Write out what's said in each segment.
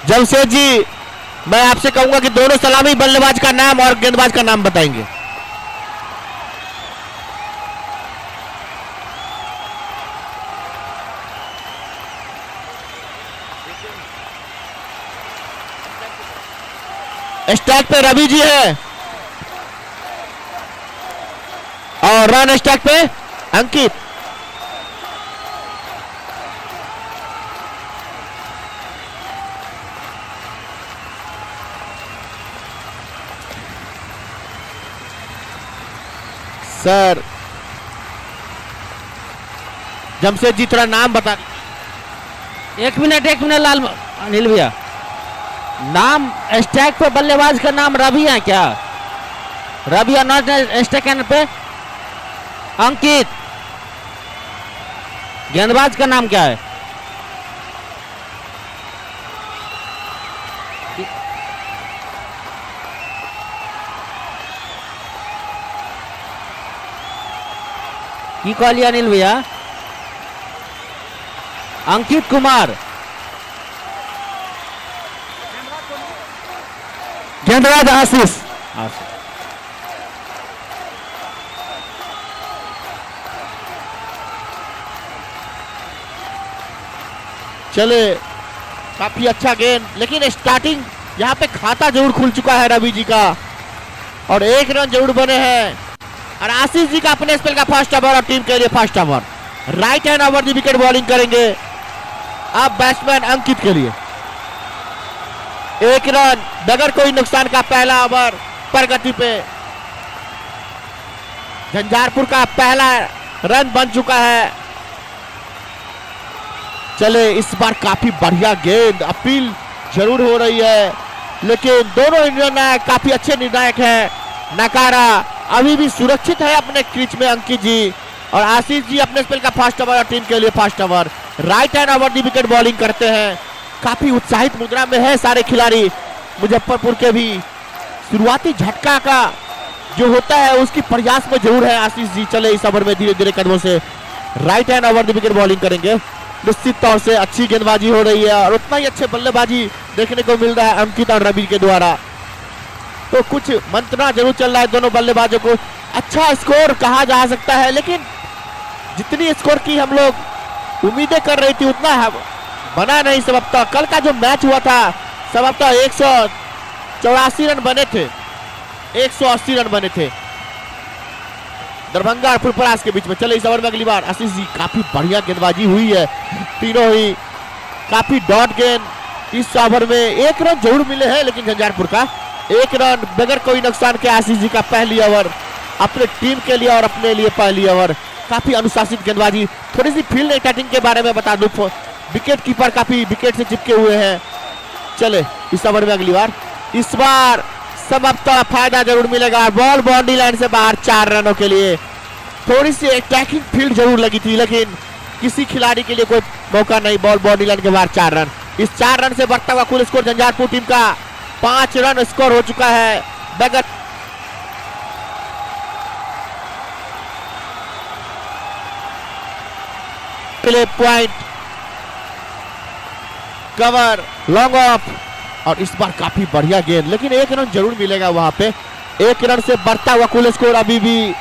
जमशेद जी, मैं आपसे कहूंगा कि दोनों सलामी बल्लेबाज का नाम और गेंदबाज का नाम बताएंगे। स्टैक पे रवि जी है और रन स्टैक पे अंकित। सर जमशेद जी थोड़ा नाम बता दीजिए। एक मिनट लाल अनिल भैया, नाम स्टैक पे बल्लेबाज का नाम रवि है क्या? रवि और नॉट स्टैक पे अंकित। गेंदबाज का नाम क्या है? की कहलिए अनिल भैया? अंकित कुमार। गेंदबाज आशीष। चले, काफी अच्छा गेंद, लेकिन स्टार्टिंग यहाँ पे खाता जरूर खुल चुका है रवि जी का और 1 रन जरूर बने हैं। और आशीष जी का अपने स्पेल का फर्स्ट ओवर और टीम के लिए first over. Right hand over the wicket bowling करेंगे अब बैट्समैन अंकित के लिए। 1 रन बगैर कोई नुकसान का पहला ओवर प्रगति पे। झंझारपुर का पहला रन बन चुका है। चले, इस बार काफी बढ़िया गेंद, अपील जरूर हो रही है, लेकिन दोनों निर्णायक काफी अच्छे निर्णायक हैं। नकारा अभी भी सुरक्षित है अपने क्रीज में अंकित जी और आशीष जी अपने स्पेल का फर्स्ट ओवर और टीम के लिए first over. Right hand over the wicket bowling करते हैं। काफी उत्साहित मुद्रा में है सारे खिलाड़ी। मुजफ्फरपुर के भी शुरुआती झटका का जो होता है उसकी प्रयास में जरूर है आशीष जी। चले, इस ओवर में धीरे धीरे कदमों से right hand over the wicket bowling करेंगे। निश्चित तौर से अच्छी गेंदबाजी हो रही है और उतना ही अच्छे बल्लेबाजी देखने को मिल रहा है अंकित और रवि के द्वारा। तो कुछ मंत्रणा जरूर चल रहा है दोनों बल्लेबाजों को। अच्छा स्कोर कहा जा सकता है, लेकिन जितनी स्कोर की हम लोग उम्मीदें कर रही थी उतना बना नहीं। सबब कल का जो मैच हुआ था सबब 184 रन बने थे, 180 रन बने थे दरभंगा और फुलपरास के बीच में। चले, इस ओवर में अगली बार आशीष जी काफी बढ़िया गेंदबाजी हुई है। तीनों ही काफी डॉट गेंद। इस ओवर में 1 रन जरूर मिले हैं, लेकिन झंझारपुर का 1 रन बगैर कोई नुकसान के आशीष जी का पहली ओवर अपने टीम के लिए और अपने लिए पहली ओवर। काफी अनुशासित गेंदबाजी। थोड़ी सी फील्ड अटैकिंग के बारे में बता दूं, विकेट कीपर काफी विकेट से चिपके हुए हैं। चले, इस ओवर में अगली बार, इस बार समाप्त फायदा जरूर मिलेगा। बॉल बाउंड्री लाइन से बाहर 4 रनों के लिए। थोड़ी सी अटैकिंग फील्ड जरूर लगी थी, लेकिन किसी खिलाड़ी के लिए कोई मौका नहीं। बॉल बाउंड्री लाइन के बाहर 4 रन। इस 4 रन से बढ़ता हुआ कुल स्कोर झंझारपुर टीम का 5 रन स्कोर हो चुका है। बगैर पॉइंट कवर लॉन्ग ऑफ और इस बार काफी बढ़िया गेंद, लेकिन 1 रन जरूर मिलेगा वहां पे। 1 रन से बढ़ता हुआ कुल स्कोर अभी भी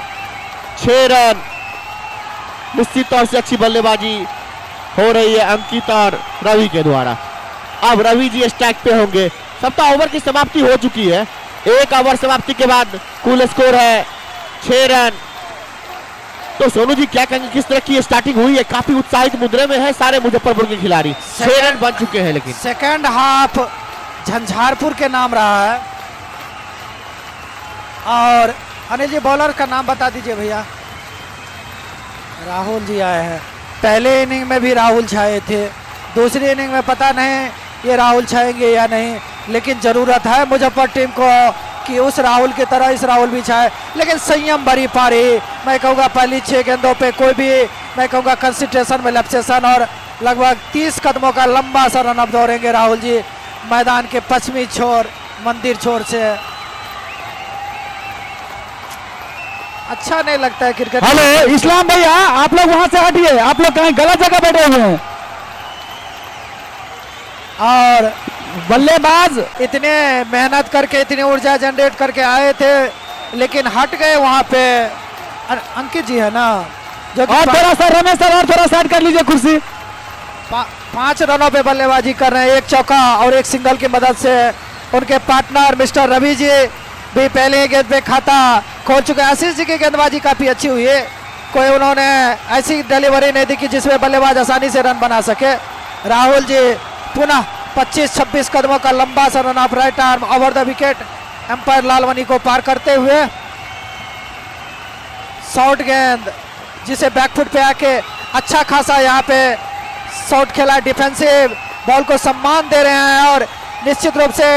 6 रन। निश्चित तौर से अच्छी बल्लेबाजी हो रही है अंकित और रवि के द्वारा। अब रवि जी स्ट्राइक पे होंगे। 7 ओवर की समाप्ति हो चुकी है। 1 ओवर समाप्ति के बाद कुल स्कोर है 6 रन। तो सोनू जी क्या कहेंगे, किस तरह की स्टार्टिंग हुई है? काफी उत्साहित मुद्रे में है सारे मुजफ्फरपुर के खिलाड़ी। 6 रन बन चुके हैं, लेकिन सेकंड हाफ झंझारपुर के नाम रहा है। और अनिल जी बॉलर का नाम बता दीजिए भैया। राहुल जी आए हैं। पहले इनिंग में भी राहुल छाए थे, दूसरी इनिंग में पता नहीं ये राहुल छाएंगे या नहीं, लेकिन जरूरत है मुजफ्फर टीम को कि उस राहुल की तरह इस राहुल भी छाए। लेकिन संयम भरी पारी, मैं कहूँगा पहली 6 गेंदों पे कोई भी, मैं कहूँगा कंसंट्रेशन में लक्ष्यसन और लगभग 30 कदमों का लंबा सा रन अप दौड़ेंगे राहुल जी मैदान के पश्चिमी छोर, मंदिर छोर से। अच्छा नहीं लगता है क्रिकेट। हेलो इस्लाम भैया, आप लोग वहां से हटिए, आप लोग कहीं गलत जगह बैठे हुए हैं। और बल्लेबाज इतने मेहनत करके इतनी ऊर्जा जनरेट करके आए थे, लेकिन हट गए वहां पे। अंकित जी है ना, जो कि और थोड़ा सा रमेश सर, और थोड़ा साइड कर लीजिए कुर्सी। 5 रनों पे बल्लेबाजी कर रहे हैं, 1 चौका और 1 सिंगल की मदद से। उनके पार्टनर मिस्टर रवि जी भी पहले ही गेंद पे खाता खोल चुके हैं। आशीष जी की गेंदबाजी काफी अच्छी हुई है, कोई उन्होंने ऐसी डिलीवरी नहीं दी कि जिसमें बल्लेबाज आसानी से रन बना सके। राहुल जी पुनः 25-26 कदमों का लंबा सा run off right arm over the wicket, umpire Lalwani को पार करते हुए। शॉर्ट गेंद जिसे बैकफुट पे आके अच्छा खासा यहाँ पे शॉट खेला, डिफेंसिव बॉल को सम्मान दे रहे हैं और निश्चित रूप से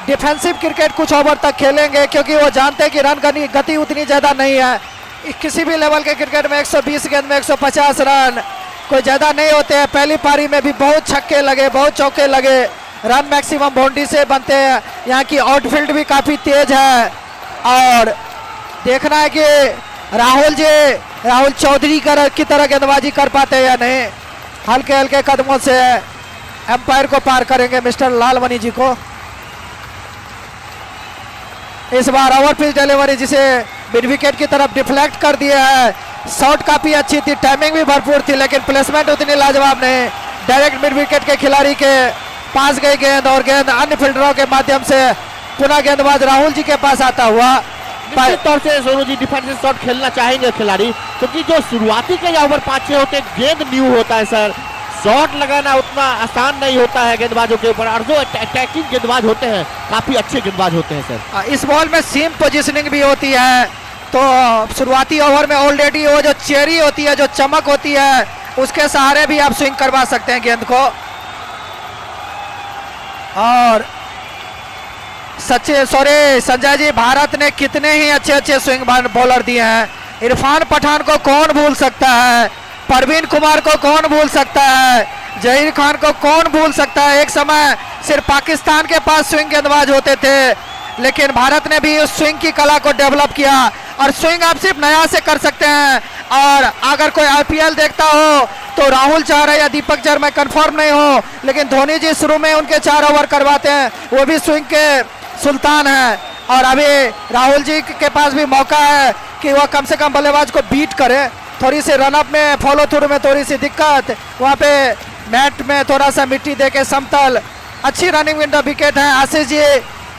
डिफेंसिव क्रिकेट कुछ ओवर तक खेलेंगे, क्योंकि वो जानते हैं कि रन की गति उतनी ज़्यादा नहीं है। किसी भी लेवल के क्रिकेट में 120 गेंद में 150 रन कोई ज़्यादा नहीं होते हैं। पहली पारी में भी बहुत छक्के लगे, बहुत चौके लगे, रन मैक्सिमम बाउंड्री से बनते हैं। यहाँ की आउटफील्ड भी काफ़ी तेज है और देखना है कि राहुल चौधरी की तरह गेंदबाजी कर पाते हैं या नहीं। हल्के हल्के कदमों से एम्पायर को पार करेंगे मिस्टर लालवनी जी को। इस बार ओवर पिच डिलीवरी जिसे मिड विकेट की तरफ डिफ्लेक्ट कर दिया है। शॉट काफी अच्छी थी, टाइमिंग भी भरपूर थी, लेकिन प्लेसमेंट उतनी लाजवाब नहीं। डायरेक्ट मिड विकेट के खिलाड़ी के पास गई गेंद और गेंद अन्य फील्डरों के माध्यम से पुनः गेंदबाज राहुल जी के पास आता हुआ। निश्चित तौर से सोनू जी डिफेंसिव शॉट खेलना चाहेंगे खिलाड़ी, क्योंकि जो शुरुआती के ओवर 5-6 होते हैं, गेंद न्यू होता है सर, शॉट लगाना उतना आसान नहीं होता है गेंदबाजों के ऊपर, और जो अटैकिंग गेंदबाज होते हैं काफी अच्छे गेंदबाज होते हैं सर। इस बॉल में सीम पोजीशनिंग भी होती है, तो शुरुआती ओवर में ऑलरेडी वो जो चेरी होती है, जो चमक होती है, उसके सहारे भी आप स्विंग करवा सकते हैं गेंद को। और संजय जी, भारत ने कितने ही अच्छे अच्छे स्विंग बॉलर दिए हैं। इरफान पठान को कौन भूल सकता है, परवीन कुमार को कौन भूल सकता है, जहीर खान को कौन भूल सकता है। एक समय सिर्फ पाकिस्तान के पास स्विंग गेंदबाज होते थे, लेकिन भारत ने भी उस स्विंग की कला को डेवलप किया और स्विंग आप सिर्फ नया से कर सकते हैं। और अगर कोई आईपीएल देखता हो तो राहुल चारे या दीपक चहर, मैं कंफर्म नहीं हूं, लेकिन धोनी जी शुरू में उनके 4 ओवर करवाते हैं, वो भी स्विंग के सुल्तान है। और अभी राहुल जी के पास भी मौका है कि वह कम से कम बल्लेबाज को बीट करे। थोड़ी सी रनअप में, फॉलो थ्रू में थोड़ी सी दिक्कत, वहाँ पे मैट में थोड़ा सा मिट्टी देके समतल, अच्छी रनिंग विंडो विकेट है। आशीष जी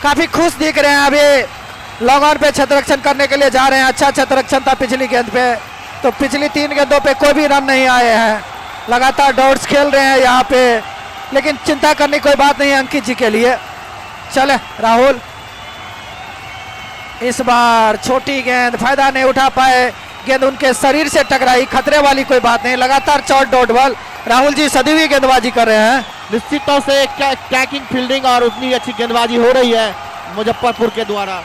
काफी खुश दिख रहे हैं, अभी लॉन्ग ऑन पे छत्ररक्षण करने के लिए जा रहे हैं। अच्छा छत्ररक्षण था पिछली गेंद पे, तो पिछली 3 गेंदों पे कोई भी रन नहीं आए हैं, लगातार डॉट्स खेल रहे हैं यहाँ पे, लेकिन चिंता करने कोई बात नहीं है अंकित जी के लिए। चले राहुल, इस बार छोटी गेंद, फायदा नहीं उठा पाए, गेंद उनके शरीर से टकराई, खतरे वाली कोई बात नहीं, लगातार 4 डॉट बॉल। राहुल जी सदी हुई गेंदबाजी कर रहे हैं। निश्चित तौर से टैकिंग फील्डिंग और उतनी अच्छी गेंदबाजी हो रही है मुजफ्फरपुर के द्वारा।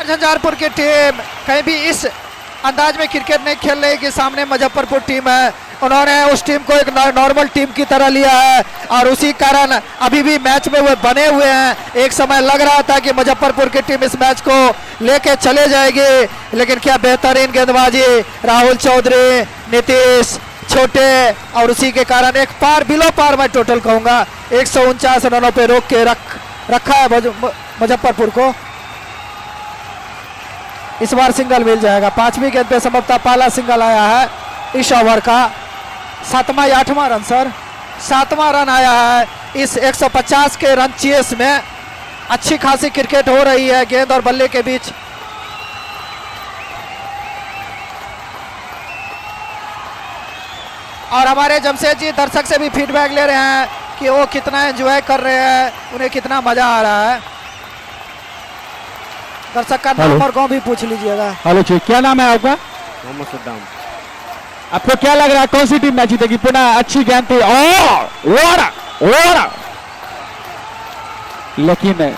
झंझारपुर की टीम कहीं भी इस अंदाज में क्रिकेट नहीं खेल रही कि सामने मुजफ्फरपुर टीम है। उन्होंने उस टीम को एक नॉर्मल टीम की तरह लिया है और उसी कारण अभी भी मैच में वो बने हुए हैं। एक समय लग रहा था कि मुजफ्फरपुर की टीम इस मैच को लेके चले जाएगी, लेकिन क्या बेहतरीन गेंदबाजी राहुल चौधरी, नीतीश, छोटे, और उसी के कारण एक पार, बिलो पार मैं टोटल कहूंगा, 149 रनों पे रोक के रखा है मुजफ्फरपुर को। इस बार सिंगल मिल जाएगा। 5वीं गेंद पे संभवतः पहला सिंगल आया है इस ओवर का, 7वां या 8वां रन सर, 7वां रन आया है इस 150 के रन चेस में। अच्छी खासी क्रिकेट हो रही है गेंद और बल्ले के बीच। और हमारे जमशेद जी दर्शक से भी फीडबैक ले रहे हैं कि वो कितना एंजॉय कर रहे हैं, उन्हें कितना मजा आ रहा है। दर्शक का नाम और गांव भी पूछ लीजिएगा। हेलो जी, क्या नाम है आपका? मोहम्मद सद्दाम। आपको क्या लग रहा है कौन सी टीम मैच जीतेगी? पुनः अच्छी गेंद थी, लेकिन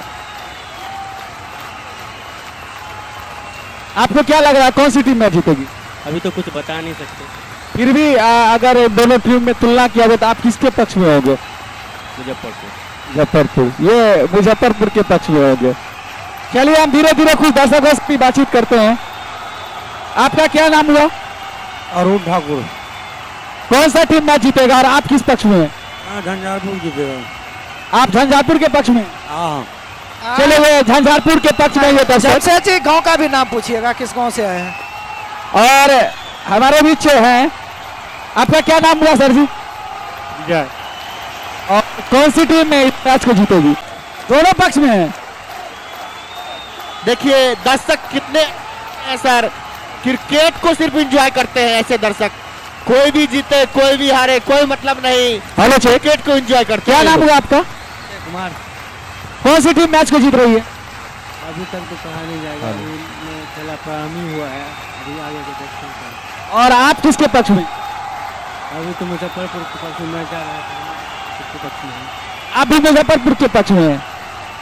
आपको क्या लग रहा है कौन सी टीम मैच जीतेगी? अभी तो कुछ बता नहीं सकते, फिर भी अगर दोनों टीम में तुलना किया जाए तो आप किसके पक्ष में होंगे? मुजफ्फरपुर। ये मुजफ्फरपुर के पक्ष में होंगे। चलिए हम धीरे धीरे कुछ दर्शकों से बातचीत करते हैं। आपका क्या नाम हुआ? अरुण ठाकुर। कौन सा टीम मैच जीतेगा और आप किस पक्ष में हैं? झंझारपुर जीतेगा। आप झंझारपुर के पक्ष में, हाँ चले हुए झंझारपुर के पक्ष में ये दर्शक जमशेद जी गांव का भी नाम पूछिएगा, किस गांव से आए हैं? और हमारे बीच हैं, आपका क्या नाम हुआ सर जी? विजय। और कौन सी टीम में इस मैच को जीतेगी? दोनों पक्ष में है। देखिए दर्शक कितने हैं सर, क्रिकेट को सिर्फ एंजॉय करते हैं ऐसे दर्शक। कोई भी जीते कोई भी हारे कोई मतलब नहीं, हेलो चेक, क्रिकेट को एंजॉय करते क्या हैं नाम लोग। हुआ आपका? कुमार। कौन सी टीम मैच को जीत रही है? अभी तक तो कहा नहीं जाएगा, अभी में खेला प्रारंभ ही हुआ है, अभी आगे के देखते हैं। और आप किसके पक्ष में? अभी तो मुजफ्फरपुर के पक्ष में मैच जा रहा है, उसके पक्ष में है। आप भी मुजफ्फरपुर के पक्ष में हैं।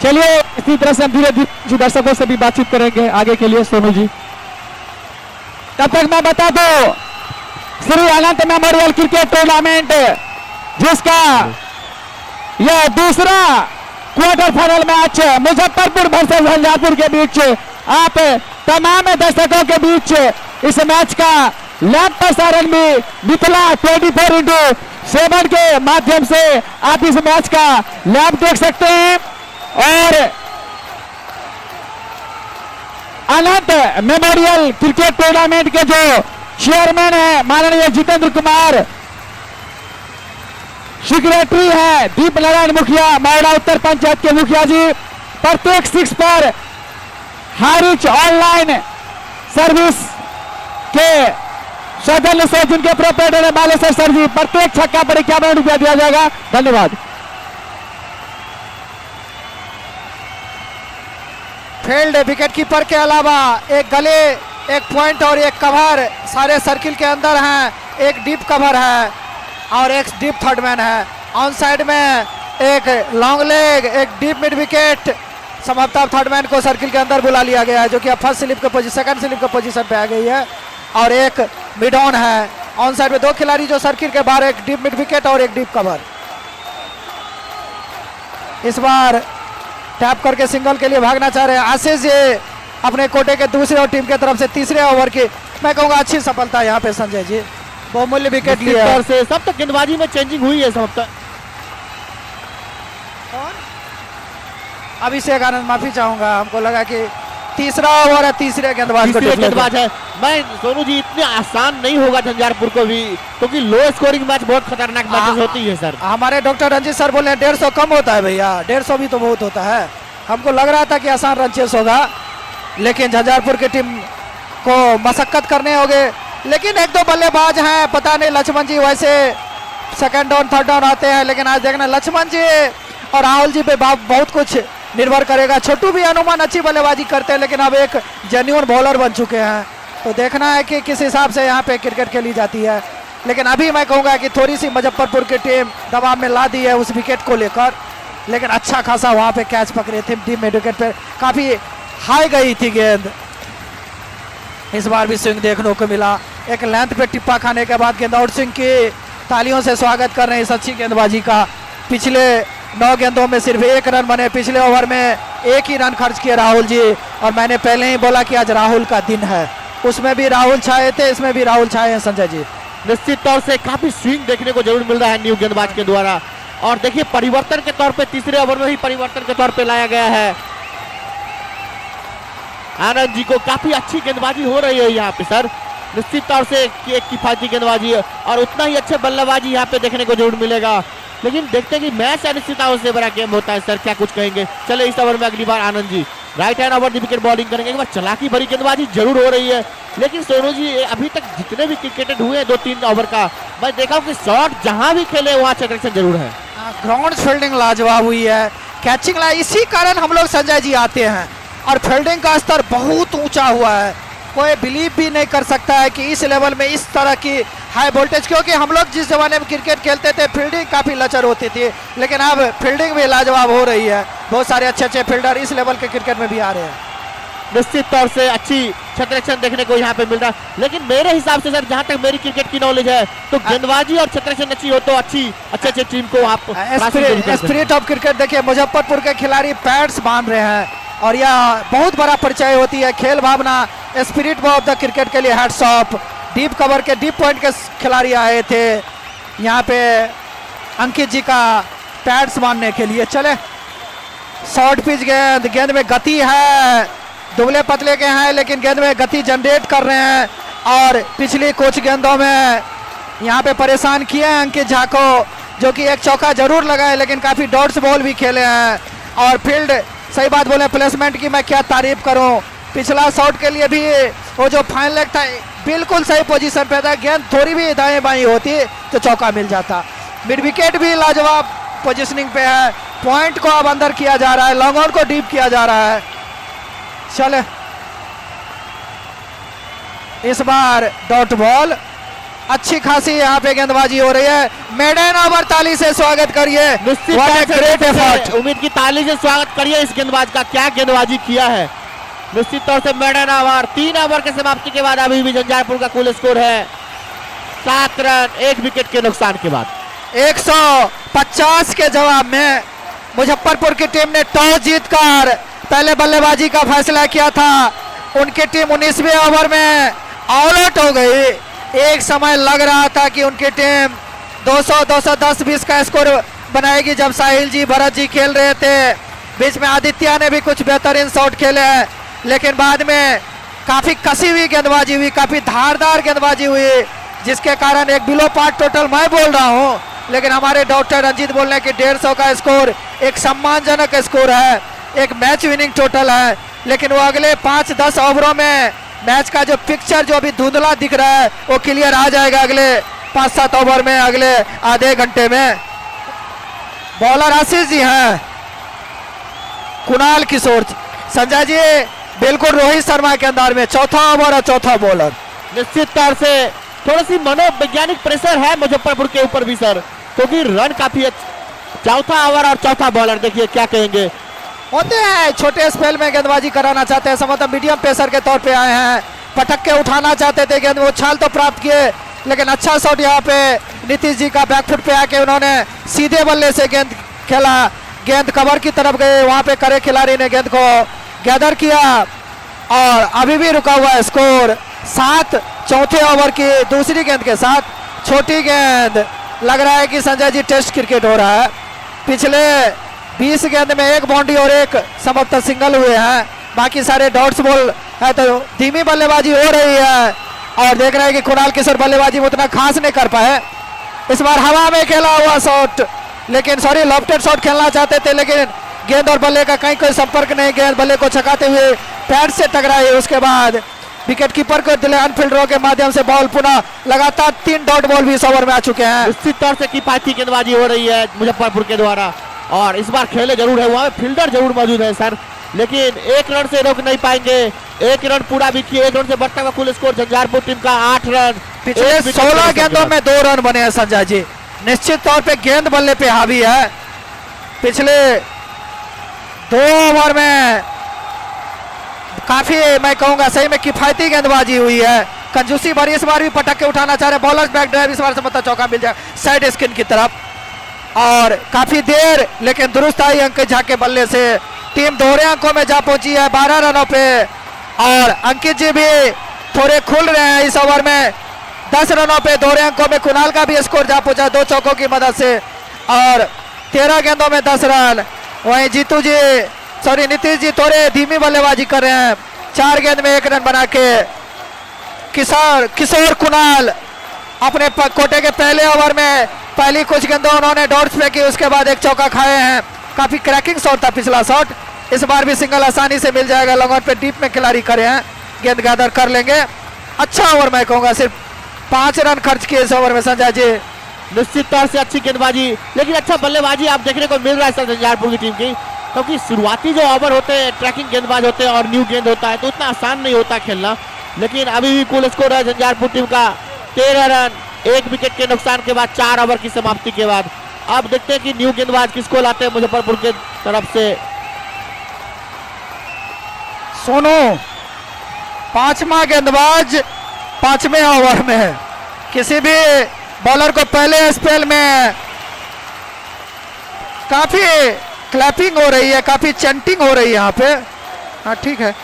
चलिए इसी तरह से हम धीरे धीरे दर्शकों से भी बातचीत करेंगे आगे के लिए। सोनू जी, तब तक मैं बता दूं, श्री अनंत मेमोरियल क्रिकेट टूर्नामेंट जिसका यह दूसरा quarter final match Muzaffarpur versus Jhanjharpur के बीच, आप तमाम दर्शकों के बीच इस मैच का लाइव प्रसारण भी मिथिला 24x7 के माध्यम से आप इस मैच का लाइव देख सकते हैं। और अनंत मेमोरियल क्रिकेट टूर्नामेंट के जो चेयरमैन है माननीय जितेंद्र कुमार, सेक्रेटरी है दीप नारायण मुखिया, मावड़ा उत्तर पंचायत के मुखिया जी, प्रत्येक 6 पर हारिच ऑनलाइन सर्विस के सौजन्य से जिनके प्रोपराइटर है बालेश्वर सर जी, प्रत्येक छक्का पर 51 रुपया दिया जाएगा। धन्यवाद। फील्ड विकेट कीपर के अलावा एक गले, एक पॉइंट और एक कवर सारे सर्किल के अंदर हैं, एक डीप कवर है और एक डीप थर्ड मैन है। ऑन साइड में एक लॉन्ग लेग, एक डीप मिड विकेट, संभवतः थर्ड मैन को सर्किल के अंदर बुला लिया गया है, जो कि अब फर्स्ट स्लिप के पोजीशन, सेकंड स्लिप के पोजीशन पे आ गई है। और एक मिड ऑन है। ऑन साइड में 2 खिलाड़ी जो सर्किल के बाहर, एक डीप मिड विकेट और एक डीप कवर। इस बार टैप करके सिंगल के लिए भागना चाह रहे हैं आशीष जी, अपने कोटे के दूसरे और टीम के तरफ से तीसरे ओवर की मैं कहूंगा अच्छी सफलता यहाँ पे संजय जी, बहुमूल्य विकेट निश्चित लिया। तौर से सब तक गेंदबाजी में चेंजिंग हुई है सब तक। अभिषेक आनंद, माफी चाहूंगा, हमको लगा कि तीसरा ओवर है, तीसरे गेंदबाज को तीसरे डिक्लेयर गेंदबाज है। मैं सोनू जी इतनी आसान नहीं होगा झंझारपुर को भी, क्योंकि लो स्कोरिंग मैच बहुत खतरनाक मैचेस होती है सर। हमारे डॉक्टर रंजीत सर बोले 150 कम होता है भैया, 150 भी तो बहुत होता है। हमको लग रहा था कि आसान रन चेस होगा, लेकिन झंझारपुर की टीम को मशक्कत करने होंगे। लेकिन 1-2 बल्लेबाज हैं, पता नहीं लक्ष्मण जी वैसे सेकंड डाउन थर्ड डाउन आते हैं, लेकिन आज देखना लक्ष्मण जी और राहुल जी पे बहुत कुछ निर्भर करेगा। छोटू भी अनुमान अच्छी बल्लेबाजी करते हैं, लेकिन अब एक जेन्युइन बॉलर बन चुके हैं, तो देखना है कि किस हिसाब से यहाँ पे क्रिकेट खेली जाती है। लेकिन अभी मैं कहूँगा कि थोड़ी सी मुजफ्फरपुर की टीम दबाव में ला दी है उस विकेट को लेकर, लेकिन अच्छा खासा वहाँ पे कैच पकड़े थे टीम में, विकेट पे काफ़ी हाई गई थी गेंद। इस बार भी स्विंग देखने को मिला, एक लेंथ पे टिप्पा खाने के बाद गेंद आउट स्विंग की तालियों से स्वागत कर रहे हैं इस अच्छी गेंदबाजी का। पिछले 9 गेंदों में सिर्फ 1 रन बने, पिछले ओवर में 1 ही रन खर्च किए राहुल जी, और मैंने पहले ही बोला कि आज राहुल का दिन है, उसमें भी राहुल छाए थे, इसमें भी राहुल छाए हैं संजय जी। निश्चित तौर से काफी स्विंग देखने को जरूर मिल रहा है न्यू गेंदबाज के द्वारा। और देखिए परिवर्तन के तौर पे तीसरे ओवर में ही परिवर्तन के तौर पे लाया गया है। आनंद जी को काफी अच्छी गेंदबाजी हो रही है यहाँ पे सर, निश्चित तौर से एक किफायती गेंदबाजी है और उतना ही अच्छे बल्लेबाजी यहाँ पे देखने को जरूर मिलेगा। लेकिन देखते हैं कि मैच अनिश्चितताओं से बड़ा गेम होता है सर, क्या कुछ कहेंगे। चले इस ओवर में अगली बार Anand ji right hand over the wicket bowling करेंगे। एक बार चलाकी भरी गेंदबाजी जरूर हो रही है, लेकिन सोनू जी अभी तक जितने भी क्रिकेटेड हुए हैं 2-3 ओवर का, मैं देखा हूँ कि शॉट जहां भी खेले वहां सेलेक्शन जरूर है। ग्राउंड फील्डिंग लाजवाब हुई है, कैचिंग ला, इसी कारण हम लोग संजय जी आते हैं, और फील्डिंग का स्तर बहुत ऊंचा हुआ है। कोई बिलीव भी नहीं कर सकता है कि इस लेवल में इस तरह की हाई वोल्टेज, क्योंकि हम लोग जिस जमाने में क्रिकेट खेलते थे फील्डिंग काफ़ी लचर होती थी, लेकिन अब फील्डिंग भी लाजवाब हो रही है। बहुत सारे अच्छे अच्छे फील्डर इस लेवल के क्रिकेट में भी आ रहे हैं। निश्चित तौर से अच्छी क्षेत्ररक्षण देखने को यहाँ पे मिल रहा है, लेकिन मेरे हिसाब से सर जहाँ तक मेरी क्रिकेट की नॉलेज है तो गेंदबाजी और क्षेत्ररक्षण अच्छी हो तो अच्छे टीम को आप स्पिरिट ऑफ क्रिकेट देखिए, मुजफ्फरपुर के खिलाड़ी पैड्स बांध रहे हैं, और यह बहुत बड़ा परिचय होती है खेल भावना, स्पिरिट ऑफ द क्रिकेट के लिए हैट्स ऑफ। डीप कवर के डीप पॉइंट के खिलाड़ी आए थे यहाँ पे, अंकित जी का पैड्स मारने के लिए। चले शॉर्ट पिच गेंद, गेंद में गति है, दुबले पतले के हैं लेकिन गेंद में गति जनरेट कर रहे हैं। और पिछली कुछ गेंदों में यहाँ पे परेशान किए हैं अंकित झा को, जो कि एक चौका जरूर लगाए लेकिन काफी डॉट्स बॉल भी खेले हैं। और फील्ड सही बात बोले प्लेसमेंट की मैं क्या तारीफ करूं, पिछला शॉट के लिए भी वो जो फाइन लेग था बिल्कुल सही पोजीशन पे था, गेंद थोड़ी भी दाएं बाएं होती तो चौका मिल जाता। मिड विकेट भी लाजवाब पोजीशनिंग पे है, पॉइंट को अब अंदर किया जा रहा है, लॉन्ग ऑन को डीप किया जा रहा है। चले इस बार डॉट बॉल, अच्छी खासी यहाँ पे गेंदबाजी हो रही है। मेडन ओवर ताली से स्वागत करिए, निश्चित What a तौर से great effort। उम्मीद की ताली से स्वागत करिए इस गेंदबाज का, क्या गेंदबाजी किया है। निश्चित तौर से मेडन ओवर, 3 ओवर के समाप्ति के बाद अभी भी झंझारपुर का कुल स्कोर है 7 रन 1 विकेट के नुकसान के बाद। 150 के जवाब में मुजफ्फरपुर की टीम ने टॉस जीतकर पहले बल्लेबाजी का फैसला किया था। उनकी टीम 19वें ओवर में ऑल आउट हो गई। एक समय लग रहा था कि उनकी टीम 200, 210, 20 का स्कोर बनाएगी जब साहिल जी, भरत जी खेल रहे थे। बीच में आदित्य ने भी कुछ बेहतरीन शॉट खेले हैं, लेकिन बाद में काफी कसी हुई गेंदबाजी हुई, काफी धारदार गेंदबाजी हुई, जिसके कारण एक बिलो पार्ट टोटल मैं बोल रहा हूं, लेकिन हमारे डॉक्टर रंजीत बोल रहे हैं कि 150 का स्कोर एक सम्मानजनक स्कोर है, एक मैच विनिंग टोटल है। लेकिन वो अगले 5-10 ओवरों में मैच का जो पिक्चर जो अभी धुंधला दिख रहा है वो क्लियर आ जाएगा अगले 5-7 ओवर में, अगले आधे घंटे में। बॉलर आशीष जी हैं, कुणाल किशोर, संजय जी बिल्कुल रोहित शर्मा के अंदाज में, चौथा ओवर और चौथा बॉलर। निश्चित तौर से थोड़ी सी मनोवैज्ञानिक प्रेशर है मुजफ्फरपुर के ऊपर भी सर, क्योंकि रन काफी चौथा ओवर और चौथा बॉलर, देखिए क्या कहेंगे। होते हैं छोटे स्पेल में गेंदबाजी कराना चाहते हैं, समझता मीडियम पेसर के तौर पे आए हैं, पटक के उठाना चाहते थे गेंद, वो उछाल तो प्राप्त किए लेकिन अच्छा शॉट यहाँ पे नीतीश जी का बैकफुट पे आके उन्होंने सीधे बल्ले से गेंद खेला, गेंद कवर की तरफ गए, वहां पे करे खिलाड़ी ने गेंद को गैदर किया और अभी भी रुका हुआ है स्कोर 7। चौथे ओवर की दूसरी गेंद के साथ छोटी गेंद, लग रहा है कि संजय जी टेस्ट क्रिकेट हो रहा है। पिछले 20 गेंद में 1 बाउंड्री और 1 संभवतः सिंगल हुए हैं, बाकी सारे डॉट्स बॉल है, तो धीमी बल्लेबाजी हो रही है। और देख रहे हैं कि कुणाल किशोर बल्लेबाजी में उतना खास नहीं कर पाए। इस बार हवा में खेला हुआ शॉट, लेकिन सॉरी लॉफ्टेड शॉट खेलना चाहते थे, लेकिन गेंद और बल्ले का कहीं कोई संपर्क नहीं, गेंद बल्ले को छकाते हुए पैड से टकराई। उसके बाद विकेट कीपर को दिलेहन फील्डरों के माध्यम से बॉल पुनः लगातार 3 डॉट बॉल भी इस ओवर में आ चुके हैं। निश्चित तौर से किफायती गेंदबाजी हो रही है मुजफ्फरपुर के द्वारा, और इस बार खेले जरूर है, वहां फील्डर जरूर मौजूद है सर, लेकिन 1 रन से रोक नहीं पाएंगे। 1 रन पूरा भी किए, 1 रन से बढ़ता हुआ कुल स्कोर झंझारपुर टीम का 8 रन। पिछले 16 गेंदों में 2 रन बने हैं संजय जी, निश्चित तौर पे गेंद बल्ले पे हावी है। पिछले 2 ओवर में काफी मैं कहूंगा सही में किफायती गेंदबाजी हुई है, कंजूसी भरी। इस बार भी पटक के उठाना चाह रहे बॉलर्स बैक ड्राइव, इस बार से मतलब चौका मिल जाए साइड स्किन की तरफ, और काफी देर लेकिन दुरुस्त आई अंकित झा के बल्ले से। टीम दोहरे अंकों में जा पहुंची है 12 रनों पे, और अंकित जी भी थोड़े खुल रहे हैं इस ओवर में। 10 रनों पे दोहरे अंकों में कुणाल का भी स्कोर जा पहुंचा 2 चौकों की मदद से, और 13 गेंदों में 10 रन। वहीं जीतू जी सॉरी नीतीश जी थोड़े धीमी बल्लेबाजी कर रहे हैं, 4 गेंद में 1 रन बना के। किशोर कुणाल अपने कोटे के पहले ओवर में पहली कुछ गेंदों उन्होंने डॉट्स फेंकी, उसके बाद 1 चौका खाए हैं। काफी क्रैकिंग शॉट था पिछला शॉट, इस बार भी सिंगल आसानी से मिल जाएगा। लॉन्ग ऑन पे डीप में खिलाड़ी खड़े हैं, गेंद गैदर कर लेंगे। अच्छा ओवर मैं कहूंगा, सिर्फ 5 रन खर्च किए इस ओवर में संजय जी। निश्चित तौर से अच्छी गेंदबाजी, लेकिन अच्छा बल्लेबाजी आप देखने को मिल रहा है सर झंझारपुर की टीम की, क्योंकि शुरुआती जो ओवर होते हैं ट्रैकिंग गेंदबाज होते हैं और न्यू गेंद होता है तो उतना आसान नहीं होता खेलना। लेकिन अभी भी कुल स्कोर है झंझारपुर टीम का 13 रन 1 विकेट के नुकसान के बाद 4 ओवर की समाप्ति के बाद। अब देखते हैं कि न्यू गेंदबाज किसको लाते हैं मुजफ्फरपुर के तरफ से। सोनू 5वां गेंदबाज 5वें ओवर में, किसी भी बॉलर को पहले स्पेल में काफी क्लैपिंग हो रही है, काफी चैंटिंग हो रही है यहाँ पे। हाँ ठीक है,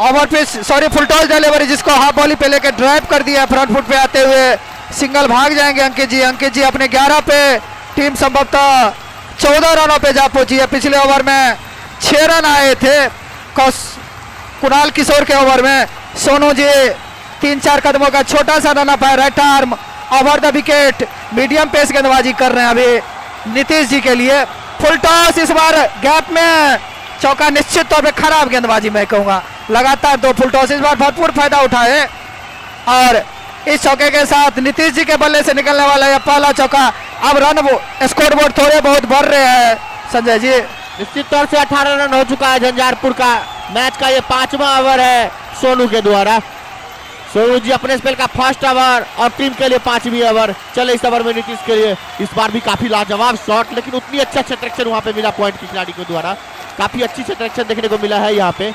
over pitch sorry full toss delivery, जिसको हाफ बॉली पे लेकर ड्राइव कर दिया फ्रंट फुट पे आते हुए सिंगल भाग जाएंगे अंकित जी। अंकित जी अपने 11 पे टीम संभवतः 14 रनों पे जा पहुंची है। पिछले ओवर में 6 रन आए थे कुणाल किशोर के ओवर में। सोनू जी 3-4 कदमों का छोटा सा रन अप है, right arm over the wicket, medium pace गेंदबाजी कर रहे हैं अभी नीतीश जी के लिए। फुल टॉस, इस बार गैप में चौका, निश्चित तौर पे खराब गेंदबाजी मैं कहूंगा। लगातार 2 फुल टॉस, इस बार भरपूर फायदा उठाए और इस चौके के साथ नीतीश जी के बल्ले से निकलने वाला यह पहला चौका। अब रन स्कोर बोर्ड थोड़े बहुत बढ़ रहे हैं संजय जी। निश्चित तौर से 18 रन हो चुका है झंझारपुर का। मैच का ये 5वां ओवर है सोनू के द्वारा। सोनू जी अपने स्पेल का फर्स्ट ओवर और टीम के लिए 5वीं ओवर। चले इस ओवर में नीतीश के लिए इस बार भी काफी लाजवाब शॉट, लेकिन उतनी अच्छा क्षेत्ररक्षण वहां पे मिला पॉइंट के खिलाड़ी के द्वारा। काफी अच्छी क्षेत्ररक्षण देखने को मिला है यहाँ पे।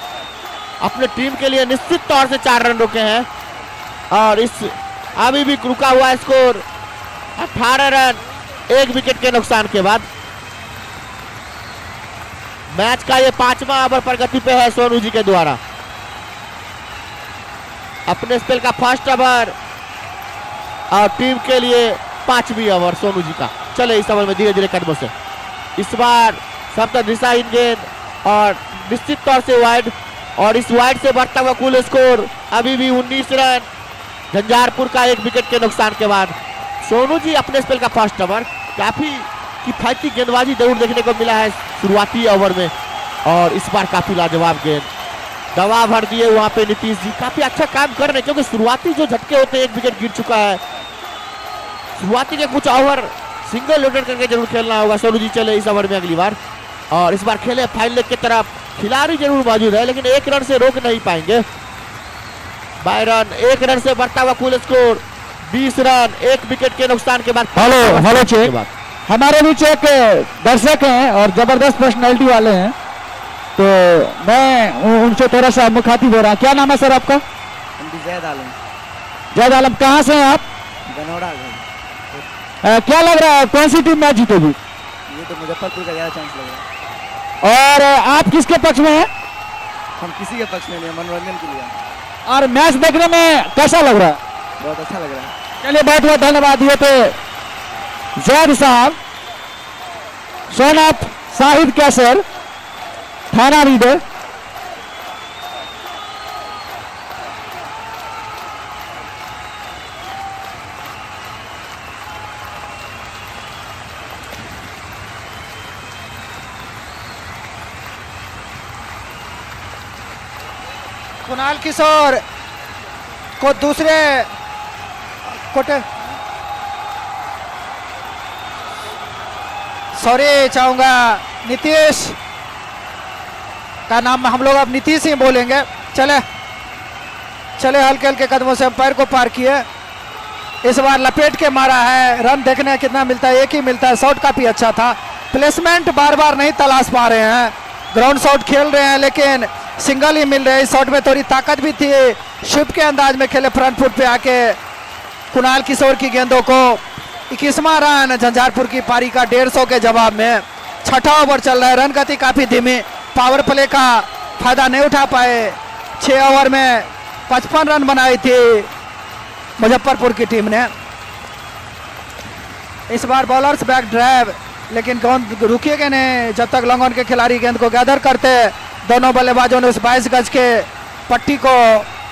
अपने टीम के लिए निश्चित तौर से 4 रन रुके हैं और इस अभी भी रुका हुआ स्कोर 18 रन 1 विकेट के नुकसान के बाद। मैच का ये 5वां ओवर प्रगति पे है सोनू जी के द्वारा। अपने स्पेल का फर्स्ट ओवर और टीम के लिए 5वीं ओवर सोनू जी का। चले इस ओवर में धीरे धीरे कदमों से इस बार सब दिशाहीन गेंद और निश्चित तौर से वाइड, और इस वाइड से बढ़ता हुआ कुल स्कोर अभी भी 19 रन झंझारपुर का 1 विकेट के नुकसान के बाद। सोनू जी अपने स्पेल का फर्स्ट ओवर, काफी किफायती गेंदबाजी जरूर देखने को मिला है शुरुआती ओवर में और इस बार काफी लाजवाब गेंद। दवा भर दिए वहां पे नीतीश जी, काफी अच्छा काम कर रहे हैं क्योंकि शुरुआती जो झटके होते हैं 1 विकेट गिर चुका है। शुरुआती के कुछ ओवर सिंगल लोडेड करके जरूर खेलना होगा सोनू जी। चले इस ओवर में अगली बार, और इस बार खेले फाइनल लेग की तरफ। खिलाड़ी जरूर मौजूद है लेकिन 1 रन से रोक नहीं पाएंगे। बायरन 1 रन से बढ़ता हुआ कुल स्कोर 20 रन 1 विकेट के नुकसान के बाद। हेलो चेक, हमारे बीच एक दर्शक हैं और जबरदस्त पर्सनैलिटी वाले हैं, तो मैं उनसे थोड़ा सा मुखातिब हो रहा हूँ। क्या नाम है सर आपका? जैद आलम। जैद आलम, कहाँ से हैं आप? गनौड़ा। क्या लग रहा है कौन सी टीम मैच जीतेगी? ये तो मुजफ्फरपुर का ज्यादा चांस लग रहा है। और आप किसके पक्ष में हैं? हम किसी के पक्ष में नहीं, मनोरंजन के लिए। और मैच देखने में कैसा लग रहा है? बहुत अच्छा लग रहा है। चलिए बहुत बहुत धन्यवाद। ये थे जैद साहब, सन ऑफ शाहिद कैसर, थाना रीडर। कुणाल किशोर को दूसरे कोटे, सॉरी चाहूंगा, नीतीश का नाम हम लोग अब नीतीश ही बोलेंगे। चले चले हल्के हल्के कदमों से पैर को पार किए। इस बार लपेट के मारा है। रन देखने कितना मिलता है, 1 ही मिलता है। शॉट काफी अच्छा था, प्लेसमेंट बार बार नहीं तलाश पा रहे हैं। ग्राउंड शॉट खेल रहे हैं लेकिन सिंगल ही मिल रहे हैं। इस शॉट में थोड़ी ताकत भी थी, शिप के अंदाज में खेले फ्रंट फुट पे आके कुणाल किशोर की गेंदों को। 21वां रन झंझारपुर की पारी का 150 के जवाब में। 6ठा ओवर चल रहा है, रन गति काफी धीमी, पावर प्ले का फायदा नहीं उठा पाए। 6 ओवर में 55 रन बनाई थी मुजफ्फरपुर की टीम ने। इस बार बॉलर्स बैक ड्राइव, लेकिन गेंद रुकेगा नहीं जब तक लॉन्ग ऑन के खिलाड़ी गेंद को गैदर करते। दोनों बल्लेबाजों ने उस 22 गज के पट्टी को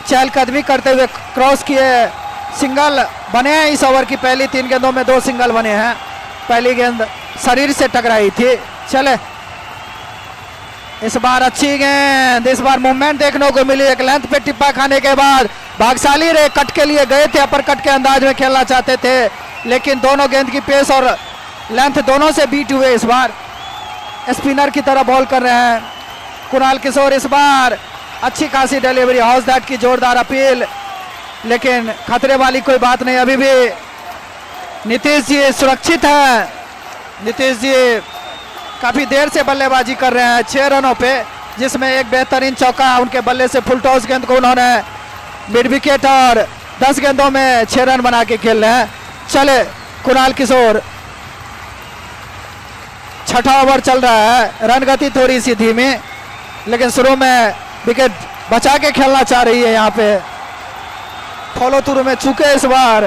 चहलकदमी करते हुए क्रॉस किए। सिंगल बने हैं इस ओवर की पहली 3 गेंदों में 2 सिंगल बने हैं। पहली गेंद शरीर से टकराई थी। चले इस बार अच्छी गेंद, इस बार मूवमेंट देखने को मिली। एक लेंथ पे टिप्पा खाने के बाद भाग्यशाली रहे, कट के लिए गए थे, अपर कट के अंदाज में खेलना चाहते थे लेकिन दोनों गेंद की पेस और लेंथ दोनों से बीट हुए। इस बार स्पिनर की तरह बॉल कर रहे हैं कुणाल किशोर। इस बार अच्छी खासी डिलीवरी, हाउस दैट की जोरदार अपील, लेकिन खतरे वाली कोई बात नहीं। अभी भी नीतीश जी सुरक्षित हैं। नीतीश जी काफी देर से बल्लेबाजी कर रहे हैं 6 रनों पे, जिसमें एक बेहतरीन चौका उनके बल्ले से फुल टॉस गेंद को उन्होंने मिड विकेट और 10 गेंदों में 6 रन बना के खेल रहे हैं। चले कुणाल किशोर, 6ठा ओवर चल रहा है, रन गति थोड़ी सी धीमी लेकिन शुरू में विकेट बचा के खेलना चाह रही है। यहाँ पे फॉलो थ्रू में चुके। इस बार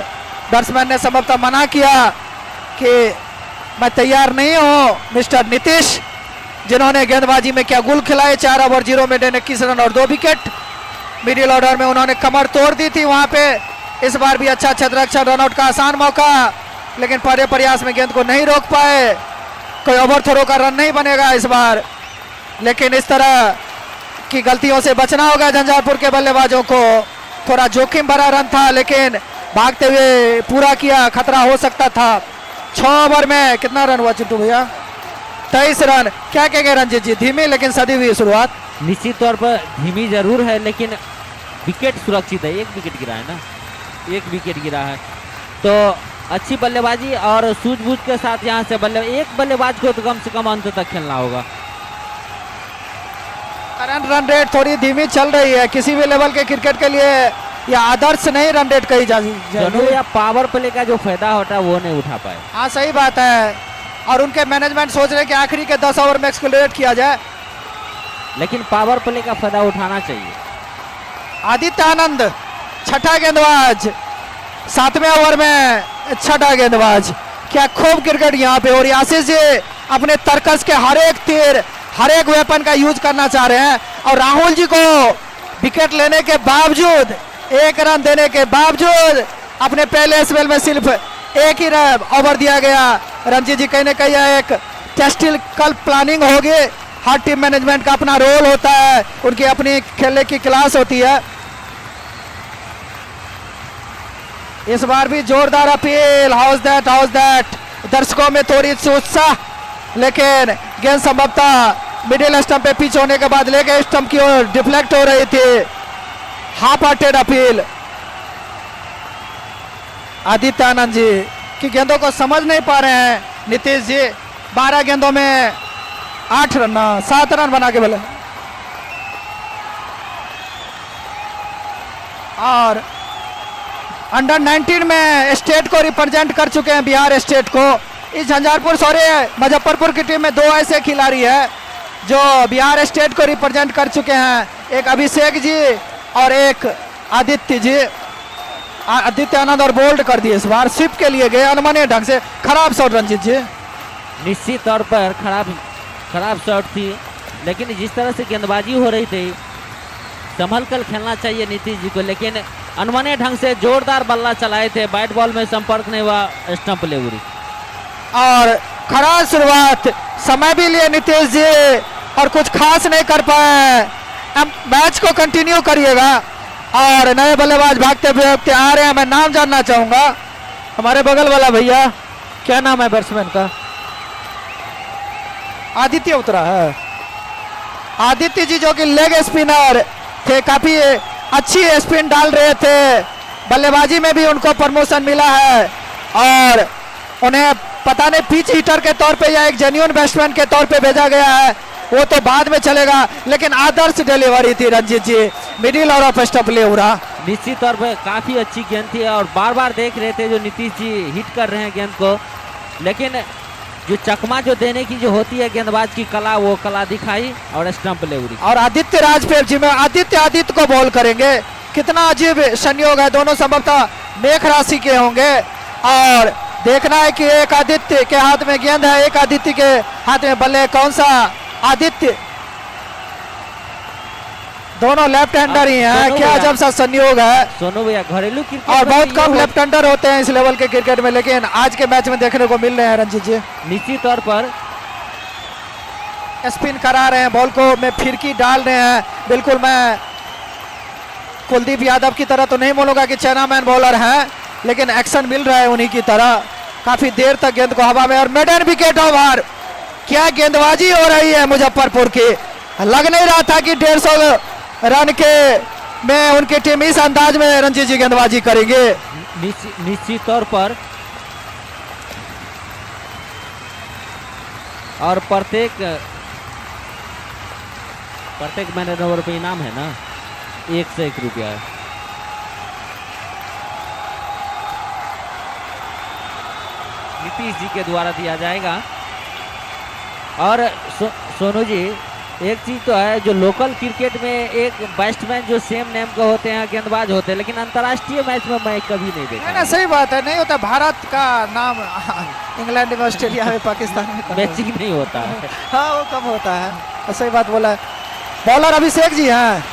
बैट्समैन ने संभवतः मना किया कि मैं तैयार नहीं हूँ मिस्टर नीतीश, जिन्होंने गेंदबाजी में क्या गुल खिलाए। 4 ओवर 0 में 21 रन और 2 विकेट। मिडिल ऑर्डर में उन्होंने कमर तोड़ दी थी वहां पे। इस बार भी अच्छा छत्ररक्षण, रनआउट का आसान मौका, लेकिन पहले प्रयास में गेंद को नहीं रोक पाए। कोई ओवर थ्रो का रन नहीं बनेगा इस बार, लेकिन इस तरह की गलतियों से बचना होगा झंझारपुर के बल्लेबाजों को। थोड़ा जोखिम भरा रन था, लेकिन भागते हुए पूरा किया, खतरा हो सकता था। 6 ओवर में कितना रन हुआ चिंटू भैया? 23 रन। क्या कहेंगे रंजीत जी? धीमी लेकिन सदी हुई शुरुआत। निश्चित तौर पर धीमी जरूर है, लेकिन विकेट सुरक्षित है। 1 विकेट गिरा है ना, 1 विकेट गिरा है, तो अच्छी बल्लेबाजी और सूझबूझ के साथ यहाँ से एक बल्लेबाज को तो कम से कम अंत तक खेलना होगा। करंट रन रेट थोड़ी धीमी चल रही है, किसी भी लेवल के क्रिकेट के लिए या आदर्श नहीं रन रेट कही जनू या पावर प्ले का जो फायदा होता है वो नहीं उठा पाए। हाँ सही बात है, और उनके मैनेजमेंट सोच रहे हैं कि आखिरी के 10 ओवर में एक्सक्यूलेट किया जाए, लेकिन पावर प्ले का फायदा उठाना चाहिए। आदित्य आनंद छठा गेंदबाज, 7वें ओवर में छठा गेंदबाज। क्या खूब क्रिकेट यहाँ पे, और आशीष जी अपने तर्कस के हर एक तीर, हर एक वेपन का यूज करना चाह रहे हैं, और राहुल जी को विकेट लेने के बावजूद, 1 रन देने के बावजूद अपने पहले स्पेल में सिर्फ 1 ही ओवर दिया गया। रंजीत जी कहीं ना कहीं एक टेस्टिकल प्लानिंग होगी। हर टीम मैनेजमेंट का अपना रोल होता है, उनकी अपनी खेलने की क्लास होती है। इस बार भी जोरदार अपील, हाउस दैट। दर्शकों में थोड़ी उत्साह, लेकिन गेंद संभवतः मिडिल स्टंप पे पिच होने के बाद लेके स्टंप की ओर डिफ्लेक्ट हो रही थी। Half hearted appeal. Aditya Anand ji की गेंदों को समझ नहीं पा रहे हैं नीतीश जी। 12 गेंदों में 8 रन, 7 रन बना के बोले, और अंडर 19 में स्टेट को रिप्रेजेंट कर चुके हैं, बिहार स्टेट को। इस झंझारपुर मुजफ्फरपुर की टीम में 2 ऐसे खिलाड़ी हैं जो बिहार स्टेट को रिप्रेजेंट कर चुके हैं, एक अभिषेक जी और एक आदित्य जी। आदित्य आनंद और बोल्ड कर दिए इस बार, स्विप के लिए गए अनमने ढंग से। खराब शॉट रंजीत जी, निश्चित तौर पर खराब शॉट थी, लेकिन जिस तरह से गेंदबाजी हो रही थी संभल कर खेलना चाहिए नीतीश जी को, लेकिन अनमने ढंग से जोरदार बल्ला चलाए थे, बैट बॉल में संपर्क नहीं हुआ, स्टंप ले उड़ी। और खराब शुरुआत, समय भी लिए नीतीश जी और कुछ खास नहीं कर पाए। अब मैच को कंटिन्यू करिएगा, और नए बल्लेबाज भागते भागते आ रहे हैं। मैं नाम जानना चाहूंगा, हमारे बगल वाला भैया, क्या नाम है बैट्समैन का? आदित्य उतरा है। आदित्य जी जो कि लेग स्पिनर थे, काफी अच्छी स्पिन डाल रहे थे, बल्लेबाजी में भी उनको प्रमोशन मिला है, और उन्हें पता नहीं पिच हिटर के तौर पे या एक जेन्युइन बैट्समैन के तौर पे भेजा गया है, वो तो बाद में चलेगा, लेकिन आदर्श डिलीवरी थी रंजीत जी, मिडिल और ऑफ स्टंप ले उड़ा। निश्चित तौर पर काफी अच्छी गेंद थी, और बार बार देख रहे थे जो नीतीश जी हिट कर रहे हैं गेंद को, लेकिन जो चकमा जो देने की जो होती है गेंदबाज की कला, वो कला दिखाई और स्टंप ले उड़ी। और आदित्य राजपेर जी में आदित्य को बॉल करेंगे, कितना अजीब संयोग है, दोनों संभवतः मेघ राशि के होंगे, और देखना है कि एक आदित्य के हाथ में गेंद है, एक आदित्य के हाथ में बल्ले। कौन सा आदित्य? दोनों लेफ्ट हैंडर ही हैं, क्या अजब सा संयोग है। सोनू भैया घरेलू क्रिकेट और बहुत कम लेफ्ट हैंडर होते हैं इस लेवल के क्रिकेट में, लेकिन आज के मैच में देखने को मिल रहे हैं रंजीत जी। निश्चित तौर पर स्पिन करा रहे हैं, बॉल को में फिरकी डाल रहे हैं। बिल्कुल मैं कुलदीप यादव की तरह तो नहीं बोलूंगा कि चाइना मैन बॉलर हैं, लेकिन एक्शन मिल रहा है उन्हीं की तरह। काफी देर तक गेंद को हवा में, और मेडन विकेट ओवर। क्या गेंदबाजी हो रही है मुजफ्फरपुर की, लग नहीं रहा था कि 150 रन के में उनकी टीम इस अंदाज में रंजीत जी गेंदबाजी करेंगे। निश्चित तौर पर, और प्रत्येक मैन ओवर पे इनाम है ना, 1 से 1 रुपया है। नीतीश जी के द्वारा दिया जाएगा। और सोनू जी, एक चीज तो है, जो लोकल क्रिकेट में एक बैट्समैन जो सेम नेम के होते हैं, गेंदबाज होते हैं, लेकिन अंतर्राष्ट्रीय मैच में मैं कभी नहीं देखा। ना, सही बात है, नहीं होता। भारत का नाम इंग्लैंड में, ऑस्ट्रेलिया में, पाकिस्तान में कम मैचिंग नहीं होता है। होता है। हाँ वो कम होता है, सही बात बोला है। बॉलर अभिषेक जी हैं,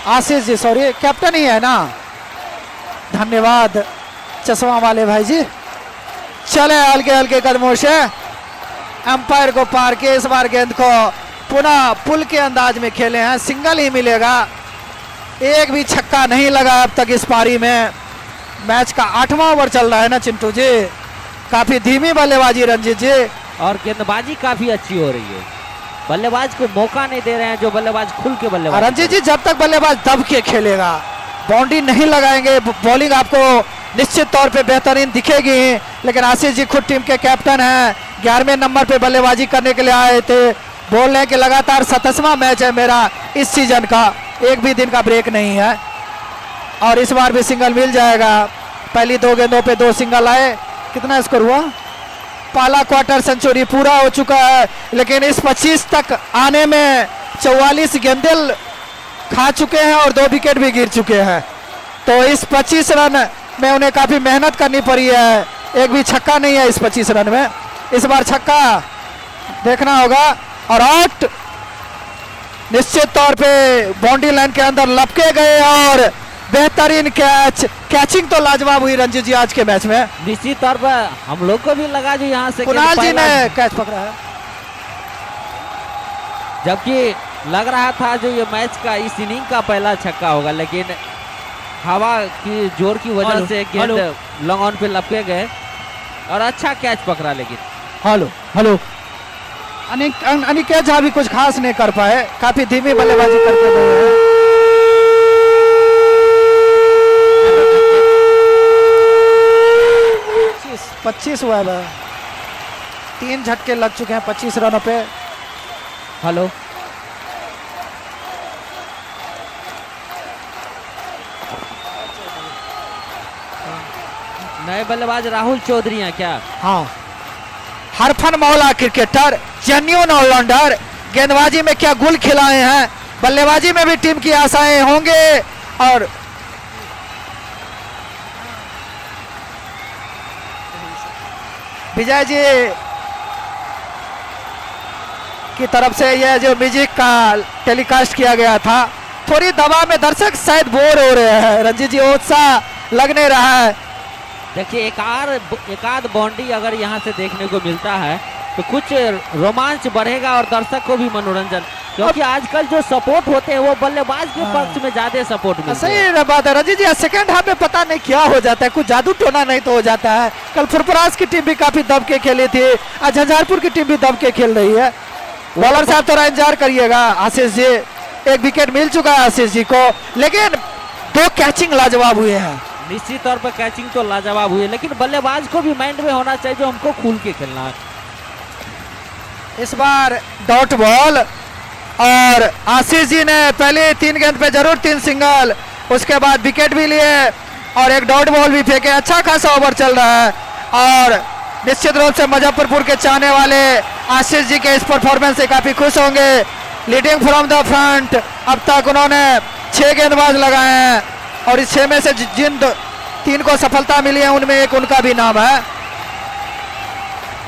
आशीष जी सॉरी, कैप्टन ही है ना। धन्यवाद चश्मा वाले भाई जी। चले हल्के हल्के कदमों से एम्पायर को पार के इस बार गेंद को पुनः पुल के अंदाज में खेले हैं, सिंगल ही मिलेगा। एक भी छक्का नहीं लगा अब तक इस पारी में। मैच का 8वां ओवर चल रहा है ना चिंटू जी। काफी धीमी बल्लेबाजी रंजीत जी, और गेंदबाजी काफी अच्छी हो रही है। बल्लेबाज को मौका नहीं दे रहे हैं, जो बल्लेबाज खुल के बल्लेबाज। रंजीत जी जब तक बल्लेबाज दब के खेलेगा, बाउंड्री नहीं लगाएंगे, बॉलिंग आपको निश्चित तौर पे बेहतरीन दिखेगी। लेकिन आशीष जी खुद टीम के कैप्टन हैं, 11वें नंबर पे बल्लेबाजी करने के लिए आए थे। बोल रहे हैं कि लगातार 27वां मैच है मेरा इस सीजन का, एक भी दिन का ब्रेक नहीं है। और इस बार भी सिंगल मिल जाएगा। पहली 2 गेंदों पे 2 सिंगल आए। कितना स्कोर हुआ? पहला क्वार्टर सेंचुरी पूरा हो चुका है, लेकिन इस 25 तक आने में 44 गेंदें खा चुके हैं और 2 विकेट भी गिर चुके हैं। तो इस 25 रन में उन्हें काफी मेहनत करनी पड़ी है। एक भी छक्का नहीं है इस 25 रन में। इस बार छक्का देखना होगा। और आउट निश्चित तौर पे बाउंड्री लाइन के अंदर लपके गए और बेहतरीन कैच, कैचिंग तो लाजवाब हुई रंजीत जी आज के मैच में। निश्चित तौर पर हम लोग को भी लगा जो यहाँ से कुणाल जी ने कैच पकड़ा है, जबकि लग रहा था जो ये मैच का इस इनिंग का पहला छक्का होगा, लेकिन हवा की जोर की वजह से गेंद लॉन्ग ऑन पे लपके गए और अच्छा कैच पकड़ा। लेकिन हेलो हेलो अनिकेत झा भी कुछ खास नहीं कर पाए, काफी धीमी बल्लेबाजी करके गए हैं। 25 हुआ है, 3 झटके लग चुके हैं 25 रनों पे। हेलो नए बल्लेबाज राहुल चौधरी हैं क्या? हाँ, हरफन मौला क्रिकेटर, जेन्युइन ऑलराउंडर, गेंदबाजी में क्या गुल खिलाए हैं, बल्लेबाजी में भी टीम की आशाएं होंगे। और विजय जी की तरफ से यह जो म्यूजिक का टेलीकास्ट किया गया था, थोड़ी दबाव में दर्शक शायद बोर हो रहे हैं रंजीत जी, उत्साह लग नहीं रहा है। देखिए एक आध बाउंड्री अगर यहाँ से देखने को मिलता है तो कुछ रोमांच बढ़ेगा और दर्शक को भी मनोरंजन, क्योंकि आजकल जो सपोर्ट होते हैं वो बल्लेबाज के पक्ष में ज्यादा सपोर्ट मिलता है। सही बात है रंजीत जी, सेकंड हाफ में पता नहीं क्या हो जाता है, कुछ जादू टोना नहीं तो हो जाता है। कल फुरपरास की टीम भी काफी दब के खेली थी, आज झंझारपुर की टीम भी दब के खेल रही है। बॉलर साहब थोड़ा इंतजार करिएगा। आशीष जी, एक विकेट मिल चुका है आशीष जी को, लेकिन 2 कैचिंग लाजवाब हुए हैं। निश्चित तौर पर कैचिंग तो लाजवाब हुई है, लेकिन बल्लेबाज को भी माइंड में होना चाहिए जो हमको खुल के खेलना है। इस बार डॉट बॉल और आशीष जी ने पहले 3 गेंद पे जरूर 3 सिंगल, उसके बाद विकेट भी लिए और एक डॉट बॉल भी फेंके। अच्छा खासा ओवर चल रहा है और निश्चित रूप से मुजफ्फरपुर के चाहने वाले आशीष जी के इस परफॉर्मेंस से काफी खुश होंगे। लीडिंग फ्रॉम द फ्रंट, अब तक उन्होंने 6 गेंदबाज लगाए हैं और इस 6 में से जिन 3 को सफलता मिली है उनमें एक उनका भी नाम है।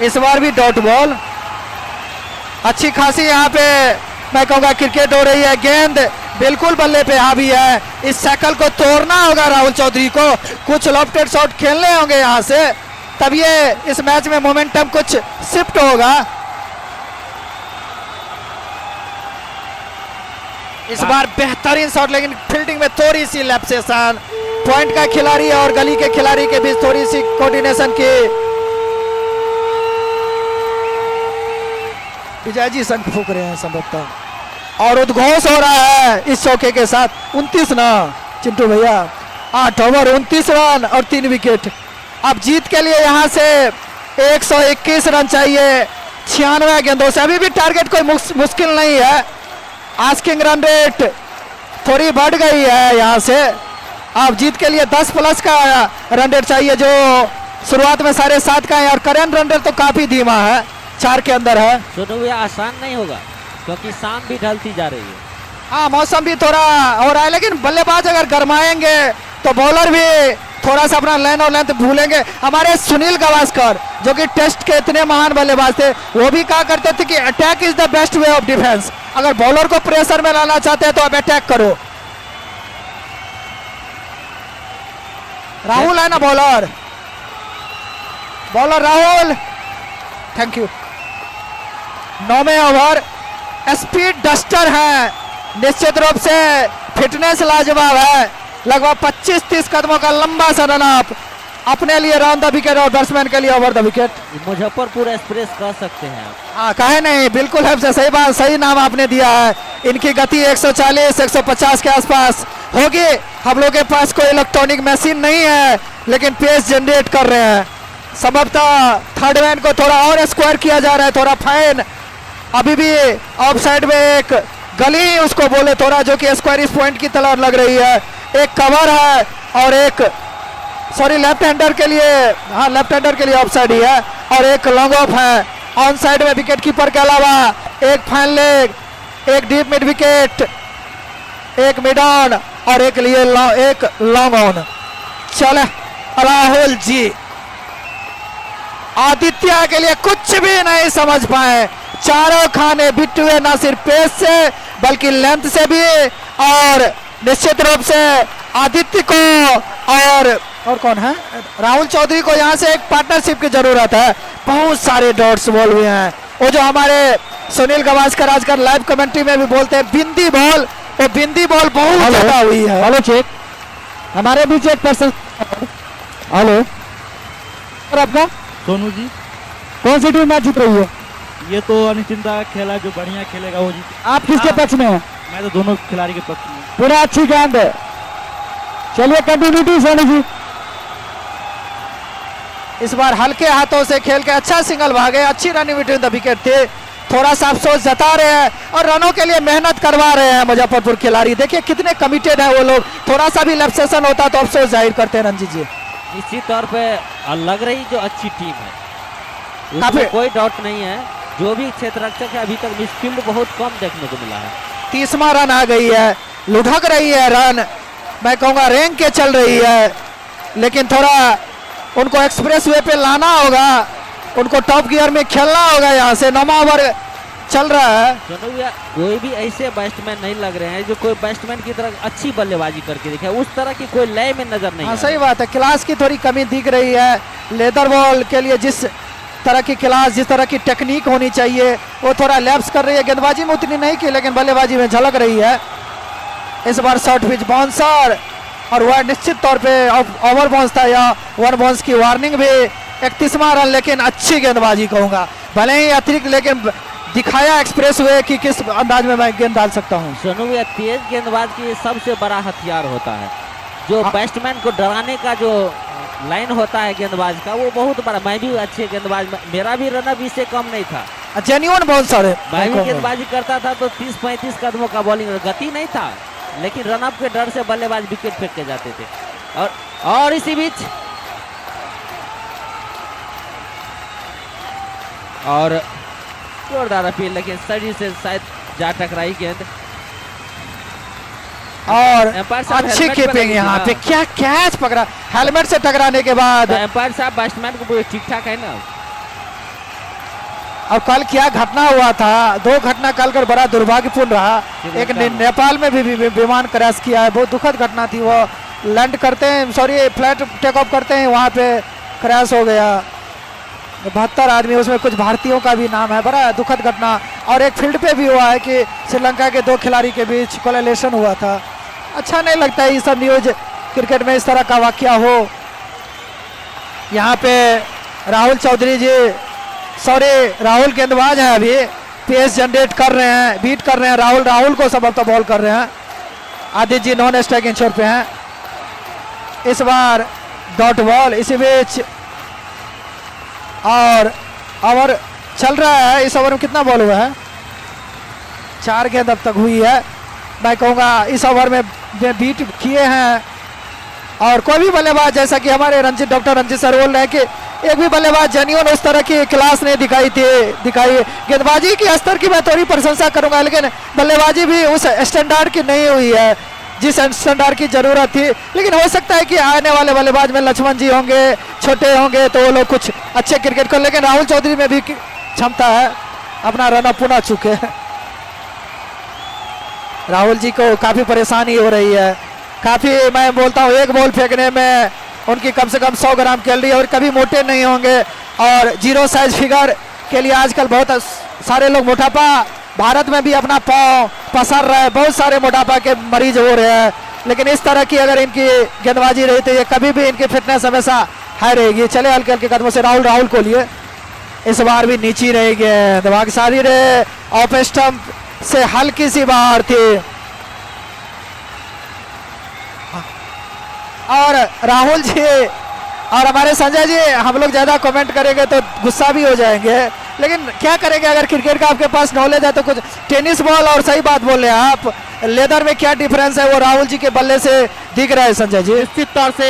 इस बार भी डॉट बॉल, अच्छी खासी यहाँ पे मैं कहूँगा क्रिकेट हो रही है। गेंद बिल्कुल बल्ले पे हावी है, इस साइकिल को तोड़ना होगा राहुल चौधरी को, कुछ लॉफ्टेड शॉट खेलने होंगे यहाँ से, तब ये इस मैच में मोमेंटम कुछ शिफ्ट होगा। इस बार बेहतरीन शॉट, लेकिन फील्डिंग में थोड़ी सी लैप्सेशन, पॉइंट का खिलाड़ी और गली के खिलाड़ी के बीच थोड़ी सी कोऑर्डिनेशन की। विजय जी शंख फूक रहे हैं संभवतः और उद्घोष हो रहा है इस चौके के साथ। 29 ना चिंटू भैया, 8 ओवर 29 रन और 3 विकेट। अब जीत के लिए यहाँ से 121 रन चाहिए 96 गेंदों से। अभी भी टारगेट कोई मुश्किल नहीं है। आस्किंग रन रेट थोड़ी बढ़ गई है यहाँ से। अब जीत के लिए 10 प्लस का रन रेट चाहिए, जो शुरुआत में 7.5 का है और करंट रन रेट तो काफी धीमा है, 4 के अंदर है। सुनो ये आसान नहीं होगा क्योंकि शाम भी ढलती जा रही है। हाँ, मौसम भी थोड़ा हो रहा है, लेकिन बल्लेबाज अगर गरमाएंगे तो बॉलर भी थोड़ा सा अपना लाइन और लेंथ भूलेंगे। हमारे सुनील गावस्कर जो कि टेस्ट के इतने महान बल्लेबाज थे, वो भी कहा करते थे कि attack is the best way of defence. अगर बॉलर को प्रेशर में लाना चाहते हैं तो अब अटैक करो। राहुल है ना bowler, bowler Rahul, thank you. 9वें ओवर, स्पीड डस्टर है, निश्चित रूप से फिटनेस लाजवाब है। लगभग 25-30 कदमों का लंबा सा रन अप अपने लिए राउंड द विकेट और बैट्समैन के लिए over the wicket. Muzaffarpur express कह सकते हैं आप। हाँ, कहे नहीं, बिल्कुल है, सही बात, सही नाम आपने दिया है। इनकी गति 140-150 के आसपास होगी। हम लोग के पास कोई इलेक्ट्रॉनिक मशीन नहीं है, लेकिन पेस जनरेट कर रहे हैं। संभवतः थर्ड मैन को थोड़ा और स्क्वायर किया जा रहा है, थोड़ा फाइन। अभी भी ऑफ साइड में एक गली उसको बोले थोड़ा, जो कि स्क्वायरिश पॉइंट की तरह लग रही है। एक कवर है और एक, सॉरी, लेफ्ट हैंडर के लिए, हाँ लेफ्ट हैंडर के लिए ऑफ साइड ही है, और एक लॉन्ग ऑफ है। ऑन साइड में विकेट कीपर के अलावा एक फाइन लेग, एक डीप मिड विकेट, एक मिड ऑन और एक लिए एक लॉन्ग ऑन। चले राहुल जी आदित्य के लिए कुछ भी नहीं समझ पाए। चारों खाने बिट्टू है, ना सिर्फ पेस से बल्कि लेंथ से भी, और निश्चित रूप से आदित्य को और कौन है, राहुल चौधरी को यहाँ से एक पार्टनरशिप की जरूरत है। बहुत सारे डॉट्स बॉल हुए हैं। वो जो हमारे सुनील गावस्कर आजकल लाइव कमेंट्री में भी बोलते हैं बिंदी बॉल, वो बिंदी बॉल बहुत ज्यादा हुई है। हेलो चेक, हमारे बीच एक पर्सन। हेलो, और आपका सोनू जी, कौन सी टीम मैच जीत रही है? ये तो अनिश्चिंता खेला, जो बढ़िया खेलेगा वो जीते। आप किसके पक्ष में हैं? मैं तो दोनों खिलाड़ी के पक्ष में। पूरा अच्छी गेंद है। चलिए कंटिन्यूटी सोनू जी। इस बार हल्के हाथों से खेल के अच्छा सिंगल भागे, अच्छी रनिंग बिटवीन द विकेट थे। थोड़ा सा अफसोस जता रहे हैं और रनों के लिए मेहनत करवा रहे हैं मुजफ्फरपुर खिलाड़ी। देखिए कितने कमिटेड है वो लोग। थोड़ा सा भी लैप्सेशन होता तो अफसोस जाहिर करते हैं रंजीत जी। निश्चित तौर पे लग रही जो अच्छी टीम है, काफी- उसमें कोई डाउट नहीं है। जो भी क्षेत्ररक्षक है, अभी तक मिसफील्ड बहुत कम देखने को मिला है। 30वां रन आ गई है, लुढ़क रही है रन, मैं कहूँगा रैंक के चल रही है, लेकिन थोड़ा उनको एक्सप्रेस वे पे लाना होगा, उनको टॉप गियर में खेलना होगा। यहाँ से 9वां ओवर चल रहा है। सोनू भैया, कोई भी ऐसे बैट्समैन नहीं लग रहे हैं जो कोई बैट्समैन की तरह अच्छी बल्लेबाजी करके दिखे। उस तरह की कोई लय में नजर नहीं हाँ, आ सही रही। बात है, क्लास की थोड़ी कमी दिख रही है। लेदर बॉल के लिए जिस तरह की क्लास, जिस तरह की टेक्निक होनी चाहिए, वो थोड़ा लैप्स कर रही है। गेंदबाजी में उतनी नहीं की, लेकिन बल्लेबाजी में झलक रही है। इस बार शॉर्ट पिच बाउंसर, और वह निश्चित तौर पे ओवर बाउंस था या वन बाउंस की वार्निंग भी। 31वां रन, लेकिन अच्छी गेंदबाजी कहूँगा, भले ही अतिरिक्त, लेकिन दिखाया एक्सप्रेस वे कि किस अंदाज में मैं गेंद डाल सकता हूँ। सोनू भैया, तेज गेंदबाज की सबसे बड़ा हथियार होता है जो बैट्समैन को डराने का जो लाइन होता है गेंदबाज का, वो बहुत बड़ा। मैं भी अच्छे गेंदबाज, मेरा भी रनअप इससे कम नहीं था। जेन्युइन बाउंसर है। मैं भी गेंदबाजी करता था तो 30-35 कदमों का बॉलिंग, गति नहीं था, लेकिन रनअप के डर से बल्लेबाज विकेट फेंक के जाते थे। और इसी बीच और जोरदार अपील, लेकिन शरीर से शायद जा टकराई गेंद। और एम्पायर साहब अच्छी हेलमेट पे कीपिंग लगी यहाँ थी पे, ना। क्या कैच पकड़ा हेलमेट से टकराने के बाद। एम्पायर साहब बैट्समैन को पूरे ठीक ठाक है ना। अब कल क्या घटना हुआ था, 2 घटना कल कर बड़ा दुर्भाग्यपूर्ण रहा। एक नेपाल में भी विमान क्रैश किया है, बहुत दुखद घटना थी। वो लैंड करते हैं, सॉरी फ्लाइट टेक ऑफ करते हैं, वहाँ पे क्रैश हो गया। 72 आदमी, उसमें कुछ भारतीयों का भी नाम है। बड़ा दुखद घटना। और एक फील्ड पे भी हुआ है कि श्रीलंका के 2 खिलाड़ी के बीच कोलिशन हुआ था। अच्छा नहीं लगता है ये सब न्यूज क्रिकेट में, इस तरह का वाकया हो। यहाँ पे राहुल चौधरी जी, सॉरी राहुल गेंदबाज है, अभी पेस जनरेट कर रहे हैं, बीट कर रहे हैं। राहुल को संभवतः बॉल कर रहे हैं। आदित्य जी नॉन स्ट्राइकिंग छोर पे हैं। इस बार डॉट बॉल इसी बीच, और ओवर चल रहा है। इस ओवर में कितना बॉल हुआ है? 4 गेंद अब तक हुई है। मैं कहूँगा इस ओवर में बीट किए हैं, और कोई भी बल्लेबाज, जैसा कि हमारे डॉक्टर रंजीत सर बोल रहे हैं कि एक भी बल्लेबाज जेन्युइन उस तरह की क्लास ने दिखाई। गेंदबाजी की स्तर की मैं थोड़ी प्रशंसा करूंगा, लेकिन बल्लेबाजी भी उस स्टैंडर्ड की नहीं हुई है। जिस स्टैंडर्ड की जरूरत थी। लेकिन हो सकता है कि आने वाले बल्लेबाज में लक्ष्मण जी होंगे, छोटे होंगे, तो वो लोग कुछ अच्छे क्रिकेट को, लेकिन राहुल चौधरी में भी क्षमता है, अपना रन अप पुनः चुके हैं। राहुल जी को काफी परेशानी हो रही है, काफी, मैं बोलता हूँ एक बॉल फेंकने में उनकी कम से कम 100 ग्राम कैलोरी, और कभी मोटे नहीं होंगे। और जीरो साइज फिगर के लिए आजकल बहुत सारे लोग मोटापा, भारत में भी अपना पाँव पसर रहे हैं, बहुत सारे मोटापा के मरीज हो रहे हैं। लेकिन इस तरह की अगर इनकी गेंदबाजी रही तो ये कभी भी इनकी फिटनेस हमेशा हाई रहेगी। चले हल्के हल्के कदमों से राहुल को लिए, इस बार भी नीचे रही गेंद, भाग्यशाली रहे, ऑफ स्टंप से हल्की सी बाहर थी। और राहुल जी और हमारे संजय जी, हम लोग ज्यादा कमेंट करेंगे तो गुस्सा भी हो जाएंगे, लेकिन क्या करेंगे, अगर क्रिकेट का आपके पास नॉलेज है तो कुछ टेनिस बॉल, और सही बात बोले आप, लेदर में क्या डिफरेंस है वो राहुल जी के बल्ले से दिख रहा है संजय जी। निश्चित तौर से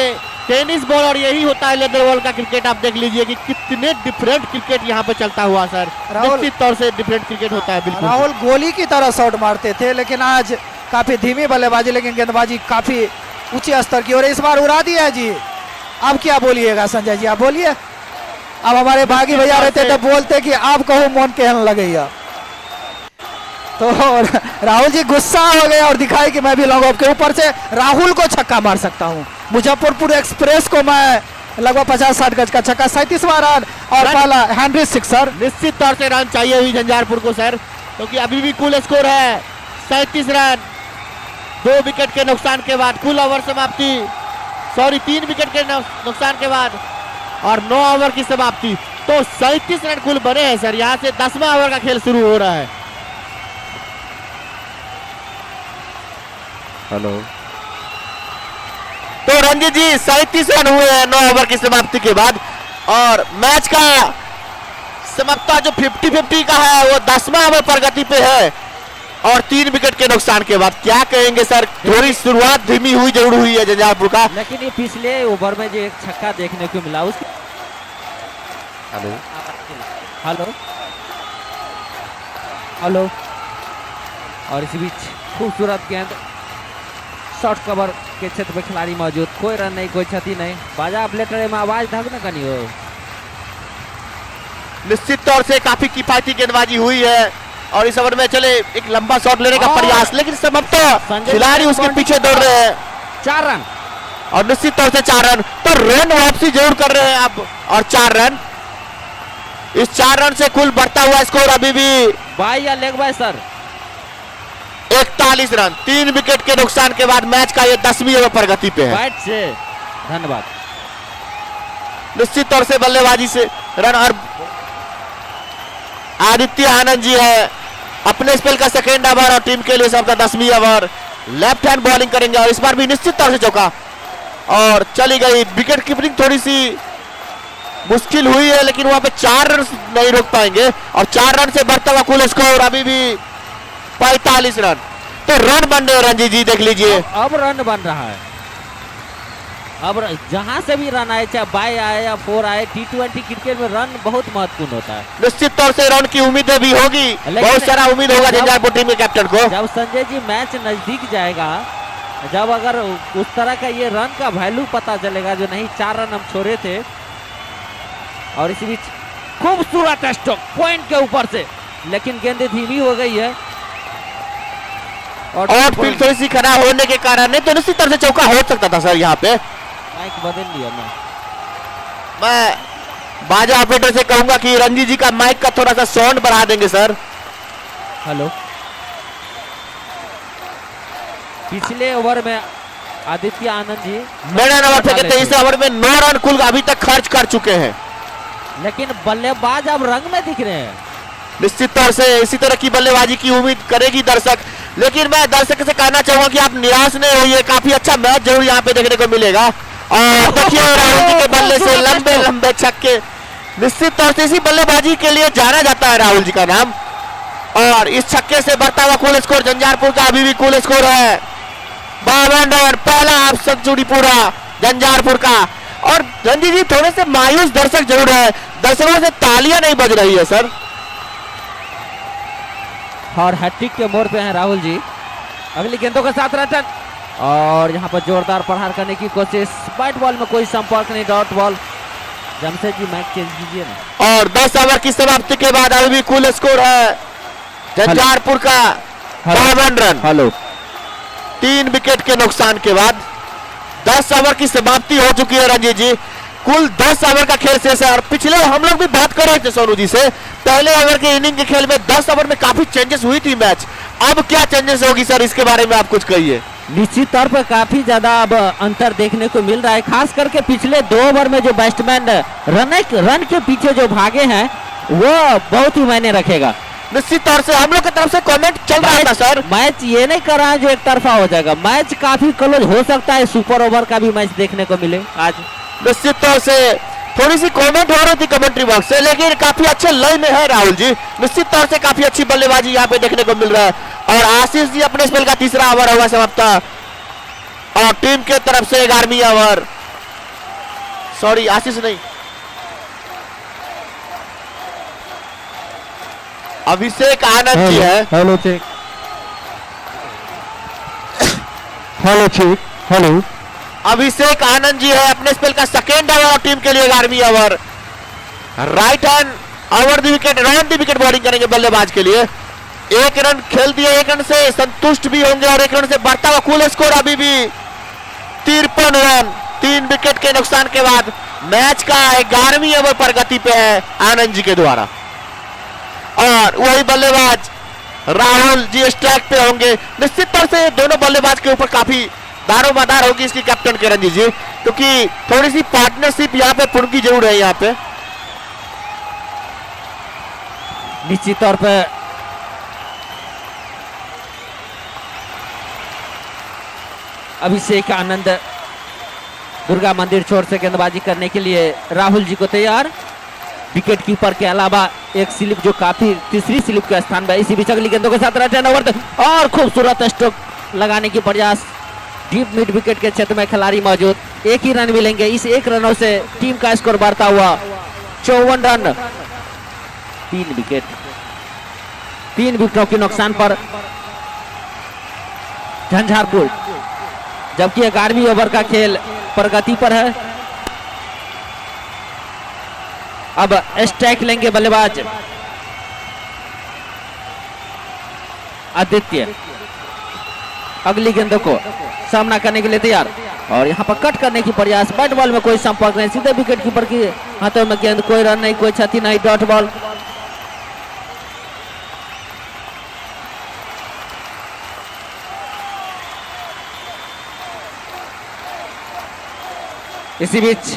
टेनिस बॉल और यही होता है लेदर बॉल का क्रिकेट। आप देख लीजिए कि कितने डिफरेंट क्रिकेट यहाँ पे चलता हुआ सर, निश्चित तौर से डिफरेंट क्रिकेट होता है। बिल्कुल राहुल गोली की तरह शॉट मारते थे, लेकिन आज काफी धीमी बल्लेबाजी, लेकिन गेंदबाजी काफी ऊंचे स्तर की, और इस बार उड़ा दिया है जी। अब क्या बोलिएगा संजय जी, आप बोलिए। अब हमारे भागी भैया रहते तो बोलते कि आप कहो मोन कहने लगेगा, तो राहुल जी गुस्सा हो गए और दिखाई कि मैं भी लॉन्ग ऑफ के ऊपर से राहुल को छक्का मार सकता हूं। मुजफ्फरपुर एक्सप्रेस को मैं लगभग 50-60 गज का छक्का, 37वां रन, और पहला हैंनरी सिक्सर। निश्चित तौर से रन चाहिए हुई झंझारपुर को सर, क्योंकि अभी भी कुल स्कोर है 37 रन, 2 विकेट के नुकसान के बाद, कुल ओवर समाप्ति, सॉरी 3 विकेट के नुकसान के बाद और 9 ओवर की समाप्ति, तो 37 रन कुल बने हैं सर। यहाँ से 10वां ओवर का खेल शुरू हो रहा है। हेलो, तो रंजीत जी 37 रन हुए हैं 9 ओवर की समाप्ति के बाद, और मैच का समाप्ता जो 50-50 का है वो 10वां ओवर प्रगति पे है, और 3 विकेट के नुकसान के बाद। क्या कहेंगे सर, थोड़ी शुरुआत धीमी हुई जरूर हुई है झंझारपुर का, लेकिन ये पिछले ओवर में जो एक छक्का देखने को मिला उसके। हेलो हेलो हेलो, और इस बीच खूबसूरत गेंद, शॉर्ट कवर के क्षेत्र में खिलाड़ी मौजूद, कोई रन नहीं, कोई क्षति नहीं। बाजा प्लेटर में आवाज ढक न कनी हो। निश्चित तौर से काफी किफायती गेंदबाजी हुई है, और इस ओवर में चले एक लंबा शॉट लेने का प्रयास, लेकिन समाप्त खिलाड़ी उसके पीछे दौड़ रहे हैं। 4 रन, और निश्चित तौर से 4 रन, तो रन वापसी जरूर कर रहे हैं अब, और 4 रन, इस 4 रन से कुल बढ़ता हुआ स्कोर अभी भी बाई या leg bye sir, 41 run, 3 wicket के नुकसान के बाद मैच का ये 10वीं ओवर प्रगति पे है। बैट से धन्यवाद। निश्चित तौर से बल्लेबाजी से रन, और आदित्य आनंद जी है अपने स्पेल का सेकेंड ओवर, और टीम के लिए सबका 10वीं ओवर, लेफ्ट हैंड बॉलिंग करेंगे, और इस बार भी निश्चित तौर से चौका, और चली गई। विकेट कीपिंग थोड़ी सी मुश्किल हुई है, लेकिन वहां पे 4 रन नहीं रोक पाएंगे, और 4 रन से बढ़ता हुआ कुल स्कोर अभी भी 45 रन। तो रन बन रहे रंजीत जी, देख लीजिए अब रन बन रहा है। अब जहां से भी रन आए, चाहे बाय आए या 4 आए, T20 क्रिकेट में रन बहुत महत्वपूर्ण होता है। निश्चित तौर से रन की उम्मीदें भी होगी, बहुत सारा उम्मीद होगा झंझारपुर टीम के कैप्टन को। जब संजय जी मैच नजदीक जाएगा, जब अगर उस तरह का ये रन का वैल्यू पता चलेगा, जो नहीं 4 रन हम छोड़े थे, और इस बीच खूबसूरत स्ट्रोक पॉइंट के ऊपर से, लेकिन गेंद धीमी हो गई है, और फील्ड थोड़ी सी खराब होने के कारण नहीं तो निश्चित तरह से चौका हो सकता था सर। यहाँ पे माइक बदल लिया मैं बाजा ऑपरेटर से कहूंगा कि रंजीत जी का माइक का थोड़ा सा साउंड बढ़ा देंगे सर। हेलो, पिछले ओवर में आदित्य आनंद जी मेरा नंबर पे कहते हैं इस ओवर में 9 रन कुल अभी तक खर्च कर चुके हैं, लेकिन बल्लेबाज अब रंग में दिख रहे हैं। निश्चित तौर से इसी तरह की बल्लेबाजी की उम्मीद करेगी दर्शक, लेकिन मैं दर्शक से कहना चाहूंगा कि आप निराश नहीं होइए, काफी अच्छा मैच जरूर यहाँ पे देखने को मिलेगा। और देखिए राहुल जी के बल्ले से लंबे लंबे छक्के, निश्चित तौर से इसी बल्लेबाजी के लिए जाना जाता है राहुल जी का नाम, और इस छक्के से बढ़ता हुआ कुल स्कोर झंझारपुर का अभी भी कुल स्कोर है 52 रन, पहला हाफ सेंचुरी पूरा झंझारपुर का। और रंजीत जी थोड़े से मायूस दर्शक जरूर है, दर्शकों से तालियां नहीं बज रही है सर। और हैट्रिक के मोड़ पे हैं राहुल जी, अगली गेंदों के साथ रटन, और यहाँ पर जोरदार प्रहार करने की कोशिश, बैट बॉल में कोई संपर्क नहीं, dot ball. Jamshed ji match change कीजिए ना। और 10 ओवर की समाप्ति के बाद अभी भी कुल स्कोर है झंझारपुर का 52 रन। हेलो 3 विकेट के नुकसान के बाद 10 ओवर की समाप्ति हो चुकी है रंजीत जी। कुल 10 ओवर का खेल शेष है। और पिछले हम लोग भी बात कर रहे थे सोनू जी से, पहले ओवर के इनिंग के खेल में 10 ओवर में काफी चेंजेस हुई थी मैच। अब क्या चेंजेस होगी सर, इसके बारे में आप कुछ कहिए। निश्चित तौर पर काफी ज्यादा अब अंतर देखने को मिल रहा है, खास करके पिछले 2 ओवर में जो बैट्समैन रन के पीछे जो भागे हैं वो बहुत ही मायने रखेगा। निश्चित तौर से हम लोग की तरफ से कमेंट चल रहा था सर, मैच ये नहीं कर रहा है जो एक तरफा हो जाएगा, मैच काफी क्लोज हो सकता है, सुपर ओवर का भी मैच देखने को मिले आज। निश्चित तौर से थोड़ी सी कमेंट हो रही थी कमेंट्री बॉक्स से, लेकिन काफी अच्छे लय में है राहुल जी। निश्चित तौर से काफी अच्छी बल्लेबाजी यहाँ पे देखने को मिल रहा है। और आशीष जी अपने स्पेल का तीसरा ओवर हुआ समाप्त, और टीम के तरफ से 11वीं ओवर, सॉरी आशीष नहीं, अभिषेक आनंद जी है। Hello check, hello check, hello Abhishek Anand ji है अपने स्पेल का सेकेंड ओवर और टीम के लिए 11वीं over. Right hand over the wicket, round the wicket bowling करेंगे बल्लेबाज के लिए। 1 रन खेल दिए, 1 रन से संतुष्ट भी होंगे और 1 रन से बढ़ता हुआ कुल स्कोर अभी भी 53 रन। 3 विकेट के नुकसान के बाद मैच का 11वीं ओवर पर गति पे है आनंद जी के द्वारा। और वही बल्लेबाज राहुल जी स्ट्राइक पे होंगे। निश्चित तौर से दोनों बल्लेबाज के ऊपर काफी दारोमदार होगी इसकी कैप्टन के रंजीत जी, क्योंकि थोड़ी सी पार्टनरशिप यहाँ पे पुन की जरूर है। यहाँ पे निश्चित तौर पर अभिषेक आनंद दुर्गा मंदिर छोर से गेंदबाजी करने के लिए राहुल जी को तैयार। विकेट कीपर के अलावा एक स्लिप जो काफी तीसरी स्लिप के स्थान पर, इसी बीच अगली गेंदों के साथ रन ओवर और खूबसूरत स्ट्रोक लगाने की प्रयास। डीप मिड विकेट के क्षेत्र में खिलाड़ी मौजूद, 1 ही रन मिलेंगे। इस 1 रनों से टीम का स्कोर बढ़ता हुआ 54 रन। 3 विकेट, 3 विकेटों के नुकसान पर झंझारपुर, जबकि 11वीं ओवर का खेल प्रगति पर है। अब स्ट्राइक लेंगे बल्लेबाज आदित्य, अगली गेंदों को सामना करने के लिए तैयार। और यहाँ पर कट करने की प्रयास, बैट बॉल में कोई संपर्क नहीं, सीधे विकेट कीपर की हाथों में गेंद, कोई रन नहीं, कोई क्षति नहीं, डॉट बॉल। इसी बीच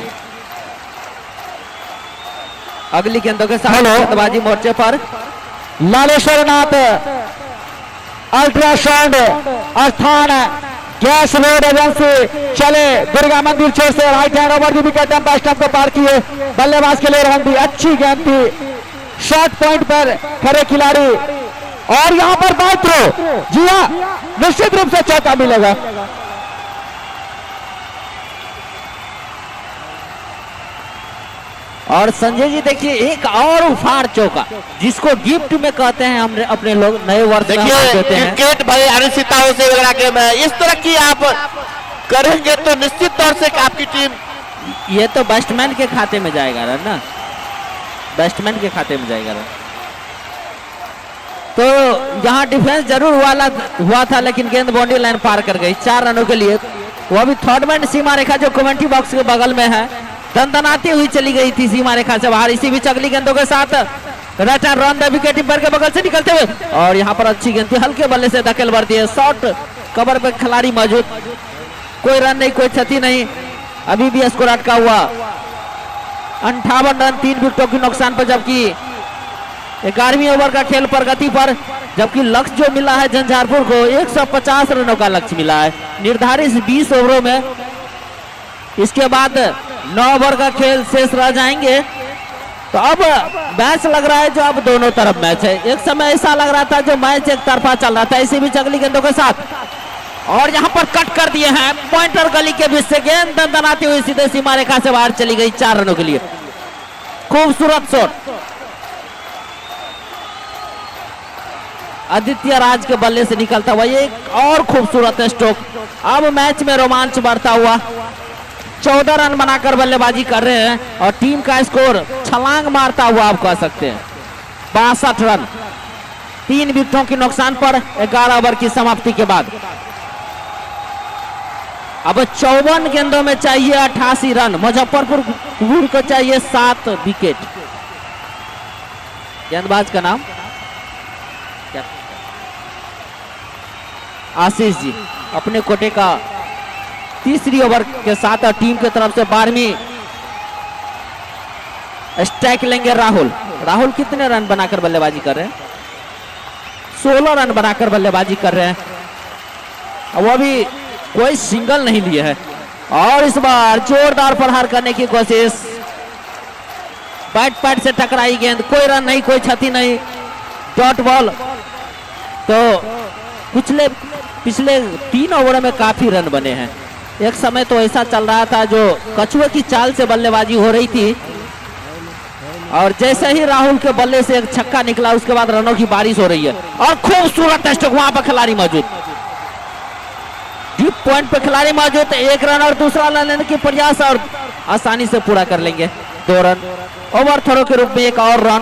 अगली गेंदों के साथ गेंदबाजी मोर्चे पर लालेश्वर नाथ अल्ट्रासाउंड स्थान गैस रोड एजेंसी चले दुर्गा मंदिर छोर से right hand over the wicket, stump को पार किए, बल्लेबाज के लिए रन दी, अच्छी गेंद थी, शॉर्ट पॉइंट पर खड़े खिलाड़ी। और यहां पर बात थ्रो, जी हाँ निश्चित रूप से चौका मिलेगा। और संजय जी देखिए एक और उफाड़ चौका, जिसको गिफ्ट में कहते हैं हम अपने लोग नए वर्ष में देते हैं। क्रिकेट भाई अनिश्चितताओं से वगैरह गेम है, इस तरह की आप करेंगे तो निश्चित तौर से आपकी टीम, ये तो बैट्समैन के खाते में जाएगा रन ना, बैट्समैन के खाते में जाएगा रन। तो यहाँ डिफेंस जरूर हुआ था, लेकिन गेंद बाउंड्री लाइन पार कर गई 4 रनों के लिए। वो भी थर्ड मैन सीमा रेखा जो कमेंट्री बॉक्स के बगल में है, दंदनाती हुई चली गई थी सीमा रेखा से बाहर। इसी बीच अगली गेंदों के साथ रन द विकेट कीपर के बगल से निकलते हुए, और यहाँ पर अच्छी गेंद थी, हल्के बल्ले से धकेल बढ़ती है, शॉर्ट कवर पे खिलाड़ी मौजूद, कोई रन नहीं, कोई क्षति नहीं, अभी भी स्कोर अटका हुआ 58 रन 3 विकेटों के नुकसान पर। जबकि 11वीं ओवर का खेल प्रगति पर, जबकि लक्ष्य जो मिला है झंझारपुर को 150 रनों का लक्ष्य मिला है निर्धारित 20 ओवरों में। इसके बाद 9 ओवर का खेल शेष रह जाएंगे। तो अब मैच लग रहा है जो अब दोनों तरफ मैच है, एक समय ऐसा लग रहा था जो मैच एक तरफा चल रहा था। इसी बीच अगली गेंदों के साथ, और यहाँ पर कट कर दिए हैं, पॉइंटर गली के बीच से गेंद दंदनाती हुई सीधे सीमा रेखा से बाहर चली गई 4 रनों के लिए। खूबसूरत शॉट। आदित्य राज के बल्ले से निकलता हुआ ये एक और खूबसूरत स्ट्रोक। अब मैच में रोमांच बढ़ता हुआ। 14 रन बनाकर बल्लेबाजी कर रहे हैं और टीम का स्कोर छलांग मारता हुआ आप कह सकते हैं 62 रन 3 विकेटों के नुकसान पर 11 ओवर की समाप्ति के बाद। अब 54 गेंदों में चाहिए 88 रन। मुजफ्फरपुर को चाहिए 7 विकेट। गेंदबाज का नाम क्या? आशीष जी अपने कोटे का तीसरी ओवर के साथ टीम की तरफ से 12वीं स्ट्राइक लेंगे राहुल। राहुल कितने रन बनाकर बल्लेबाजी कर रहे हैं? 16 रन बनाकर बल्लेबाजी कर रहे हैं। वो भी कोई सिंगल नहीं लिए है और इस बार जोरदार प्रहार करने की कोशिश। बैट पैड से टकराई गेंद, कोई रन नहीं, कोई क्षति नहीं, डॉट बॉल। तो पिछले 3 ओवरों में काफी रन बने हैं। एक समय तो ऐसा चल रहा था जो कछुए की चाल से बल्लेबाजी हो रही थी और जैसे ही राहुल के बल्ले से एक छक्का निकला उसके बाद रनों की बारिश हो रही है और खूबसूरत स्ट्रोक। वहां पर खिलाड़ी मौजूद, डीप पॉइंट पे खिलाड़ी मौजूद। 1 रन और दूसरा रन लेने की प्रयास और आसानी से पूरा कर लेंगे। 2 रन ओवर थ्रो के रूप में 1 और रन।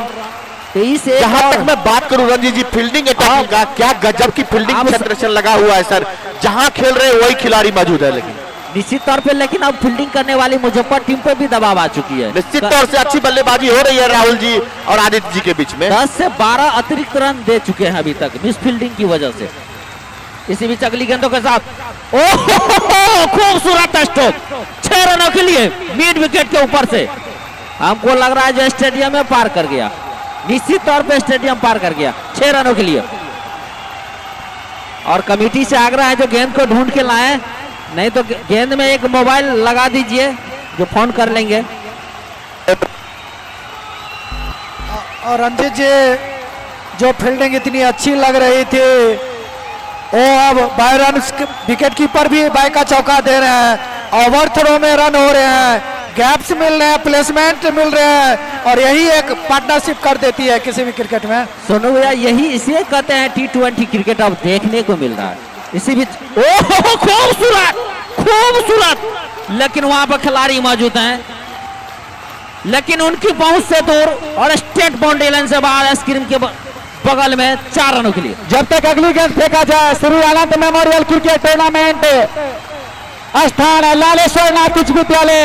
23 जहां तक मैं बात करूं रणजीत जी फील्डिंग अटैकिंग का, क्या गजब की फील्डिंग क्षेत्र लगा हुआ है सर। जहां खेल रहे वही खिलाड़ी मौजूद है। लेकिन निश्चित तौर पे लेकिन अब फील्डिंग करने वाली मुजफ्फर टीम पे भी दबाव आ चुकी है। निश्चित तौर से अच्छी बल्लेबाजी हो रही है राहुल जी और आदित्य जी के बीच में। 10 से 12 अतिरिक्त रन दे चुके हैं अभी तक मिस फील्डिंग की वजह से। इसी बीच अगली गेंदों के साथ खूबसूरत स्ट्रोक 6 रनों के लिए मिड विकेट के ऊपर से। हमको लग रहा है जो स्टेडियम में पार कर गया, निश्चित तौर पे स्टेडियम पार कर गया 6 रनों के लिए। और कमेटी से आग्रह है जो गेंद को ढूंढ के लाए, नहीं तो गेंद में एक मोबाइल लगा दीजिए जो फोन कर लेंगे। और रंजीत जी जो फील्डिंग इतनी अच्छी लग रही थी वो अब बाय रन विकेट कीपर भी बाय का चौका दे रहे हैं। ओवर थ्रो में रन हो रहे हैं, गैप्स मिल रहे हैं, प्लेसमेंट मिल रहे हैं और यही एक पार्टनरशिप कर देती है किसी भी क्रिकेट में। सोनू भैया यही इसे कहते हैं T20 क्रिकेट अब देखने को मिल रहा है। इसी बीच खूबसूरत लेकिन वहां पर खिलाड़ी मौजूद हैं लेकिन उनकी पहुंच से दूर और स्टेट बाउंड्री लाइन से बाहर स्क्रीन के बगल में 4 रनों के लिए। जब तक अगली गेंद फेंका जाए Shri Anand memorial cricket tournament स्थान लालेश्वर नाथ उच्च विद्यालय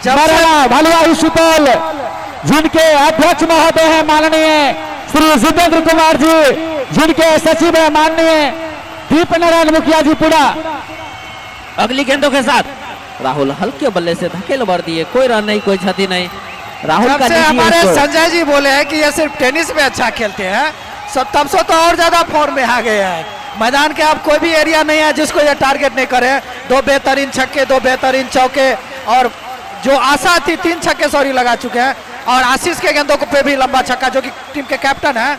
मरला भलुआही सुपौल, जिनके अध्यक्ष महोदय हैं माननीय श्री जितेंद्र कुमार जी, जिनके सचिव है माननीय दीप नारायण मुखिया जी पुरा। अगली गेंदों के साथ राहुल हल्के बल्ले से धकेल भर दिए, कोई रन नहीं, कोई क्षति नहीं। राहुल का हमारे संजय जी बोले हैं कि ये सिर्फ टेनिस में अच्छा खेलते हैं, तब से तो और ज्यादा फॉर्म में आ गए हैं। मैदान के अब कोई भी एरिया नहीं है जिसको ये टारगेट नहीं करे। 2 बेहतरीन छक्के, 2 बेहतरीन चौके और जो आशा थी 3 छक्के सॉरी लगा चुके हैं और आशीष के गेंदों पे भी लंबा छक्का, जो कि टीम के कैप्टन है।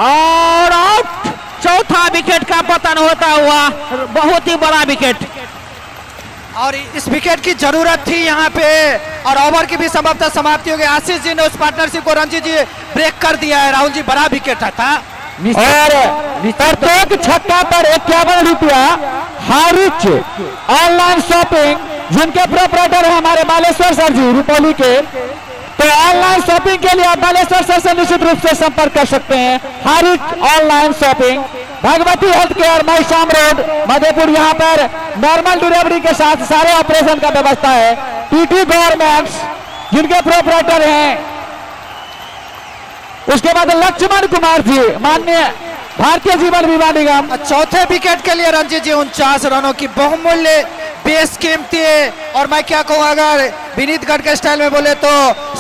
और आउट, चौथा विकेट का पतन होता हुआ, बहुत ही बड़ा विकेट। और इस विकेट की जरूरत थी यहाँ पे और ओवर की भी समाप्ति हो गई। आशीष जी ने उस पार्टनरशिप को रणजीत जी ब्रेक कर दिया है। राहुल जी बड़ा विकेट था और प्रत्येक छक्का पर 51 रुपया हारिच ऑनलाइन शॉपिंग, जिनके प्रोपराइटर है हमारे बालेश्वर सर जी रुपौली के। तो ऑनलाइन शॉपिंग के लिए आप बालेश्वर सर से निश्चित रूप से संपर्क कर सकते हैं। हारिच online shopping, Bhagwati health care, मैशाम रोड, मधेपुर। यहाँ पर नॉर्मल डिलीवरी के साथ सारे ऑपरेशन का व्यवस्था है। टीटी गवर्नमेंट्स, जिनके प्रोपराइटर हैं। उसके बाद लक्ष्मण कुमार जी, माननीय भारतीय जीवन बीमा निगम। चौथे विकेट के लिए रणजीत जी 49 रनों की बहुमूल्य बेशकीमती, और मैं क्या कहूँ, अगर विनीतगढ़ के स्टाइल में बोले तो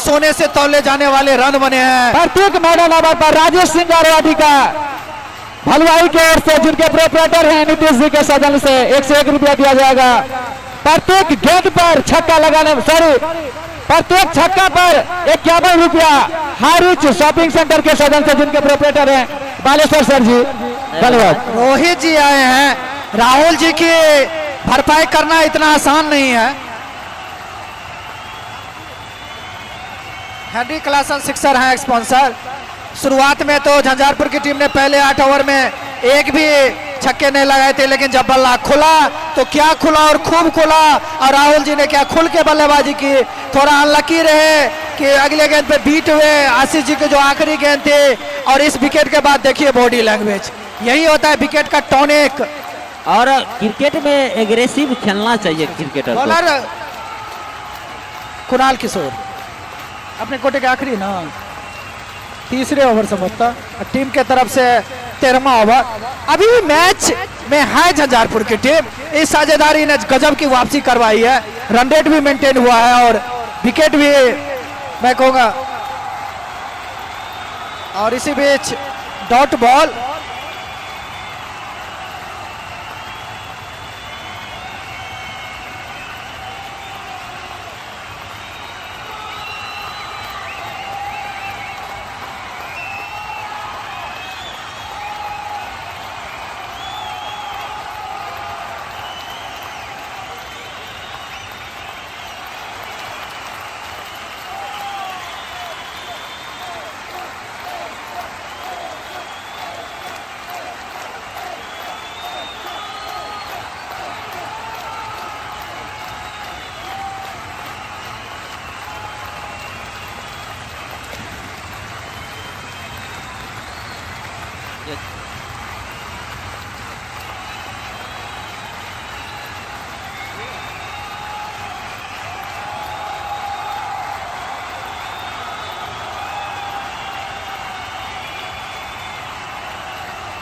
सोने से तौले जाने वाले रन बने हैं। प्रत्येक मॉडल ओवर पर राजेश सिंह गारवाडी का भलुआही की ओर से, जिनके प्रोपराइटर हैं नीतीश जी के सदन से 101 रुपया दिया जाएगा। प्रत्येक गेंद पर छक्का लगाने, प्रत्येक छक्का पर 51 रुपया हारिच शॉपिंग सेंटर के सदन से, जिनके प्रोपराइटर हैं बालेश्वर सर जी। धन्यवाद। रोहित जी आए हैं। राहुल जी की भरपाई करना इतना आसान नहीं है। हेनरी क्लासन सिक्सर हैं स्पॉन्सर। शुरुआत में तो झंझारपुर की टीम ने पहले 8 ओवर में एक भी छक्के नहीं लगाए थे, लेकिन जब बल्ला खुला तो क्या खुला और खूब खुला, और राहुल जी ने क्या खुल के बल्लेबाजी की। थोड़ा अनलकी रहे कि अगले गेंद पे बीट हुए आशीष जी के जो आखिरी गेंद थे, और इस विकेट के बाद देखिए बॉडी लैंग्वेज, यही होता है विकेट का टॉनिक। और क्रिकेट में एग्रेसिव खेलना चाहिए क्रिकेटर को। बॉलर कुणाल किशोर अपने कोटे के आखिरी ना तीसरे ओवर समझता, टीम के तरफ से 13वां ओवर। अभी मैच में है झंझारपुर की टीम, इस साझेदारी ने गजब की वापसी करवाई है, रन रेट भी मेंटेन हुआ है और विकेट भी मैं कहूंगा। और इसी बीच डॉट बॉल,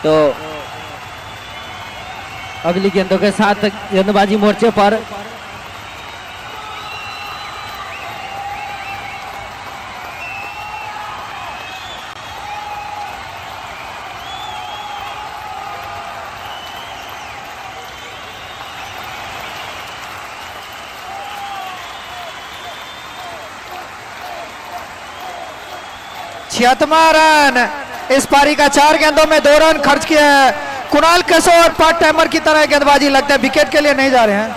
तो अगली गेंदों के साथ गेंदबाजी मोर्चे पर छिहत्तरवां रन इस पारी का, 4 गेंदों में 2 रन खर्च किया है कुणाल किशोर। पार्ट टाइमर की तरह गेंदबाजी लगता है, विकेट के लिए नहीं जा रहे हैं।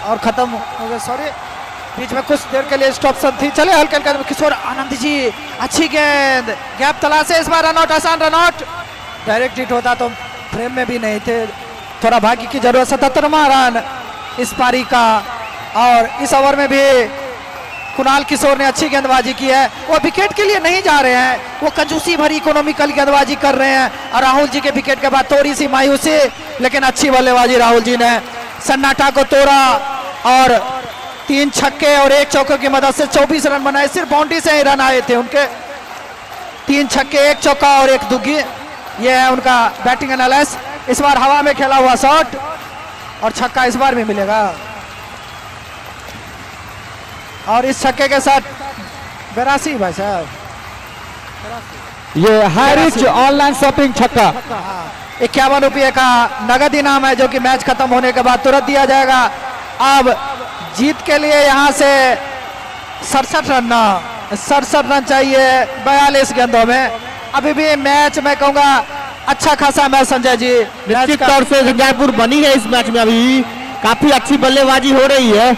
और खत्म हो गया, सॉरी बीच में कुछ देर के लिए स्टॉप्सन थी। चले हल्के हल्के किशोर आनंद जी, अच्छी गेंद, गैप तलाशे, इस बार रनआउट, आसान रनआउट। डायरेक्ट हिट होता तो फ्रेम में भी नहीं थे, थोड़ा भाग्य की जरूरत। 77वां रन इस पारी का, और इस ओवर में भी कुणाल किशोर ने अच्छी गेंदबाजी की है। वो विकेट के लिए नहीं जा रहे हैं, वो कंजूसी भरी इकोनॉमिकल गेंदबाजी कर रहे हैं। और राहुल जी के विकेट के बाद थोड़ी सी मायूसी, लेकिन अच्छी बल्लेबाजी राहुल जी ने सन्नाटा को तोड़ा, और 3 छक्के और 1 चौके की मदद से 24 रन बनाए। सिर्फ बाउंड्री से ही रन आए थे उनके, 3 छक्के 1 चौका और 1 दुग्गी, ये है उनका बैटिंग एनालिसिस। इस बार हवा में खेला हुआ शॉट, और छक्का इस बार भी मिलेगा। और इस छक्के के साथ 82 भाई साहब, ये हाई रिच ऑनलाइन शॉपिंग छक्का 51 रुपये का नगद इनाम है, जो कि मैच खत्म होने के बाद तुरंत दिया जाएगा। अब जीत के लिए यहाँ से 67 रन चाहिए 42 गेंदों में। अभी भी मैच मैं कहूँगा अच्छा खासा मैच संजय जी, निश्चित तौर से झंझारपुर बनी है इस मैच में, अभी काफी अच्छी बल्लेबाजी हो रही है,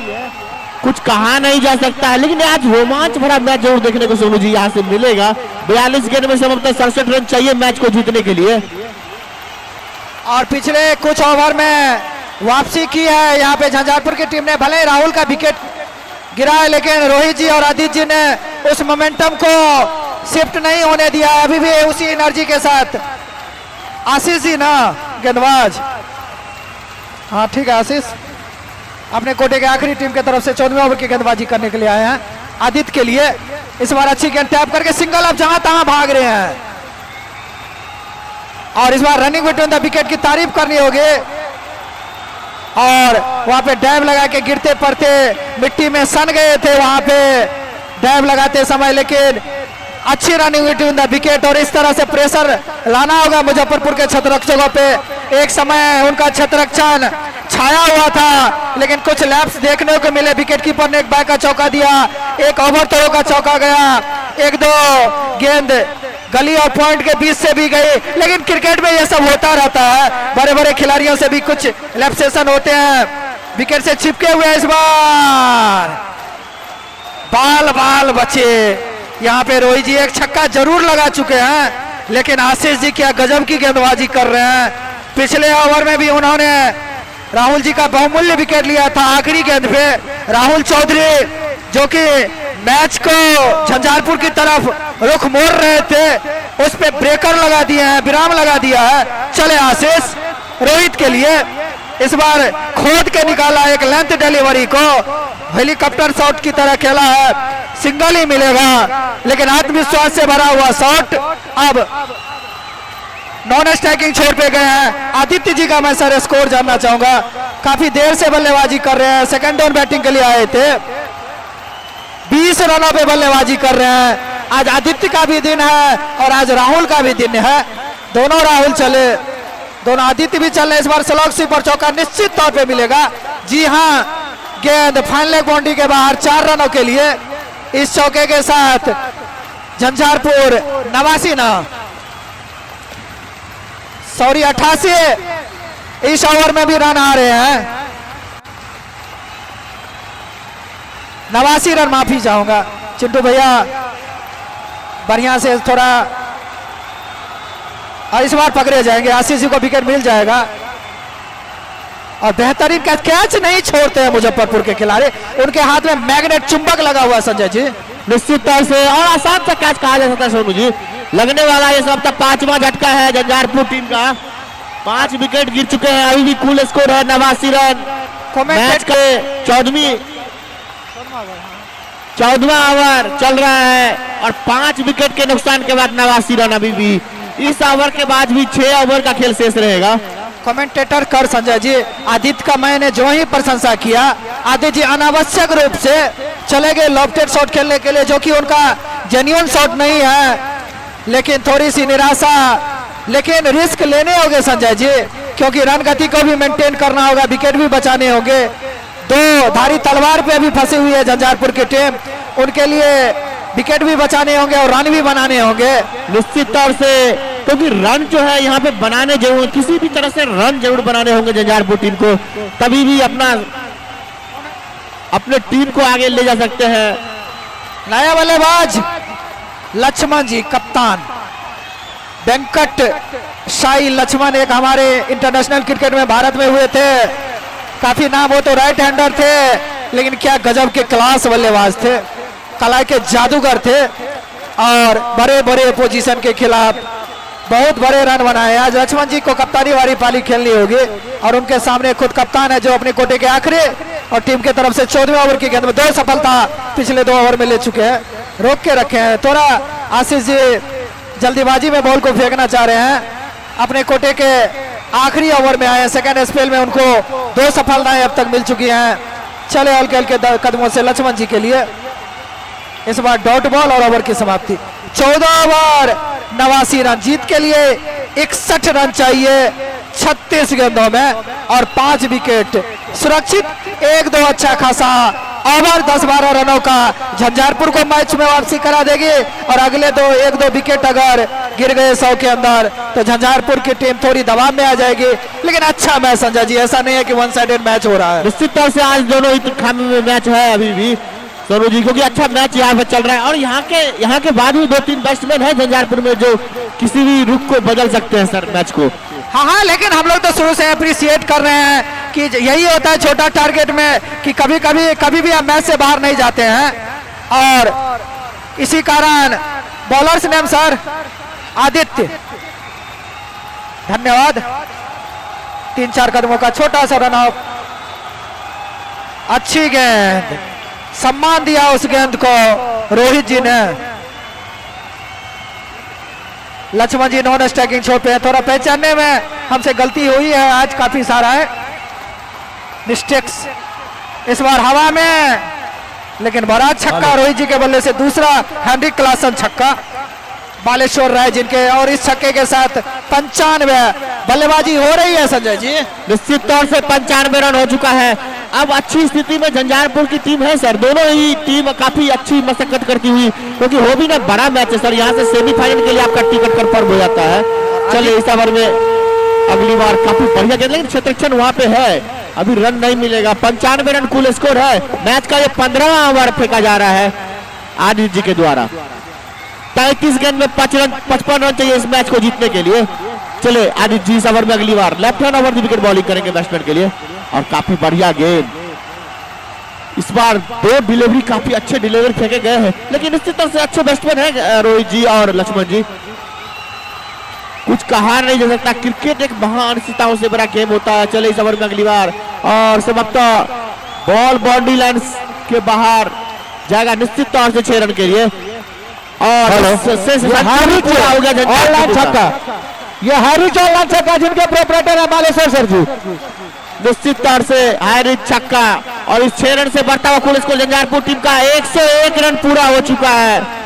कुछ कहा नहीं जा सकता है, लेकिन आज रोमांच भरा मैच जरूर देखने को सोनू जी यहाँ से मिलेगा। 42 गेंद में संभवतः 67 रन चाहिए मैच को जीतने के लिए। और पिछले कुछ ओवर में वापसी की है यहाँ पे झंझारपुर की टीम ने। भले राहुल का विकेट गिरा है, लेकिन रोहित जी और आदित्य जी ने उस मोमेंटम को शिफ्ट नहीं होने दिया, अभी भी उसी एनर्जी के साथ। आशीष जी ना गेंदबाज, हाँ ठीक है आशीष, अपने कोटे के आखिरी टीम के तरफ से 14वें ओवर की गेंदबाजी करने के लिए आए हैं। आदित्य के लिए इस बार अच्छी गेंद टैप करके सिंगल, अब जहां तहां भाग रहे हैं, और इस बार रनिंग बिटवीन द विकेट की तारीफ करनी होगी। और वहां पे डैब लगा के गिरते पड़ते मिट्टी में सन गए थे वहां पे डैब लगाते समय, लेकिन अच्छी रनिंग बिटवीन द विकेट। और इस तरह से प्रेशर लाना होगा मुजफ्फरपुर के क्षेत्ररक्षकों पे। एक समय उनका छत्ररक्षण छाया हुआ था, लेकिन कुछ लैप्स देखने को मिले। विकेट कीपर ने एक बैक का चौका दिया, एक ओवर थ्रो का चौका गया, एक दो गेंद गली और पॉइंट के बीच से भी गई। लेकिन क्रिकेट में यह सब होता रहता है, बड़े बड़े खिलाड़ियों से भी कुछ लैप्सेशन होते हैं। विकेट से चिपके हुए इस बार बाल बाल बचे। यहाँ पे रोहित जी एक छक्का जरूर लगा चुके हैं, लेकिन आशीष जी क्या गजब की गेंदबाजी कर रहे हैं। पिछले ओवर में भी उन्होंने राहुल जी का बहुमूल्य विकेट लिया था आखिरी गेंद पे। राहुल चौधरी जो कि मैच को झंझारपुर की तरफ रुख मोड़ रहे थे, उस पे ब्रेकर लगा दिए हैं, विराम लगा दिया है। चले आशीष, रोहित के लिए इस बार खोद के निकाला एक लेंथ डिलीवरी को, हेलीकॉप्टर शॉट की तरह खेला है, सिंगल ही मिलेगा, लेकिन आत्मविश्वास से भरा हुआ शॉट। अब नॉन स्ट्राइकिंग छोड़ पे गए हैं। आदित्य जी का मैं सर स्कोर जानना चाहूंगा, काफी देर से बल्लेबाजी कर रहे हैं, सेकंड डाउन बैटिंग के लिए आए थे, 20 रनों पे बल्लेबाजी कर रहे हैं। आज आदित्य का भी दिन है और आज राहुल का भी दिन है, दोनों राहुल चले, दोनों आदित्य भी चल रहे। इस बार स्लॉग स्वीपर चौका निश्चित तौर पे मिलेगा। जी हाँ, गेंद फाइन लेग बाउंड्री के बाहर 4 रनों के लिए। इस चौके के साथ झंझारपुर 88 इस ओवर में भी रन आ रहे हैं। 89 रन, माफी चाहूंगा चिंटू भैया, बढ़िया से थोड़ा, और इस बार पकड़े जाएंगे, आशीष जी को विकेट मिल जाएगा। और बेहतरीन कैच नहीं छोड़ते हैं मुजफ्फरपुर के खिलाड़ी, उनके हाथ में मैग्नेट चुंबक लगा हुआ है संजय जी। निश्चित तौर से और आसान सा कैच कहा जा सकता है सोनू जी, लगने वाला ये सब तक 5वां झटका है झंझारपुर टीम का। 5 विकेट गिर चुके हैं, अभी भी कुल स्कोर है 89 रन। मैच के 14वां ओवर चल रहा है और 5 विकेट के नुकसान के बाद 89 रन। अभी भी इस ओवर के बाद भी 6 ओवर का खेल शेष रहेगा। कमेंटेटर कर संजय जी, आदित्य का मैंने जो ही प्रशंसा किया, आदित्य जी अनावश्यक रूप से चले गए लॉफ्टेड शॉट खेलने के लिए, जो कि उनका जेन्युइन शॉट नहीं है, लेकिन थोड़ी सी निराशा, लेकिन रिस्क लेने होंगे संजय जी, क्योंकि रन गति को भी मेंटेन करना होगा, विकेट भी बचाने होंगे। 2 धारी तलवार पे भी फंसी हुई है झंझारपुर की टीम, उनके लिए विकेट भी बचाने होंगे और रन भी बनाने होंगे निश्चित तौर से, क्योंकि रन जो है यहाँ पे बनाने जरूर, किसी भी तरह से रन जरूर बनाने होंगे झंझारपुर टीम को, तभी भी अपने टीम को आगे ले जा सकते हैं। नया बल्लेबाज लक्ष्मण जी, कप्तान वेंकट शाही लक्ष्मण, एक हमारे इंटरनेशनल क्रिकेट में भारत में हुए थे, काफी नाम, वो तो राइट हैंडर थे, लेकिन क्या गजब के क्लास बल्लेबाज थे, कला के जादूगर थे और बड़े बड़े पोजीशन के खिलाफ बहुत बड़े रन बनाए। आज लक्ष्मण जी को कप्तानी वाली पारी खेलनी होगी और उनके सामने खुद कप्तान है जो अपने कोटे के आखिरी और टीम के तरफ से 14वें ओवर की गेंद में 2 सफलता पिछले 2 ओवर में ले चुके हैं, रोक के रखे हैं। थोड़ा आशीष जी जल्दीबाजी में बॉल को फेंकना चाह रहे हैं, अपने कोटे के आखिरी ओवर में आए, सेकेंड स्पेल में उनको 2 सफलताएं अब तक मिल चुकी हैं। चले हल्के हल्के कदमों से लक्ष्मण जी के लिए इस बार डॉट बॉल और ओवर की समाप्ति। 14 ओवर 89 रन, जीत के लिए 61 रन चाहिए 36 गेंदों में और 5 विकेट सुरक्षित। 1-2 अच्छा खासा ओवर 10-12 रनों का झंझारपुर को मैच में वापसी करा देगी और अगले 1-2 विकेट अगर गिर गए 100 के अंदर तो झंझारपुर की टीम थोड़ी दबाव में आ जाएगी। लेकिन अच्छा मैच संजय जी, ऐसा नहीं है कि वन साइडेड मैच हो रहा है। निश्चित तौर से आज दोनों ही खामे में मैच है अभी भी सोनू जी, क्योंकि अच्छा मैच यहाँ पे चल रहा है और यहाँ के बाद भी 2-3 बैट्समैन है झंझारपुर में जो किसी भी रुख को बदल सकते हैं सर मैच को। हाँ, लेकिन हम लोग तो शुरू से अप्रिशिएट कर रहे हैं कि यही होता है छोटा टारगेट में कि कभी भी हम मैच से बाहर नहीं जाते हैं और इसी कारण बॉलर्स नेम सर आदित्य, धन्यवाद। 3-4 कदमों का छोटा सा रन आउट, अच्छी गेंद, सम्मान दिया उस गेंद को रोहित जी ने। लक्ष्मण जी नॉन स्ट्राइकिंग छोड़ पे, थोड़ा पहचानने में हमसे गलती हुई है, आज काफी सारा है मिस्टेक्स। इस बार हवा में, लेकिन बड़ा छक्का रोहित जी के बल्ले से, दूसरा हेनरिक क्लासन छक्का बालेश्वर राय जिनके, और इस छक्के के साथ 95 बल्लेबाजी हो रही है संजय जी। निश्चित तौर से 95 रन हो चुका है। अब अच्छी स्थिति में झंझारपुर की टीम है सर। दोनों ही टीम काफी अच्छी मशक्कत करती हुई, क्योंकि वो भी ना बड़ा मैच है सर। यहाँ से सेमीफाइनल के लिए आपका टिकट कंफर्म हो जाता है। चलिए इस ओवर में अगली बार काफी बढ़िया गेंद, लेकिन क्षेत्रक्षण वहां पे है, अभी रन नहीं मिलेगा। 95 रन कुल स्कोर है। मैच का ये 15वां ओवर फेंका जा रहा है आदित्य जी के द्वारा। 33 गेंद में 55 रन चाहिए इस मैच को जीतने के लिए। चले आदित्य जी इस ओवर में अगली बार left hand over the wicket bowling करेंगे बैट्समैन के लिए, और काफी बढ़िया गेंद। इस बार 2 डिलीवरी काफी अच्छे डिलीवरी फेंके गए हैं, लेकिन निश्चित तौर से अच्छे बैट्समैन है रोहित जी और लक्ष्मण जी। कुछ कहा नहीं जा सकता, क्रिकेट एक महाअनिश्चितताओं से बड़ा गेम होता है। चले इस ओवर में अगली बार, और समाप्त बॉल बाउंड्री लाइन के बाहर जाएगा निश्चित तौर से 6 रन के लिए। और पूरा हो गया छक्का, ये हारिच ऑनलाइन छक्का जिनके प्रोपराइटर है बालेश्वर सर जी। निश्चित तौर से हारिच छक्का, और इस 6 रन से बढ़ता हुआ कुल स्कोर झंझारपुर टीम का 101 रन पूरा हो चुका है।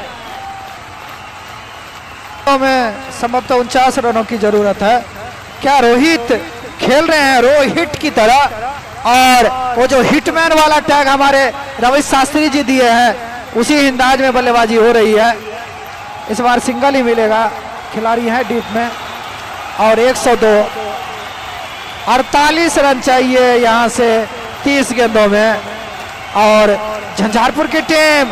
में संभवतः 49 रनों की जरूरत है। क्या रोहित खेल रहे हैं रोहित की तरह, और वो जो हिटमैन वाला टैग हमारे रवि शास्त्री जी दिए हैं, उसी अंदाज में बल्लेबाजी हो रही है। इस बार सिंगल ही मिलेगा, खिलाड़ी है डीप में, और 102 48 रन चाहिए यहाँ से 30 गेंदों में। और झंझारपुर की टीम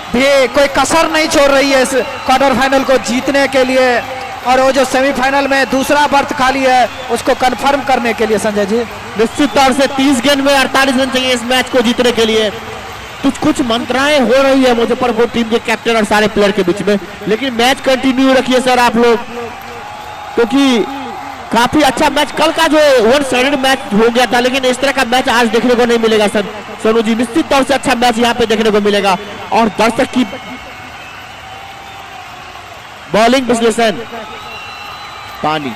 भी कोई कसर नहीं छोड़ रही है इस क्वार्टर फाइनल को जीतने के लिए, और वो जो सेमीफाइनल में दूसरा बर्थ खाली है उसको कंफर्म करने के लिए। संजय जी निश्चित तौर से 30 गेंद में 48 रन चाहिए इस मैच को जीतने के लिए। कुछ मंत्राएं हो रही है मुजफ्फरपुर टीम के कैप्टन और सारे प्लेयर के बीच में, लेकिन मैच कंटिन्यू रखिए सर आप लोग, क्योंकि काफी अच्छा मैच कल का जो वन साइडेड मैच हो गया था, लेकिन इस तरह का मैच आज देखने को नहीं मिलेगा सर सोनू जी। निश्चित तौर से अच्छा मैच यहाँ पे देखने को मिलेगा, और दर्शक की बॉलिंग विश्लेषण पानी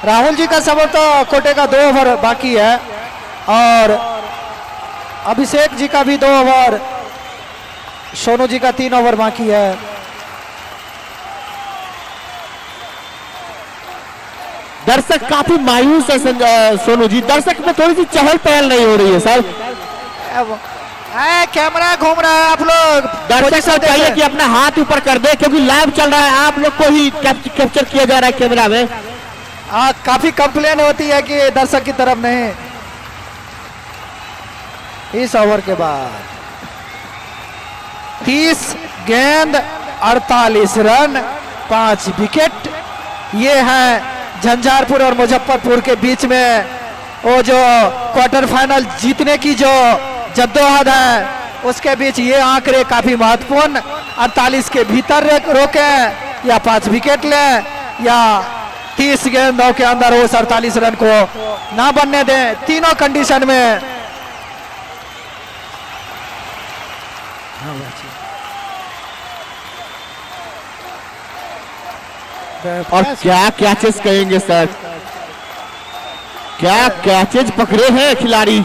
राहुल जी का सबर तो कोटे का 2 ओवर बाकी है, और अभिषेक जी का भी 2 ओवर, सोनू जी का 3 ओवर बाकी है। दर्शक काफी मायूस है सोनू जी। दर्शक में थोड़ी सी चहल पहल नहीं हो रही है सर। कैमरा घूम रहा है, आप लोग दर्शक को चाहिए कि अपना हाथ ऊपर कर दे, क्योंकि लाइव चल रहा है, आप लोग को ही कैप्चर किया जा रहा है कैमरा में। काफी कंप्लेन होती है कि दर्शक की तरफ नहीं। इस ओवर के बाद 30 गेंद 48 रन 5 विकेट। ये है झंझारपुर और मुजफ्फरपुर के बीच में वो जो क्वार्टर फाइनल जीतने की जो जद्दोजहद है, उसके बीच ये आंकड़े काफी महत्वपूर्ण। 48 के भीतर रोके या 5 विकेट ले, या 30 गेंदों के अंदर वो 48 रन को ना बनने दें। तीनों कंडीशन में और क्या कैचेस कहेंगे सर, क्या कैचेज पकड़े हैं खिलाड़ी।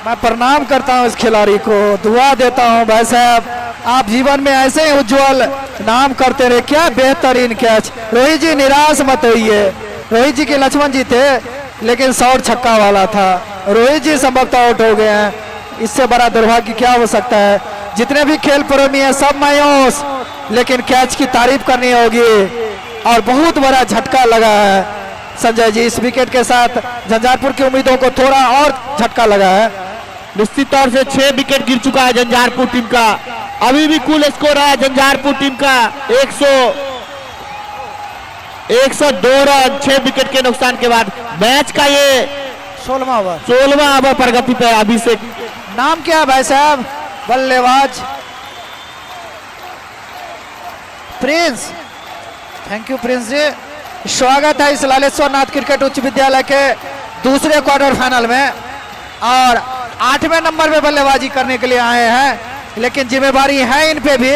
मैं प्रणाम करता हूं इस खिलाड़ी को, दुआ देता हूं भाई साहब आप जीवन में ऐसे ही उज्जवल नाम करते रहे। क्या बेहतरीन कैच। रोहित जी निराश मत होइए, रोहित जी के लक्ष्मण जी थे, लेकिन शॉर्ट छक्का वाला था। रोहित जी संभवतः आउट हो गए हैं, इससे बड़ा दुर्भाग्य क्या हो सकता है। जितने भी खेल प्रेमी हैं सब मायूस, लेकिन कैच की तारीफ करनी होगी, और बहुत बड़ा झटका लगा है संजय जी। इस विकेट के साथ झंझारपुर की उम्मीदों को थोड़ा और झटका लगा है। निश्चित तौर से 6 विकेट गिर चुका है झंझारपुर टीम का। अभी भी कुल स्कोर है झंझारपुर टीम का 102 रन 6 विकेट के नुकसान के बाद। मैच का ये 16वां ओवर प्रगति पे अभिषेक। नाम क्या है भाई साहब बल्लेबाज? प्रिंस। थैंक यू प्रिंस जी। स्वागत है इस लालेश्वर नाथ क्रिकेट उच्च विद्यालय के दूसरे क्वार्टर फाइनल में, और 8वें नंबर पे बल्लेबाजी करने के लिए आए हैं, लेकिन जिम्मेदारी है इन पे भी।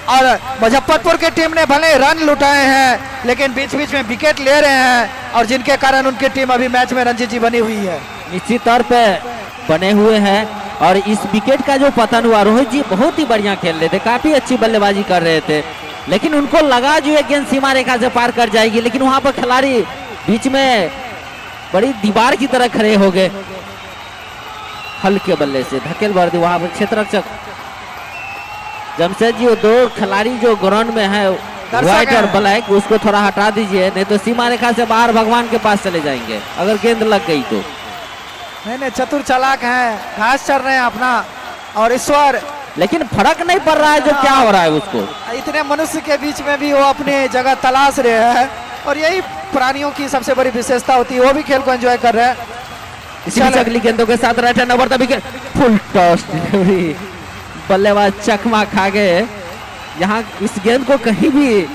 और मुजफ्फरपुर की टीम ने भले रन लुटाए हैं, लेकिन बीच बीच में विकेट ले रहे हैं, और जिनके कारण उनकी टीम अभी मैच में रणजीत जी बनी हुई है। निश्चित तौर पे बने हुए हैं, और इस विकेट का जो पतन हुआ, रोहित जी बहुत ही बढ़िया खेल रहे थे, काफी अच्छी बल्लेबाजी कर रहे थे, लेकिन उनको लगा जो है गेंद सीमा रेखा से पार कर जाएगी, लेकिन वहां पर खिलाड़ी बीच में बड़ी दीवार की तरह खड़े हो गए। हल्के बल्ले से धकेलबर्दी वहां पर क्षेत्ररक्षक जमशेद जी, वो दो खिलाड़ी जो ग्राउंड में है व्हाइट और ब्लैक, उसको थोड़ा हटा दीजिए, नहीं तो सीमा रेखा से बाहर भगवान के पास चले जाएंगे अगर गेंद लग गई तो। नहीं चतुर चालाक हैं, घास चर रहे हैं अपना, और ईश्वर लेकिन फर्क नहीं पड़ रहा है जो क्या हो रहा है उसको। इतने मनुष्य के बीच में भी वो अपनी जगह तलाश रहे हैं, और यही प्राणियों की सबसे बड़ी विशेषता होती है, वो भी खेल को एंजॉय कर रहे हैं। इसी बीच अगली गेंदों के साथ right hand over the wicket, full toss delivery, बल्लेबाज चकमा खा गए। यहाँ इस गेंद को कहीं भी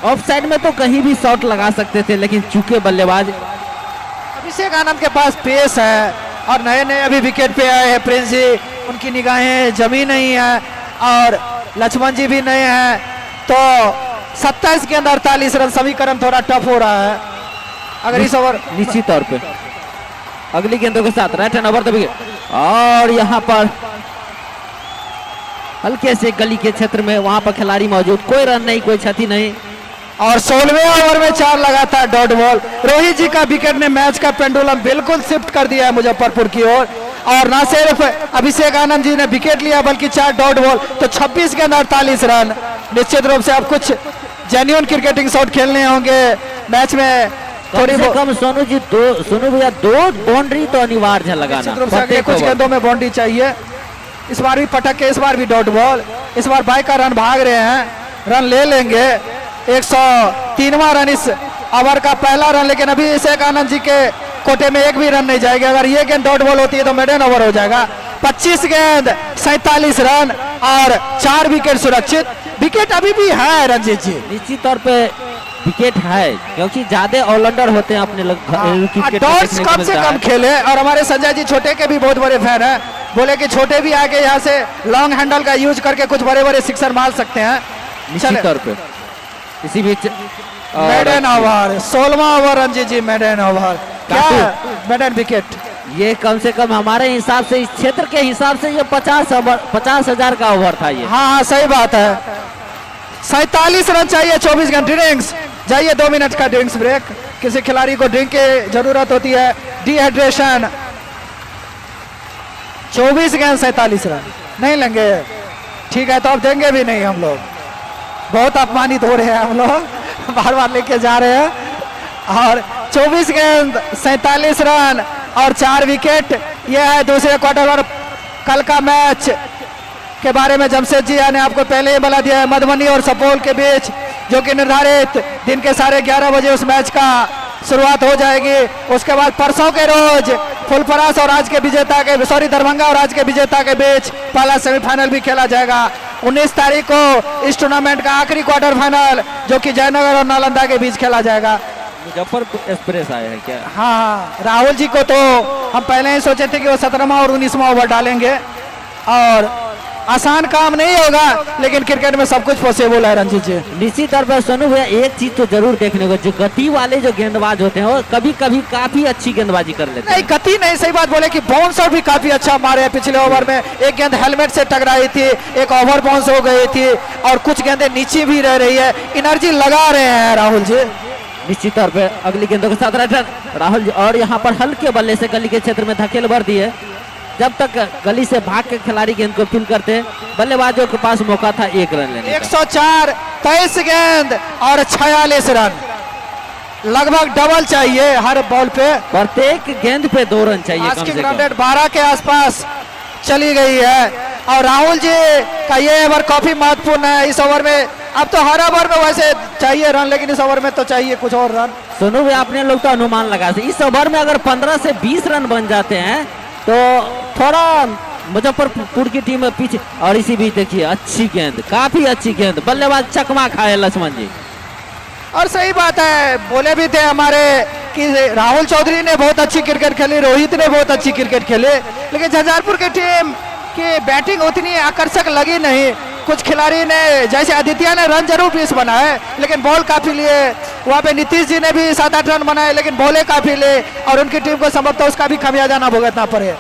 ऑफ साइड में तो कहीं भी शॉट लगा सकते थे, लेकिन चूके बल्लेबाज अभिषेक आनंद के पास पेस है, और नए नए अभी विकेट पे आए हैं प्रिंस जी, उनकी निगाहें जमी नहीं है, और लक्ष्मण जी भी नए हैं, तो 27 गेंद 48 रन, समीकरण थोड़ा टफ हो रहा है अगर इस ओवर। निश्चित तौर पे अगली गेंदों के साथ right hand over the wicket, और यहाँ पर हल्के से गली के क्षेत्र में वहां पर खिलाड़ी मौजूद, कोई रन नहीं, कोई क्षति नहीं, और 16वें ओवर में 4 लगातार डॉट बॉल। रोहित जी का विकेट ने मैच का पेंडुलम बिल्कुल शिफ्ट कर दिया है मुजफ्फरपुर की ओर, और न सिर्फ अभिषेक आनंद जी ने विकेट लिया बल्कि 4 डॉट बॉल, तो 26 गेंद 48 रन। निश्चित रूप से अब कुछ जेन्युइन क्रिकेटिंग शॉट खेलने होंगे मैच में। थोड़ी कम सोनू जी, सोनू भैया 2 बाउंड्री तो अनिवार्य है लगाना, कुछ गेंदों में बाउंड्री चाहिए। इस बार भी पटक के, इस बार भी डॉट बॉल, इस बार 22 का रन भाग रहे हैं, रन ले लेंगे। 103वां रन इस ओवर का पहला रन, लेकिन अभी अभिषेक आनंद जी के कोटे में एक भी रन नहीं जाएगा। अगर ये गेंद डॉट बॉल होती है तो मेडन ओवर हो जाएगा। 25 गेंद 47 रन और 4 विकेट सुरक्षित। विकेट अभी भी है रंजीत जी, निश्चित तौर पे विकेट है, क्योंकि ज्यादा ऑलराउंडर होते हैं अपने डॉट्स कम से कम खेले। और हमारे संजय जी छोटे के भी बहुत बड़े फैन हैं, बोले कि छोटे भी आके यहाँ से लॉन्ग हैंडल का यूज करके कुछ बड़े बड़े सिक्सर मार सकते हैं। निश्चित तौर पे इसी बीच मेडन ओवर, 16वां ओवर रंजीत जी, मेडन ओवर, क्या मेडन विकेट। ये कम से कम हमारे हिसाब से, इस क्षेत्र के हिसाब से ये 50,000 का ओवर था ये। हाँ सही बात है। 47 रन चाहिए, 24 गेंद। ड्रिंक्स जाइए, 2 मिनट का ड्रिंक्स ब्रेक। किसी खिलाड़ी को ड्रिंक की जरूरत होती है, डिहाइड्रेशन। 24 गेंद 47 रन नहीं लेंगे, ठीक है, तो अब देंगे भी नहीं हम लोग। बहुत अपमानित हो रहे हैं हम लोग, बार बार लेके जा रहे हैं। और 24 गेंद 47 रन और 4 विकेट। यह है दूसरे क्वार्टर। और कल का मैच के बारे में जमशेद जी ने आपको पहले ही बता दिया है, मधुबनी और सुपौल के बीच, जो कि निर्धारित दिन के 11:30 बजे उस मैच का शुरुआत हो जाएगी। उसके बाद परसों के रोज फुलपरास और आज के विजेता के, दरभंगा और आज के विजेता के बीच पहला सेमीफाइनल भी खेला जाएगा। 19 तारीख को इस टूर्नामेंट का आखिरी क्वार्टर फाइनल, जो कि जयनगर और नालंदा के बीच खेला जाएगा। मुजफ्फरपुर एक्सप्रेस आए हैं क्या? हाँ, राहुल जी को तो हम पहले ही सोचे थे कि वो 17वां और 19वां ओवर डालेंगे, और आसान काम नहीं होगा, लेकिन क्रिकेट में सब कुछ पॉसिबल है रंजीत जी। निश्चित तौर पर सोनू भैया एक चीज तो जरूर देखने को, जो गति वाले जो गेंदबाज होते हैं वो कभी कभी काफी अच्छी गेंदबाजी कर लेते हैं। नहीं गति नहीं, सही बात बोले कि बाउंसर भी काफी अच्छा मारे। पिछले ओवर में एक गेंद हेलमेट से टकराई थी, एक ओवर बाउंस हो गई थी, और कुछ गेंदें नीचे भी रह रही है। एनर्जी लगा रहे हैं राहुल जी। निश्चित तौर पे अगली गेंदों के साथ राइटर राहुल जी, और यहाँ पर हल्के बल्ले से गली के क्षेत्र में धकेल भर दी है। जब तक गली से भाग के खिलाड़ी गेंद को फील करते, बल्लेबाजों के पास मौका था 1 रन लेने का। 104, 23 गेंद और 46 रन, लगभग डबल चाहिए हर बॉल पे। प्रत्येक गेंद पे 2 रन चाहिए। आज की ग्राउंडेड 12 के आसपास चली गई है, और राहुल जी का ये ओवर काफी महत्वपूर्ण है इस ओवर में। अब तो हर ओवर में वैसे चाहिए रन, लेकिन इस ओवर में तो चाहिए कुछ और रन। सोनू भाई, आपने लोग तो अनुमान लगा से इस ओवर में अगर 15 से 20 रन बन जाते हैं तो थोड़ा मुजफ्फरपुर की टीम पीछे। और इसी बीच देखिए अच्छी गेंद, काफी अच्छी गेंद, बल्लेबाज चकमा खाए लक्ष्मण जी। और सही बात है, बोले भी थे हमारे कि राहुल चौधरी ने बहुत अच्छी क्रिकेट खेली, रोहित ने बहुत अच्छी क्रिकेट खेली, लेकिन झंझारपुर की टीम की बैटिंग उतनी आकर्षक लगी नहीं। कुछ खिलाड़ी ने, जैसे आदित्य ने रन जरूर 20 बनाए, लेकिन बॉल काफी लिए। वहाँ पे नीतीश जी ने भी 7-8 रन बनाए, लेकिन बॉले काफी ले, और उनकी टीम को संभवतः उसका भी खमियाजा ना भुगतना पड़े,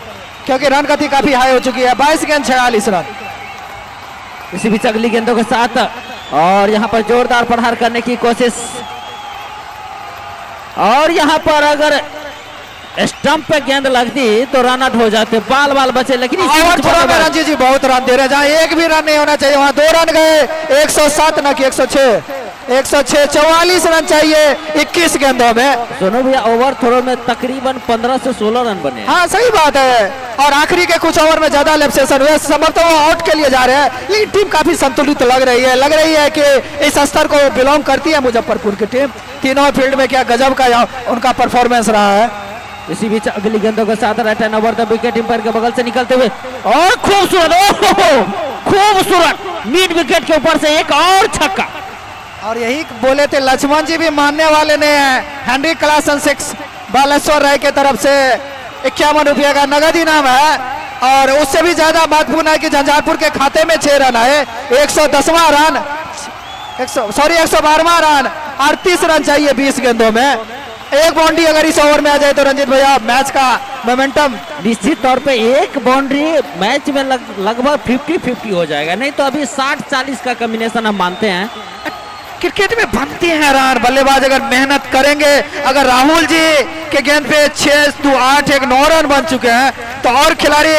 क्योंकि रन गति काफी हाई हो चुकी है। 22 गेंद 46 रन। इसी बीच अगली गेंदों के साथ और यहाँ पर जोरदार प्रहार करने की कोशिश, और यहाँ पर अगर स्टंप पे गेंद लगती तो रन आउट हो जाते, बाल बाल बचे। लेकिन इसी ओवर बीच थ्रो में बल्लेबाज- रंजीत जी बहुत रन दे रहे हैं, जहाँ एक भी रन नहीं होना चाहिए वहाँ 2 रन गए। 107 न कि 106, 44 रन चाहिए 21 गेंदों में। सोनू भैया ओवर थ्रो में तकरीबन 15 से 16 रन बने। हाँ सही बात है, और आखिरी के कुछ ओवर में ज्यादा लेफ्ट हुए, समर्थन वो आउट के लिए जा रहे हैं, लेकिन टीम काफी संतुलित लग रही है कि इस स्तर को बिलोंग करती है मुजफ्फरपुर की टीम। तीनों फील्ड में क्या गजब का उनका परफॉर्मेंस रहा है। इसी बीच अगली गेंदों के साथ right hand over the wicket umpire के बगल से निकलते हुए और खूबसूरत, खूबसूरत मिड विकेट के ऊपर से एक और छक्का। और यही बोले थे लक्ष्मण जी भी मानने वाले ने हेनरी क्लासन 6 बालेश्वर राय के तरफ से 51 रुपये का नगद इनाम है। और उससे भी ज्यादा महत्वपूर्ण है कि झंझारपुर के खाते में 6 रन आए, 110वां रन, 112वां रन, 38 रन चाहिए 20 गेंदों में। एक बाउंड्री अगर इस ओवर में आ जाए तो रंजीत भैया मैच का मोमेंटम निश्चित तौर पे एक बाउंड्री मैच में लगभग 50-50 हो जाएगा, नहीं तो अभी 60-40 का कॉम्बिनेशन हम मानते हैं। क्रिकेट में बनते हैं रन, बल्लेबाज अगर मेहनत करेंगे। अगर राहुल जी के गेंद पे 6-8 एक 9 रन बन चुके हैं तो और खिलाड़ी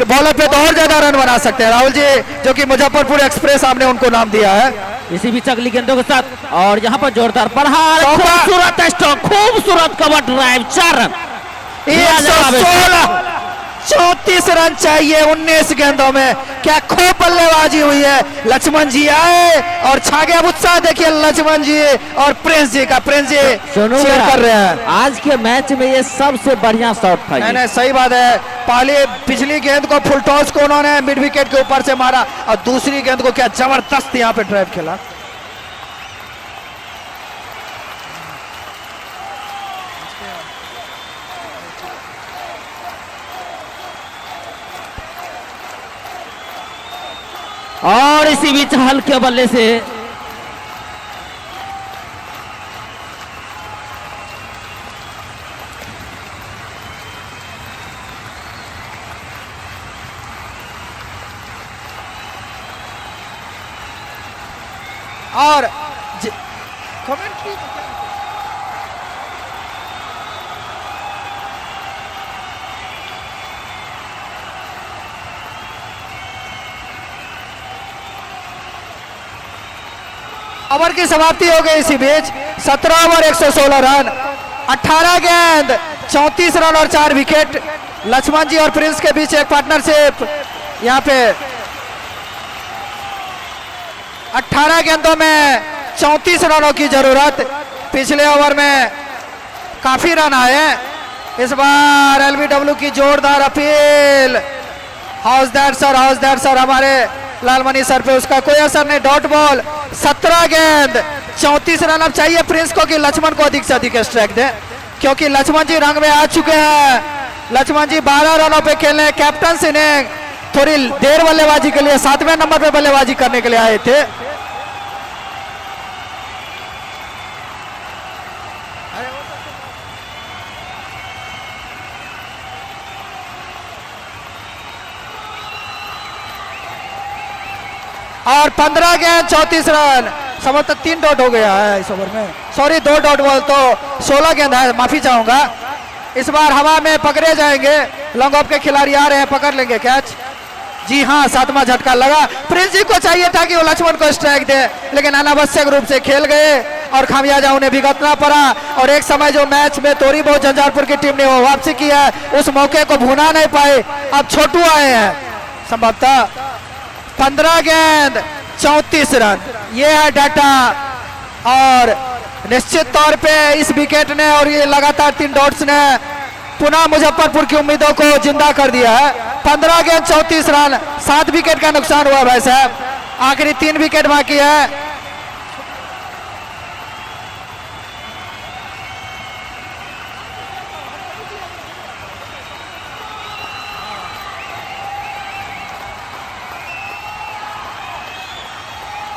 बॉलर पे तो और ज्यादा रन बना सकते हैं। राहुल जी जो कि मुजफ्फरपुर एक्सप्रेस आपने उनको नाम दिया है। इसी बीच अगली गेंदों के साथ और यहाँ पर जोरदार प्रहार, चौका। खूबसूरत स्ट्रोक, खूबसूरत कवर ड्राइव, 4 रन। 116, 34 रन चाहिए 19 गेंदों में। क्या खूब बल्लेबाजी हुई है, लक्ष्मण जी आए और छा गया उत्साह। देखिए लक्ष्मण जी और प्रिंस जी का, प्रिंस जी सुनो शेयर कर रहे हैं। आज के मैच में ये सबसे बढ़िया शॉट था। नहीं नहीं सही बात है, पहले पिछली गेंद को फुल टॉस को उन्होंने मिड विकेट के ऊपर से मारा और दूसरी गेंद को क्या जबरदस्त यहाँ पे ड्राइव खेला। और इसी बीच हल्के बल्ले से और कमेंट्री ओवर की समाप्ति हो गई। इसी बीच 17 ओवर 116 रन, 18 गेंद 34 रन और 4 विकेट। लक्ष्मण जी और प्रिंस के बीच एक पार्टनरशिप यहाँ पे 18 गेंदों में 34 रनों की जरूरत। पिछले ओवर में काफी रन आए। इस बार एलबीडब्ल्यू की जोरदार अपील, हाउस दैट सर, हमारे लालमणि सर पे उसका कोई असर नहीं। डॉट बॉल, 17 गेंद 34 रन। अब चाहिए प्रिंस को कि लक्ष्मण को अधिक से अधिक स्ट्राइक दे, क्योंकि लक्ष्मण जी रंग में आ चुके हैं। लक्ष्मण जी 12 रनों पे खेलने, कैप्टन इनिंग थोड़ी देर बल्लेबाजी के लिए 7वें नंबर पे बल्लेबाजी करने के लिए आए थे। और 15 गेंद 34 रन, समझ तक 3 डॉट हो गया है इस ओवर में। सॉरी 2 डॉट बॉल तो 16 गेंद है, माफी चाहूंगा। इस बार हवा में पकड़े जाएंगे, लॉन्ग ऑफ के खिलाड़ी आ रहे हैं, पकड़ लेंगे कैच। जी हाँ, 7वां झटका लगा। प्रिंस जी को चाहिए था कि वो लक्ष्मण को स्ट्राइक दे, लेकिन अनावश्यक रूप से खेल गए और खामियाजा उन्हें भुगतना पड़ा। और एक समय जो मैच में थोड़ी बहुत झंझारपुर की टीम ने वो वापसी की है, उस मौके को भुना नहीं पाए। अब छोटू आए हैं, संभवतः 15 गेंद 34 रन, ये है डाटा। और निश्चित तौर पे इस विकेट ने और ये लगातार 3 डॉट्स ने पुनः मुजफ्फरपुर की उम्मीदों को जिंदा कर दिया है। 15 गेंद 34 रन, 7 विकेट का नुकसान हुआ भाई साहब। आखिरी 3 विकेट बाकी है।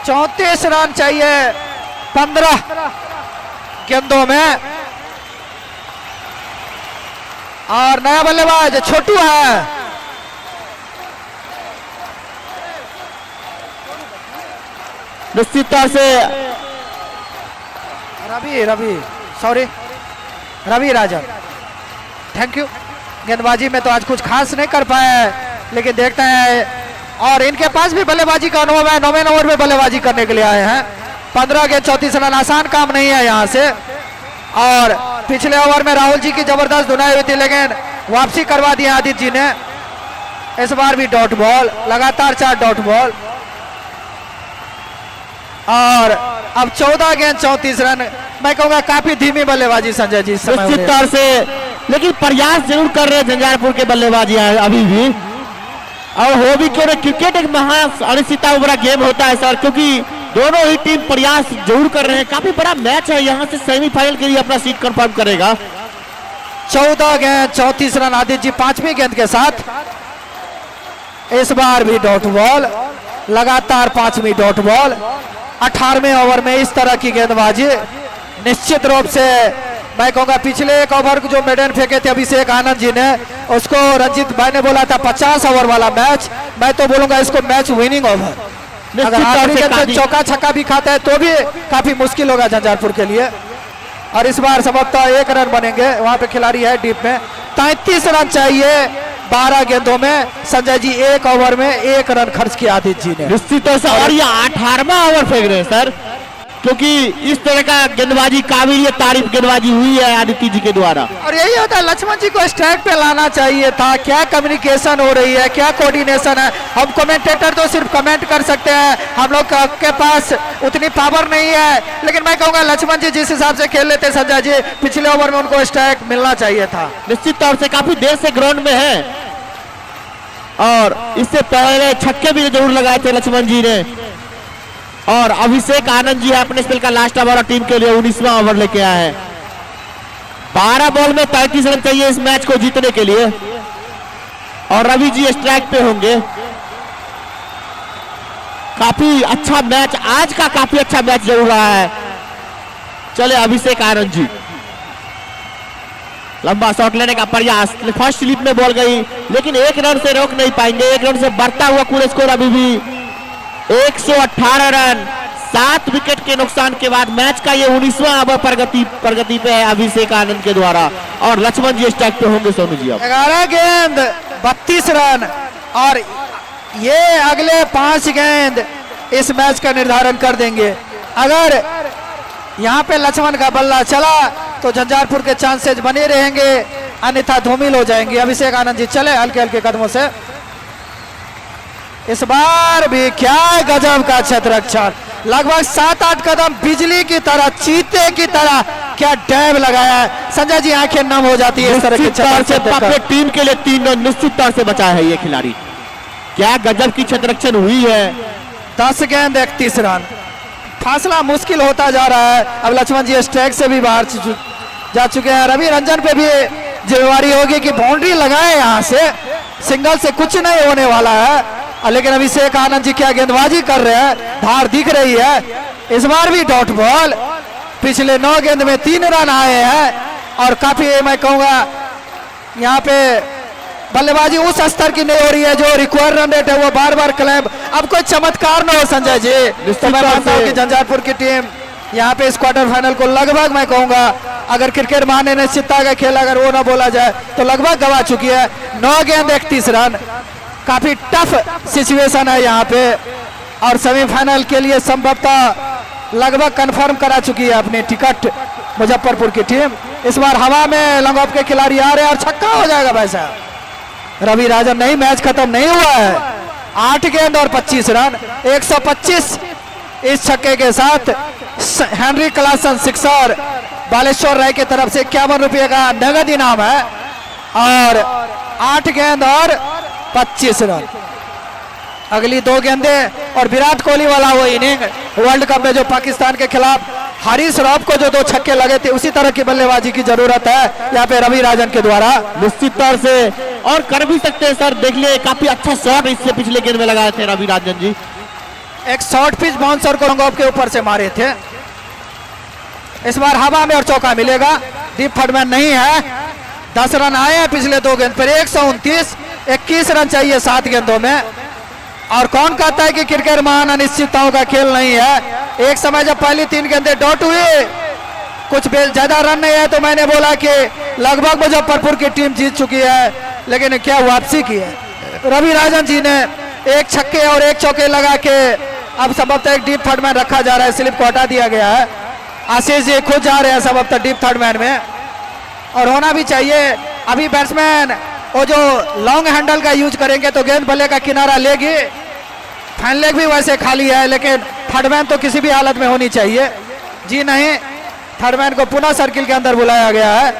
चौंतीस रन चाहिए 15 गेंदों में। और नया बल्लेबाज छोटू है। निश्चित तौर से रवि राजन, थैंक यू। गेंदबाजी में तो आज कुछ खास नहीं कर पाए, लेकिन देखते हैं, और इनके पास भी बल्लेबाजी का अनुभव है। 9वें ओवर में बल्लेबाजी करने के लिए आए हैं। 15 गेंद 34 रन, आसान काम नहीं है यहाँ से। और पिछले ओवर में राहुल जी की जबरदस्त धुनाई हुई थी, लेकिन वापसी करवा दिया आदित्य जी ने। इस बार भी डॉट बॉल, लगातार 4 डॉट बॉल, और अब 14 गेंद 34 रन। मैं कहूंगा काफी धीमी बल्लेबाजी संजय जी इस समय हो निश्चित रही है। तौर से, लेकिन प्रयास जरूर कर रहे हैं झंझारपुर के बल्लेबाजी अभी भी। और हो भी क्यों, क्रिकेट एक महा अनिश्चितता भरा गेम होता है सर, क्योंकि दोनों ही टीम प्रयास जरूर कर रहे हैं। काफी बड़ा मैच है, यहाँ से सेमीफाइनल के लिए अपना सीट कंफर्म करेगा। 14 गेंद 34 रन आदित्य जी 5वीं गेंद के साथ। इस बार भी डॉट बॉल, लगातार 5वीं डॉट बॉल। 18वें ओवर में इस तरह की गेंदबाजी निश्चित रूप से, मैं कहूंगा पिछले एक ओवर जो मेडन फेंके थे अभिषेक आनंद जी ने, उसको रंजीत भाई ने बोला था 50 ओवर वाला मैच। मैं तो बोलूंगा इसको मैच विनिंग ओवर। अगर आखिरी गेंद पे चौका छक्का भी खाता है तो भी काफी मुश्किल होगा झंझारपुर के लिए। और इस बार संभवतः 1 रन बनेंगे, वहां पे खिलाड़ी है डीप में। 33 रन चाहिए 12 गेंदों में संजय जी। 1 ओवर में 1 रन खर्च किया आदित्य जी ने। निश्चित तौर से, और ये 18वां ओवर फेंक रहे हैं सर, क्योंकि इस तरह का गेंदबाजी काबिल तारीफ गेंदबाजी हुई है आदित्य जी के द्वारा। और यही होता है, लक्ष्मण जी को स्ट्राइक पे लाना चाहिए था। क्या कम्युनिकेशन हो रही है, क्या कोऑर्डिनेशन है। हम कमेंटेटर तो सिर्फ कमेंट कर सकते हैं, हम लोग के पास उतनी पावर नहीं है। लेकिन मैं कहूंगा लक्ष्मण जी जिस हिसाब से खेल लेते संजय जी, पिछले ओवर में उनको स्ट्राइक मिलना चाहिए था। निश्चित तौर से काफी देर से ग्राउंड में है, और इससे पहले छक्के भी जरूर लगाए थे लक्ष्मण जी ने। और अभिषेक आनंद जी अपने स्पेल का लास्ट ओवर टीम के लिए 19वां ओवर लेके आए हैं। 12 बॉल में 33 रन चाहिए इस मैच को जीतने के लिए, और रवि जी स्ट्राइक पे होंगे। काफी अच्छा मैच आज का, काफी अच्छा मैच जरूर रहा है। चले अभिषेक आनंद जी, लंबा शॉट लेने का प्रयास, फर्स्ट स्लिप में बॉल गई, लेकिन 1 रन से रोक नहीं पाएंगे। 1 रन से बढ़ता हुआ कुल स्कोर अभी भी 118 रन। 7 विकेट के नुकसान के बाद मैच का ये 19वां ओवर प्रगति पे है अभिषेक आनंद के द्वारा, और लक्ष्मण जी स्ट्राइक पे होंगे सोनू जी। अब 11 गेंद 32 रन, और ये अगले 5 गेंद इस मैच का निर्धारण कर देंगे। अगर यहाँ पे लक्ष्मण का बल्ला चला तो झंझारपुर के चांसेस बने रहेंगे, अन्यथा धूमिल हो जाएंगे। अभिषेक आनंद जी चले हल्के हल्के कदमों से। इस बार भी क्या गजब का छत्ररक्षण, लगभग 7-8 कदम बिजली की तरह, चीते की तरह क्या डैब लगाया है संजय जी, आंखें नम हो जाती है इस तरह से। अपने टीम के लिए 3 रन निश्चित तौर से बचाया है ये खिलाड़ी। क्या गजब की छत्ररक्षण हुई है। 10 गेंद 31 रन, फासला मुश्किल होता जा रहा है। अब लक्ष्मण जी स्ट्राइक से भी बाहर जा चुके हैं। रवि रंजन पे भी जिम्मेवारी होगी कि बाउंड्री लगाए, यहाँ से सिंगल से कुछ नहीं होने वाला है। लेकिन अभिषेक आनंद जी क्या गेंदबाजी कर रहे हैं, धार दिख रही है। इस बार भी डॉट बॉल, पिछले 9 गेंद में 3 रन आए हैं, और काफी मैं कहूंगा यहाँ पे बल्लेबाजी उस स्तर की नहीं हो रही है जो रिक्वायर्ड रन रेट है वो बार बार क्लेम। अब कोई चमत्कार न हो संजय जी, तो मैं मानता हूँ कि झंझारपुर की टीम यहाँ पे इस क्वार्टर फाइनल को लगभग, मैं कहूंगा अगर क्रिकेट महान निश्चितता का खेल अगर वो ना बोला जाए तो लगभग गवा चुकी है। 9 गेंद 31 रन, काफी टफ सिचुएशन है यहाँ पे, और सेमीफाइनल के लिए संभवतः लगभग कंफर्म करा चुकी है अपनी टिकट मुजफ्फरपुर की टीम। इस बार हवा में लॉन्ग ऑफ के खिलाड़ी आ रहे हैं, और छक्का हो जाएगा वैसा। रवि राजन, नहीं मैच खत्म नहीं हुआ है। 8 गेंद और 25 रन, 125 इस छक्के के साथ। हेनरी क्लासन सिक्सर बालेश्वर राय की तरफ से 51 रुपये का नगद इनाम है, और 8 गेंद और 25 रन। अगली 2 गेंदे और विराट कोहली वाला वो इनिंग वर्ल्ड कप में जो पाकिस्तान के खिलाफ हारिस रॉफ को जो 2 छक्के लगे थे, उसी तरह की बल्लेबाजी की जरूरत है यहाँ पे रवि राजन के द्वारा। निश्चित तौर से, और कर भी सकते हैं सर। देख लिए काफी अच्छा शॉट इससे पिछले गेंद में लगाए थे रवि राजन जी। एक शॉर्ट पिच बाउंसर को लॉन्ग ऑफ के ऊपर से मारे थे। इस बार हवा में और चौका मिलेगा। डीप फटमैन नहीं है। 10 रन आए हैं पिछले 2 गेंद पर। 129, 21 रन चाहिए 7 गेंदों में, और कौन कहता है कि क्रिकेट महान अनिश्चितताओं का खेल नहीं है। एक समय जब पहली 3 गेंदें डॉट हुई, कुछ ज्यादा रन नहीं है, तो मैंने बोला कि लगभग मुजफ्फरपुर की टीम जीत चुकी है, लेकिन क्या वापसी की है। रवि राजन जी ने 1 छक्के और 1 चौके लगा के अब संभवतः एक डीप थर्ड मैन रखा जा रहा है, स्लिप को हटा दिया गया है। आशीष जी खुद जा रहे हैं संभवतः डीप थर्ड मैन में, और होना भी चाहिए। अभी बैट्समैन वो जो लॉन्ग हैंडल का यूज करेंगे तो गेंद बल्ले का किनारा लेगी। फैन लेग भी वैसे खाली है, लेकिन थर्ड मैन तो किसी भी हालत में होनी चाहिए। जी नहीं, थर्ड मैन को पुनः सर्किल के अंदर बुलाया गया है।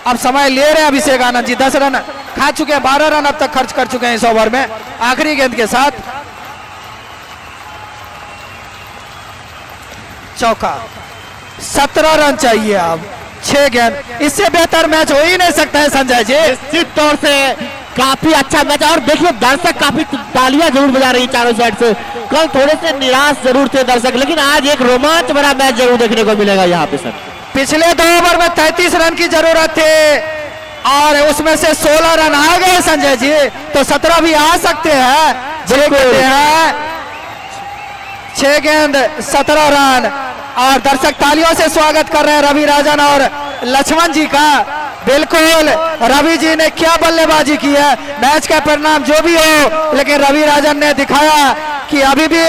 अब समय ले रहे हैं अभिषेक आनंद जी, 10 रन खा चुके हैं, 12 रन अब तक खर्च कर चुके हैं इस ओवर में आखिरी गेंद के साथ। चौका, 17 रन चाहिए अब, 6 गेंद, इससे बेहतर मैच हो ही नहीं सकता है संजय जी। निश्चित तौर से काफी अच्छा मैच, और देखिए दर्शक काफी तालियां जरूर बजा रही है चारों साइड से। कल थोड़े से निराश जरूर थे दर्शक, लेकिन आज एक रोमांच भरा मैच जरूर देखने को मिलेगा यहाँ पे सर। पिछले 2 ओवर में 33 रन की जरूरत थी और उसमें से 16 रन आ गए संजय जी, तो 17 भी आ सकते हैं। 6 गेंद 17 रन, और दर्शक तालियों से स्वागत कर रहे हैं रवि राजन और लक्ष्मण जी का। बिल्कुल, रवि जी ने क्या बल्लेबाजी की है। मैच का परिणाम जो भी हो, लेकिन रवि राजन ने दिखाया कि अभी भी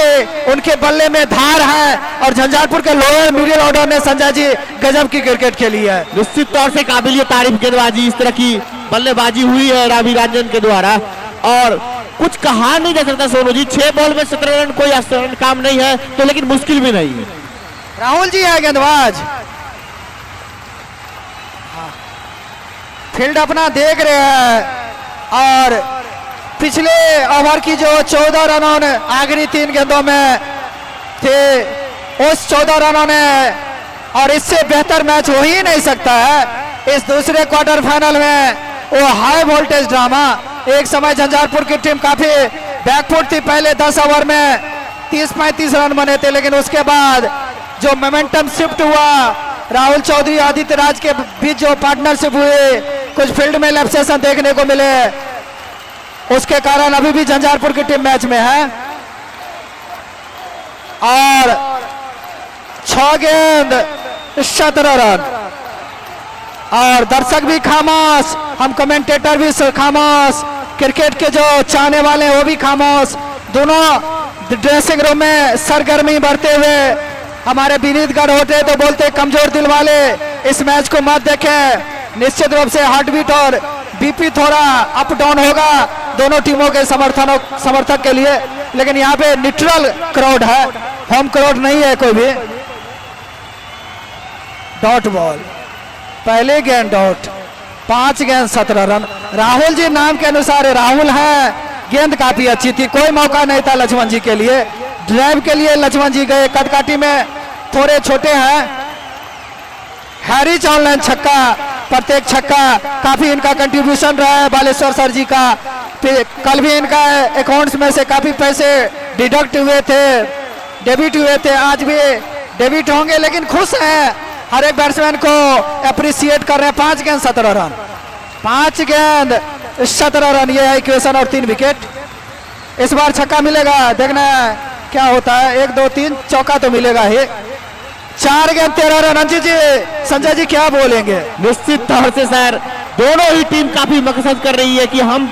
उनके बल्ले में धार है, और झंझारपुर के लोअर मिडिल ऑर्डर ने संजय जी गजब की क्रिकेट खेली है। निश्चित तौर से काबिलियत तारीफ गेंदबाजी, इस तरह की बल्लेबाजी हुई है रवि राजन के द्वारा, और कुछ कहा नहीं जा सकता सोनू जी। 6 बॉल में 17 रन कोई आसान काम नहीं है, तो लेकिन मुश्किल भी नहीं है। राहुल जी है गेंदबाज, फील्ड अपना देख रहे हैं, और पिछले ओवर की जो 14 रनों ने आखिरी 3 गेंदों में थे, उस 14 रनों ने, और इससे बेहतर मैच हो ही नहीं सकता है इस दूसरे क्वार्टर फाइनल में। वो हाई वोल्टेज ड्रामा, एक समय झंझारपुर की टीम काफी बैकफुट थी, पहले 10 ओवर में 30-35 रन बने थे, लेकिन उसके बाद जो मोमेंटम शिफ्ट हुआ, राहुल चौधरी आदित्य राज के बीच जो पार्टनरशिप हुई, कुछ फील्ड में लैप्सेशन देखने को मिले, उसके कारण अभी भी झंझारपुर की टीम मैच में है। और 6 गेंद 17 रन, और दर्शक भी खामोश, हम कमेंटेटर भी खामोश, क्रिकेट के जो चाहने वाले हैं वो भी खामोश। दोनों ड्रेसिंग रूम में सरगर्मी बढ़ते हुए हमारे विनीत गढ़ होते तो बोलते कमजोर दिल वाले इस मैच को मत देखें। निश्चित रूप से हार्ट बीट और बीपी थोड़ा अप डाउन होगा दोनों टीमों के समर्थक के लिए, लेकिन यहाँ पे न्यूट्रल क्राउड है, होम क्राउड नहीं है कोई भी। डॉट बॉल, पहले गेंद डॉट, 5 गेंद 17 रन। राहुल जी नाम के अनुसार राहुल है, गेंद काफी अच्छी थी, कोई मौका नहीं था लक्ष्मण जी के लिए। ड्राइव के लिए लक्ष्मण जी गए, कदकाठी में थोड़े छोटे हैं। हैरी ऑनलाइन छक्का, प्रत्येक छक्का काफी इनका कंट्रीब्यूशन रहा है बालेश्वर सर जी का। कल भी इनका अकाउंट्स में से काफी पैसे डिडक्ट हुए थे, डेबिट हुए थे, आज भी डेबिट होंगे, लेकिन खुश हैं, हर एक बैट्समैन को अप्रिशिएट कर रहे हैं। 5 गेंद 17 रन, 5 गेंद 17 रन, ये है इक्वेशन, और 3 विकेट। इस बार छक्का मिलेगा, देखना क्या होता है। 1 2 3 चौका तो मिलेगा ही। 4 गेंद 13 रन। अंजित जी, संजय जी क्या बोलेंगे? निश्चित तौर से सर दोनों ही टीम काफी मकसद कर रही है कि हम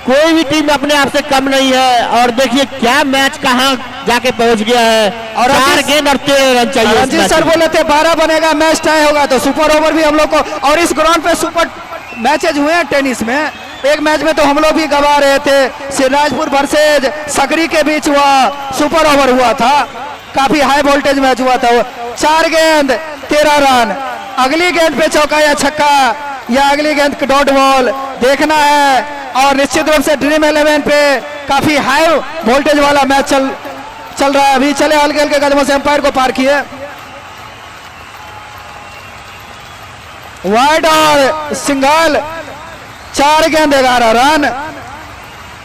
कोई भी टीम अपने आप से कम नहीं है, और देखिए क्या मैच कहां जाके पहुंच गया है। और 4 गेंद और 13 रन चाहिए। रंजीत सर बोले थे 12 बनेगा, मैच टाई होगा, तो सुपर ओवर भी हम लोग को, और इस ग्राउंड पे सुपर मैचेज हुए हैं टेनिस में। एक मैच में तो हम लोग भी गवा रहे थे, सिराजपुर वर्सेज सकरी के बीच हुआ, सुपर ओवर हुआ था, काफी हाई वोल्टेज मैच हुआ था। 4 गेंद 13 रन, अगली गेंद पे चौका या छक्का, या अगली गेंद डॉट बॉल देखना है। और निश्चित रूप से ड्रीम 11 पे काफी हाई वोल्टेज वाला मैच चल रहा है। अभी चले हल्के हल्के कदमों से अंपायर को पार किए, वाइड और सिंगल, 4 गेंद 11 रन।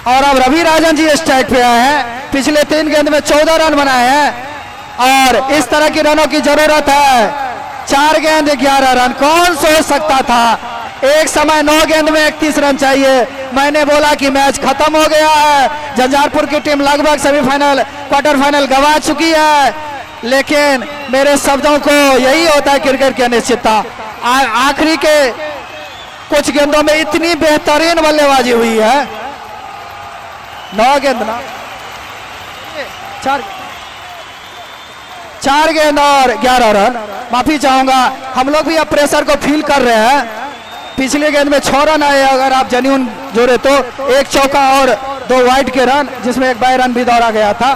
और अब रवि राजन जी स्ट्राइक पे आए हैं, पिछले 3 गेंद में 14 रन बनाए हैं, और इस तरह की रनों की जरूरत है। 4 गेंद 11 रन, कौन सोच सकता था एक समय 9 गेंद में 31 रन चाहिए, मैंने बोला कि मैच खत्म हो गया है, झंझारपुर की टीम लगभग सेमीफाइनल क्वार्टर फाइनल गंवा चुकी है, लेकिन मेरे शब्दों को यही होता है क्रिकेट की अनिश्चितता। आखिरी के कुछ गेंदों में इतनी बेहतरीन बल्लेबाजी हुई है, 9 गेंद ना 4 गेंद और 11 रन। माफी चाहूंगा, हम लोग भी अब प्रेशर को फील कर रहे हैं। पिछले गेंद में 6 रन आए, अगर आप जेन्युइन जोड़े तो 1 चौका और 2 वाइड के रन, जिसमें 1 बाय रन भी दौड़ा गया था।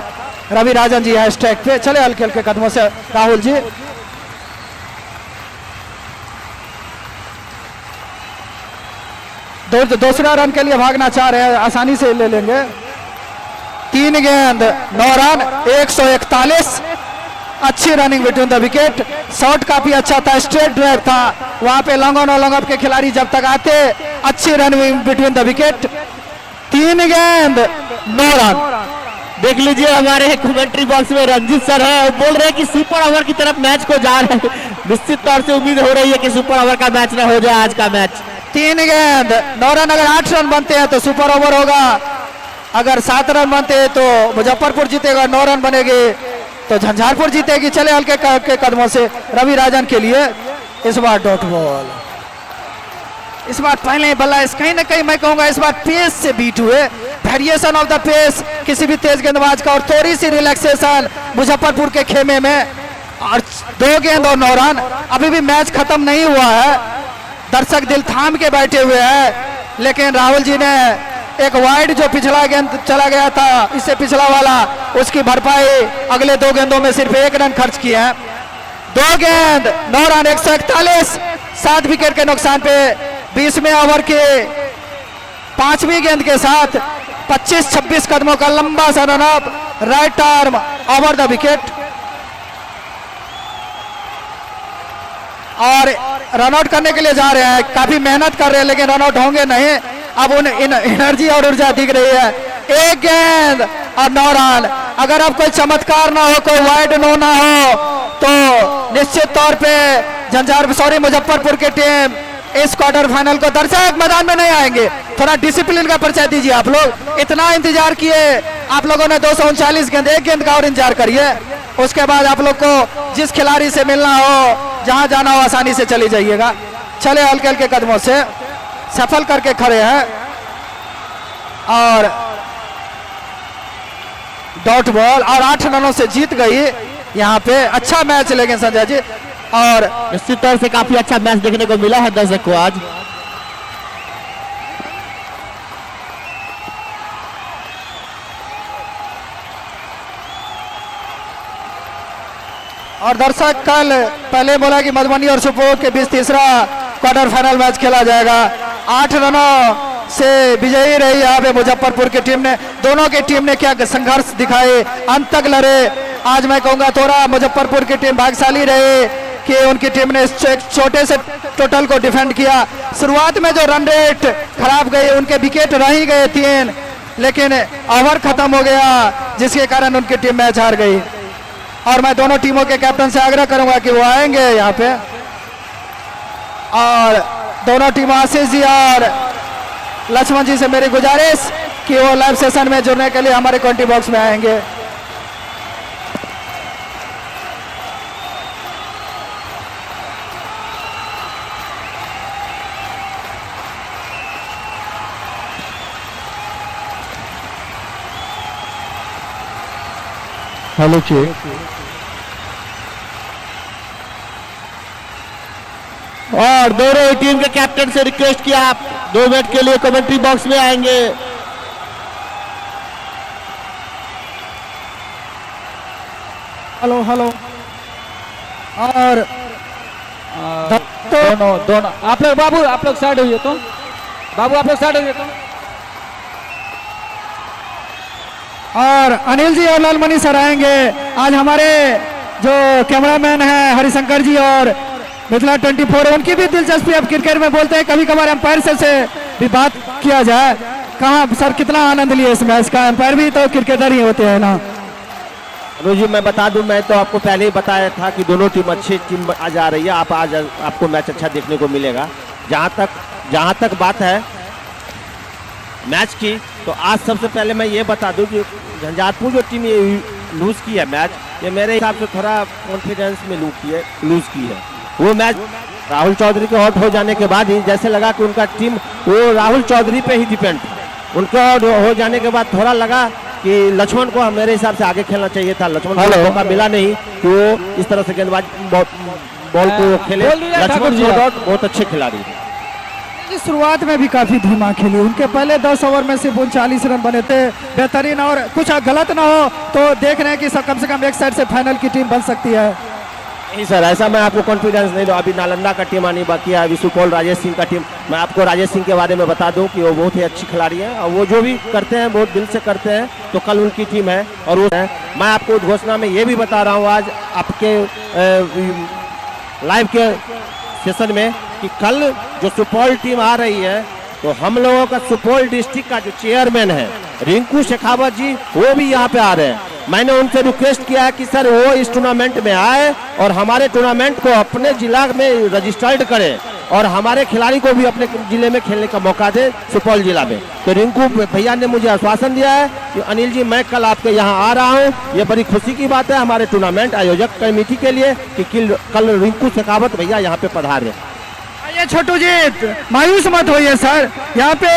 रवि राजन जी है स्ट्राइक पे, चले हल्के हल्के कदमों से राहुल जी। दूसरा रन के लिए भागना चाह रहे हैं, आसानी से ले लेंगे। 3 गेंद 9 रन, 141, अच्छी running between the wicket. Shot काफी अच्छा था, स्ट्रेट ड्राइव था, वहां पे लॉन्ग ऑन और लॉन्ग ऑफ के खिलाड़ी जब तक आते, अच्छी रनिंग बिटवीन द विकेट। 3 गेंद 9 रन। देख लीजिए हमारे कमेंट्री बॉक्स में रंजीत सर है और बोल रहे हैं कि सुपर ओवर की तरफ मैच को जा रहे हैं। निश्चित तौर से उम्मीद हो रही है कि सुपर ओवर का मैच न हो जाए आज का मैच। 3 गेंद 9 रन, अगर 8 रन बनते हैं तो सुपर ओवर होगा, अगर 7 रन बनते हैं तो मुजफ्फरपुर जीतेगा, 9 रन बनेगी तो झंझारपुर जीतेगी। चले हल्के कदमों से रवि राजन के लिए, इस बार डॉट बॉल, इस बार पहले बल्ला, कहीं ना कहीं मैं कहूंगा इस बार पेस से बीट हुए, वेरिएशन ऑफ द पेस किसी भी तेज गेंदबाज का, और थोड़ी सी रिलैक्सेशन मुजफ्फरपुर के खेमे में। और 2 गेंद और 9 रन। अभी भी मैच खत्म नहीं हुआ है, दर्शक दिल थाम के बैठे हुए हैं, लेकिन राहुल जी ने एक वाइड जो पिछला गेंद चला गया था, इससे पिछला वाला, उसकी भरपाई अगले 2 गेंदों में सिर्फ 1 रन खर्च किए हैं। 2 गेंद 9 रन, 141, 7 विकेट के नुकसान पे 20वें ओवर के 5वीं गेंद के साथ 25-26 कदमों का लंबा सा run up, right arm over the wicket, और रन आउट करने के लिए जा रहे हैं। काफी मेहनत कर रहे हैं लेकिन रन आउट होंगे नहीं। अब उन एनर्जी और ऊर्जा दिख रही है। 1 गेंद और 9 रन। अगर अब कोई चमत्कार ना हो, कोई वाइड नो ना हो, तो निश्चित तौर पे मुजफ्फरपुर की टीम इस क्वार्टर फाइनल को, दर्शक मैदान में नहीं आएंगे, थोड़ा डिसिप्लिन का परिचय दीजिए आप लोग। इतना इंतजार किए आप लोगों ने, 239 गेंद, 1 गेंद का और इंतजार करिए, उसके बाद आप लोग को जिस खिलाड़ी से मिलना हो, जहां जाना हो, आसानी से चली जाइएगा। चले हल्के हल्के कदमों से, सफल करके खड़े हैं और डॉट बॉल, और 8 रनों से जीत गई यहाँ पे। अच्छा मैच लेकिन संजय जी, और निश्चित तौर से काफी अच्छा मैच देखने को मिला है दर्शक को आज। और दर्शक कल पहले बोला कि मधुबनी और सुपौल के बीच तीसरा क्वार्टर फाइनल मैच खेला जाएगा। 8 रनों से विजयी रही यहाँ पे मुजफ्फरपुर की टीम ने। दोनों की टीम ने क्या संघर्ष दिखाए, अंत तक लड़े। आज मैं कहूंगा थोड़ा मुजफ्फरपुर की टीम भाग्यशाली रही कि उनकी टीम ने एक छोटे से टोटल को डिफेंड किया। शुरुआत में जो रन रेट खराब गई, उनके विकेट रह ही गए 3, लेकिन ओवर खत्म हो गया जिसके कारण उनकी टीम मैच हार गई। और मैं दोनों टीमों के कैप्टन से आग्रह करूंगा कि वो आएंगे यहाँ पे, और दोनों टीम आशीष जी और लक्ष्मण जी से मेरी गुजारिश कि वो लाइव सेशन में जुड़ने के लिए हमारे कमेंट्री बॉक्स में आएंगे। हेलो चेक, और दोनों टीम के कैप्टन से रिक्वेस्ट किया आप 2 मिनट के लिए कमेंट्री बॉक्स में आएंगे। Hello hello. और दोनों आप लोग, बाबू आप लोग साइड होइए तो, बाबू आप लोग साइड होइए तो। और अनिल जी और लालमणि सर आएंगे। आज हमारे जो कैमरामैन हैं हरिशंकर जी और मिथिला 24, उनकी भी दिलचस्पी अब क्रिकेट में बोलते हैं। कभी कभार एम्पायर से भी बात किया जाए, कहाँ सर कितना आनंद लिए इस मैच का, एम्पायर भी तो क्रिकेटर ही होते हैं ना। अनुज जी मैं बता दूं, मैं तो आपको पहले ही बताया था कि दोनों टीम अच्छी टीम आज आ रही है। आप आज आपको मैच अच्छा देखने को मिलेगा। जहां तक बात है मैच की, तो आज सबसे पहले मैं ये बता दूं कि झंझारपुर जो टीम ये लूज़ की है मैच, ये मेरे हिसाब से थोड़ा कॉन्फिडेंस में लूज़ की है। वो मैच राहुल चौधरी के आउट हो जाने के बाद ही जैसे लगा कि उनका टीम वो राहुल चौधरी पे ही डिपेंड था। उनका आउट हो जाने के बाद थोड़ा लगा कि लक्ष्मण को मेरे हिसाब से आगे खेलना चाहिए था। लक्ष्मण को मौका मिला नहीं कि वो इस तरह से गेंदबाज बॉल को खेले। लक्ष्मण बहुत अच्छे खिलाड़ी हैं। इस शुरुआत में भी काफी धीमा खेली, उनके पहले 10 ओवर में सिर्फ 39 रन बने थे, बेहतरीन। और कुछ गलत ना हो तो देख रहे हैं कि कम से कम एक साइड से फाइनल की टीम बन सकती है। नहीं सर, ऐसा मैं आपको कॉन्फिडेंस नहीं दूँ। अभी नालंदा का टीम आनी बाकी है, अभी सुपौल राजेश सिंह का टीम। मैं आपको राजेश सिंह के बारे में बता दूं कि वो बहुत ही अच्छी खिलाड़ी है और वो जो भी करते हैं बहुत दिल से करते हैं। तो कल उनकी टीम है और वो है। मैं आपको घोषणा में ये भी बता रहा हूँ आज आपके लाइव के सेशन में कि कल जो सुपौल टीम आ रही है तो हम लोगों का सुपौल डिस्ट्रिक्ट का जो चेयरमैन है रिंकू शेखावत जी, वो भी यहाँ पे आ रहे हैं। मैंने उनसे रिक्वेस्ट किया है कि सर वो इस टूर्नामेंट में आए और हमारे टूर्नामेंट को अपने जिला में रजिस्टर्ड करें और हमारे खिलाड़ी को भी अपने जिले में खेलने का मौका दे सुपौल जिला में। तो रिंकू भैया ने मुझे आश्वासन दिया है कि अनिल जी मैं कल आपके यहाँ आ रहा हूँ। ये बड़ी खुशी की बात है हमारे टूर्नामेंट आयोजक कमेटी के लिए कि कल रिंकू शेखावत भैया यहाँ पे पधारे। ये छोटू जी मायूस मत होइए सर, यहाँ पे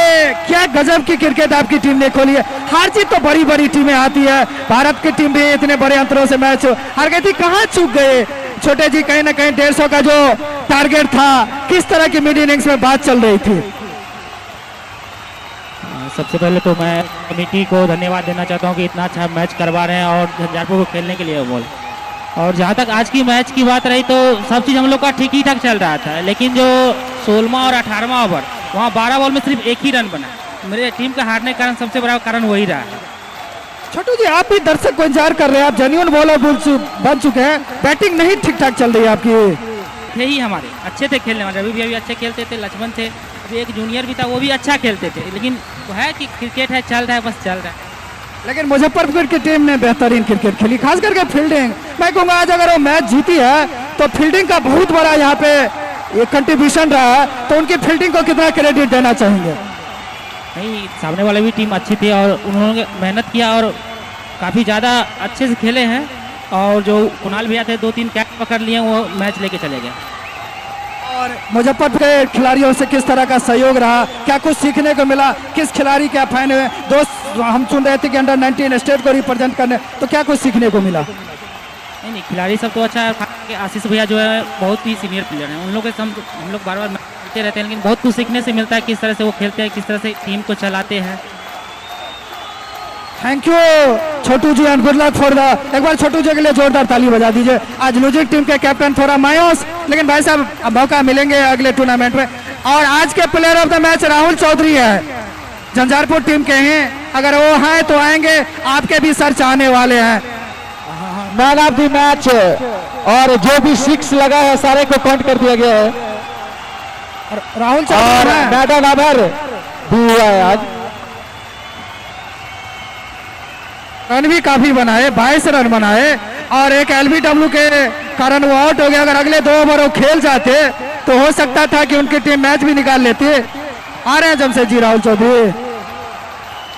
क्या गजब की क्रिकेट आपकी टीम ने खोली है। हार जीत तो बड़ी बड़ी टीमें आती है, भारत की टीम भी इतने बड़े अंतरों से मैच हार गई थी। कहाँ चूक गए छोटे जी? कहीं ना कहीं 150 का जो टारगेट था, किस तरह की मिड इनिंग्स में बात चल रही थी? सबसे पहले तो मैं कमेटी को धन्यवाद देना चाहता हूँ कि इतना अच्छा मैच करवा रहे हैं और झंझारपुर को खेलने के लिए बोल। और जहाँ तक आज की मैच की बात रही तो सब चीज़ हम लोग का ठीक ही ठाक चल रहा था, लेकिन जो 16वां और 18वां ओवर वहाँ 12 बॉल में सिर्फ एक ही रन बना। मेरे टीम का हारने का कारण सबसे बड़ा कारण वही रहा है। छोटू जी आप भी दर्शक को इंतजार कर रहे हैं, आप जेन्युइन बॉलर बन चुके हैं, बैटिंग नहीं ठीक ठाक चल रही है आपकी। यही हमारे अच्छे थे खेलने वाले, रवि भी अभी अच्छे खेलते थे, लक्ष्मण थे, अभी एक जूनियर भी था वो भी अच्छा खेलते थे। लेकिन वो है कि क्रिकेट है, चल रहा है, बस चल रहा है। लेकिन मुजफ्फरपुर की टीम ने बेहतरीन क्रिकेट खेली, खास करके फील्डिंग। मैं कहूँगा आज अगर वो मैच जीती है तो फील्डिंग का बहुत बड़ा यहाँ पे ये कंट्रीब्यूशन रहा है, तो उनकी फील्डिंग को कितना क्रेडिट देना चाहेंगे? नहीं, सामने वाले भी टीम अच्छी थी और उन्होंने मेहनत किया और काफ़ी ज़्यादा अच्छे से खेले हैं। और जो कुणाल भैया थे 2-3 कैच पकड़ लिए, वो मैच लेके चले गए। और मुजफ्फरपुर के खिलाड़ियों से किस तरह का सहयोग रहा, क्या कुछ सीखने को मिला? किस खिलाड़ी के फैन हुए दोस्त हम सुन रहे थे कि अंडर 19 स्टेट को रिप्रेजेंट करने, तो क्या कुछ सीखने को मिला? नहीं, खिलाड़ी सब तो अच्छा है। आशीष भैया जो है बहुत ही सीनियर प्लेयर हैं, उन लोगों के हम लोग बार बार खेलते रहते हैं, लेकिन बहुत कुछ सीखने से मिलता है किस तरह से वो खेलते हैं, किस तरह से टीम को चलाते हैं। Thank you Chhotu ji and good luck for the. एक बार छोटू जी के लिए जोरदार ताली बजा दीजिए। आज लूजिंग टीम के कैप्टन थोड़ा मायूस, लेकिन भाई साहब अब मौका मिलेंगे अगले टूर्नामेंट में। और आज के player of the match Rahul Chaudhary है, झंझारपुर टीम के हैं। अगर वो हैं तो आएंगे, आपके भी सर चाहने वाले हैं। मैन ऑफ द मैच और जो भी 6 लगा है सारे को काउंट कर दिया गया है। राहुल और चौधरी मैडम आभार भी हुआ है आज। रन भी काफी बनाए, 22 रन बनाए और एक LBW के कारण वो आउट हो गया। अगर अगले 2 ओवर वो खेल जाते तो हो सकता था कि उनकी टीम मैच भी निकाल लेती। आ रहे हैं जमशेदजी राहुल चौधरी,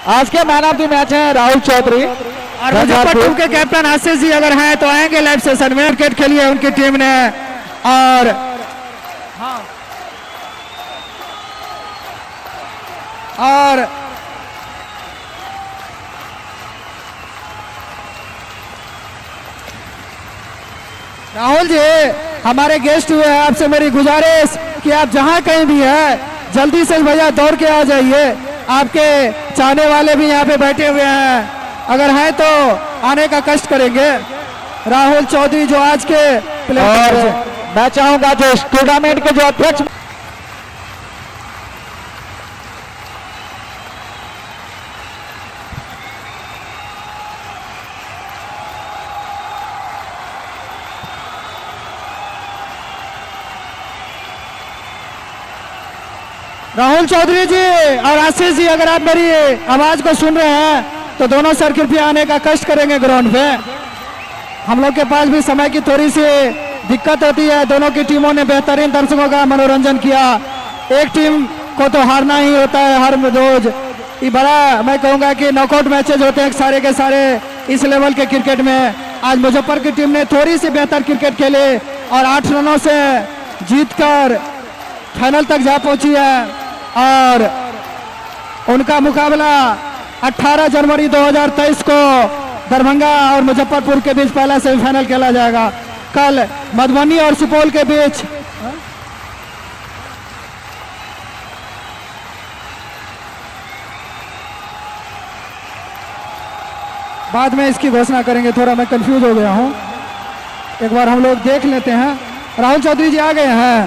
आज के मैन ऑफ द मैच है राहुल चौधरी। और मुजफ्फरपुर के कैप्टन आशीष जी अगर हैं तो आएंगे लाइव सेशन में। विकेट खेली है उनकी टीम ने। और राहुल जी हमारे गेस्ट हुए हैं, आपसे मेरी गुजारिश कि आप जहां कहीं भी है जल्दी से भैया दौड़ के आ जाइए। आपके चाहने वाले भी यहाँ पे बैठे हुए हैं, अगर हैं तो आने का कष्ट करेंगे। राहुल चौधरी जो आज के और मैं चाहूंगा जो इस टूर्नामेंट के जो अध्यक्ष राहुल चौधरी जी और आशीष जी अगर आप मेरी आवाज को सुन रहे हैं तो दोनों सर कृपया आने का कष्ट करेंगे ग्राउंड पे। हम लोग के पास भी समय की थोड़ी सी दिक्कत होती है। दोनों की टीमों ने बेहतरीन दर्शकों का मनोरंजन किया। एक टीम को तो हारना ही होता है हर रोज, ये बड़ा मैं कहूंगा कि नॉकआउट मैचेज होते हैं सारे के सारे इस लेवल के क्रिकेट में। आज मुजफ्फर की टीम ने थोड़ी सी बेहतर क्रिकेट खेले और 8 रनों से जीतकर फाइनल तक जा पहुंची है और उनका मुकाबला 18 जनवरी 2023 को दरभंगा और मुजफ्फरपुर के बीच पहला सेमीफाइनल खेला जाएगा। कल मधुबनी और सुपौल के बीच बाद में इसकी घोषणा करेंगे। थोड़ा मैं कंफ्यूज हो गया हूं, एक बार हम लोग देख लेते हैं। राहुल चौधरी जी आ गए हैं,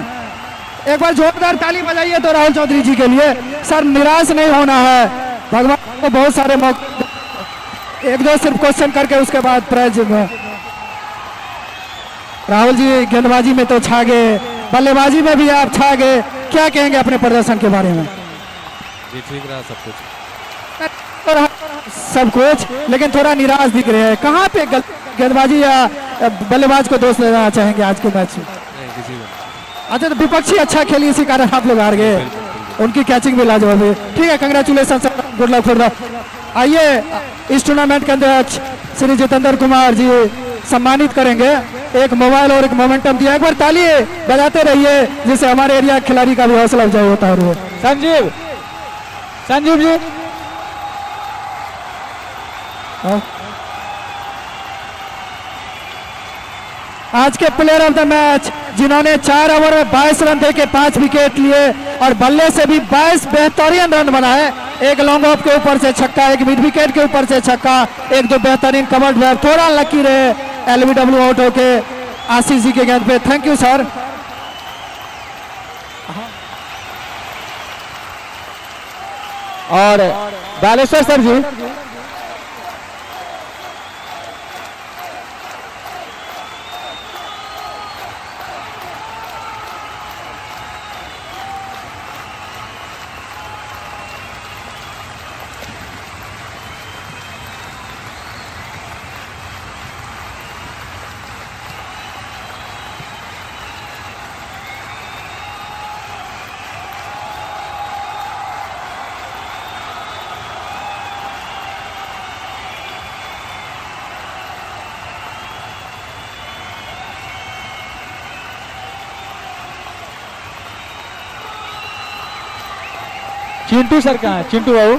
एक बार जोरदार ताली बजाइए तो राहुल चौधरी जी के लिए। सर निराश नहीं होना है, भगवान को बहुत सारे मौके, एक दो सिर्फ क्वेश्चन करके उसके बाद प्राइज। राहुल जी गेंदबाजी में तो छा गए, बल्लेबाजी में भी आप छा गए, क्या कहेंगे अपने प्रदर्शन के बारे में? जी ठीक रहा सब कुछ, सब कुछ, लेकिन थोड़ा निराश दिख रहे हैं। कहाँ पे गेंदबाजी या बल्लेबाज को दोष देना चाहेंगे आज के मैच में? अच्छा, तो विपक्षी अच्छा खेली इसी कारण आप लोग हार गए। उनकी कैचिंग भी लाजवाब है। ठीक है, congratulation sir, good luck for the. आइए इस टूर्नामेंट के अध्यक्ष श्री जितेंद्र कुमार जी सम्मानित करेंगे। एक मोबाइल और एक मोमेंटम दिया, एक बार ताली बजाते रहिए जिससे हमारे एरिया खिलाड़ी का भी हौसला अफजाई होता है। संजीव जी आज के प्लेयर ऑफ द मैच जिन्होंने 4 ओवर में 22 रन देके 5 विकेट लिए और बल्ले से भी 22 बेहतरीन रन बनाए। एक लॉन्ग ऑफ के ऊपर से छक्का, एक मिड विकेट के ऊपर से छक्का, एक दो बेहतरीन कवर ड्राइव, थोड़ा लकी रहे एलबीडब्ल्यू आउट होके आशीष जी के गेंद पे। Thank you sir. और बालेश्वर सर जी चिंटू सर कहाँ है? चिंटू बाबू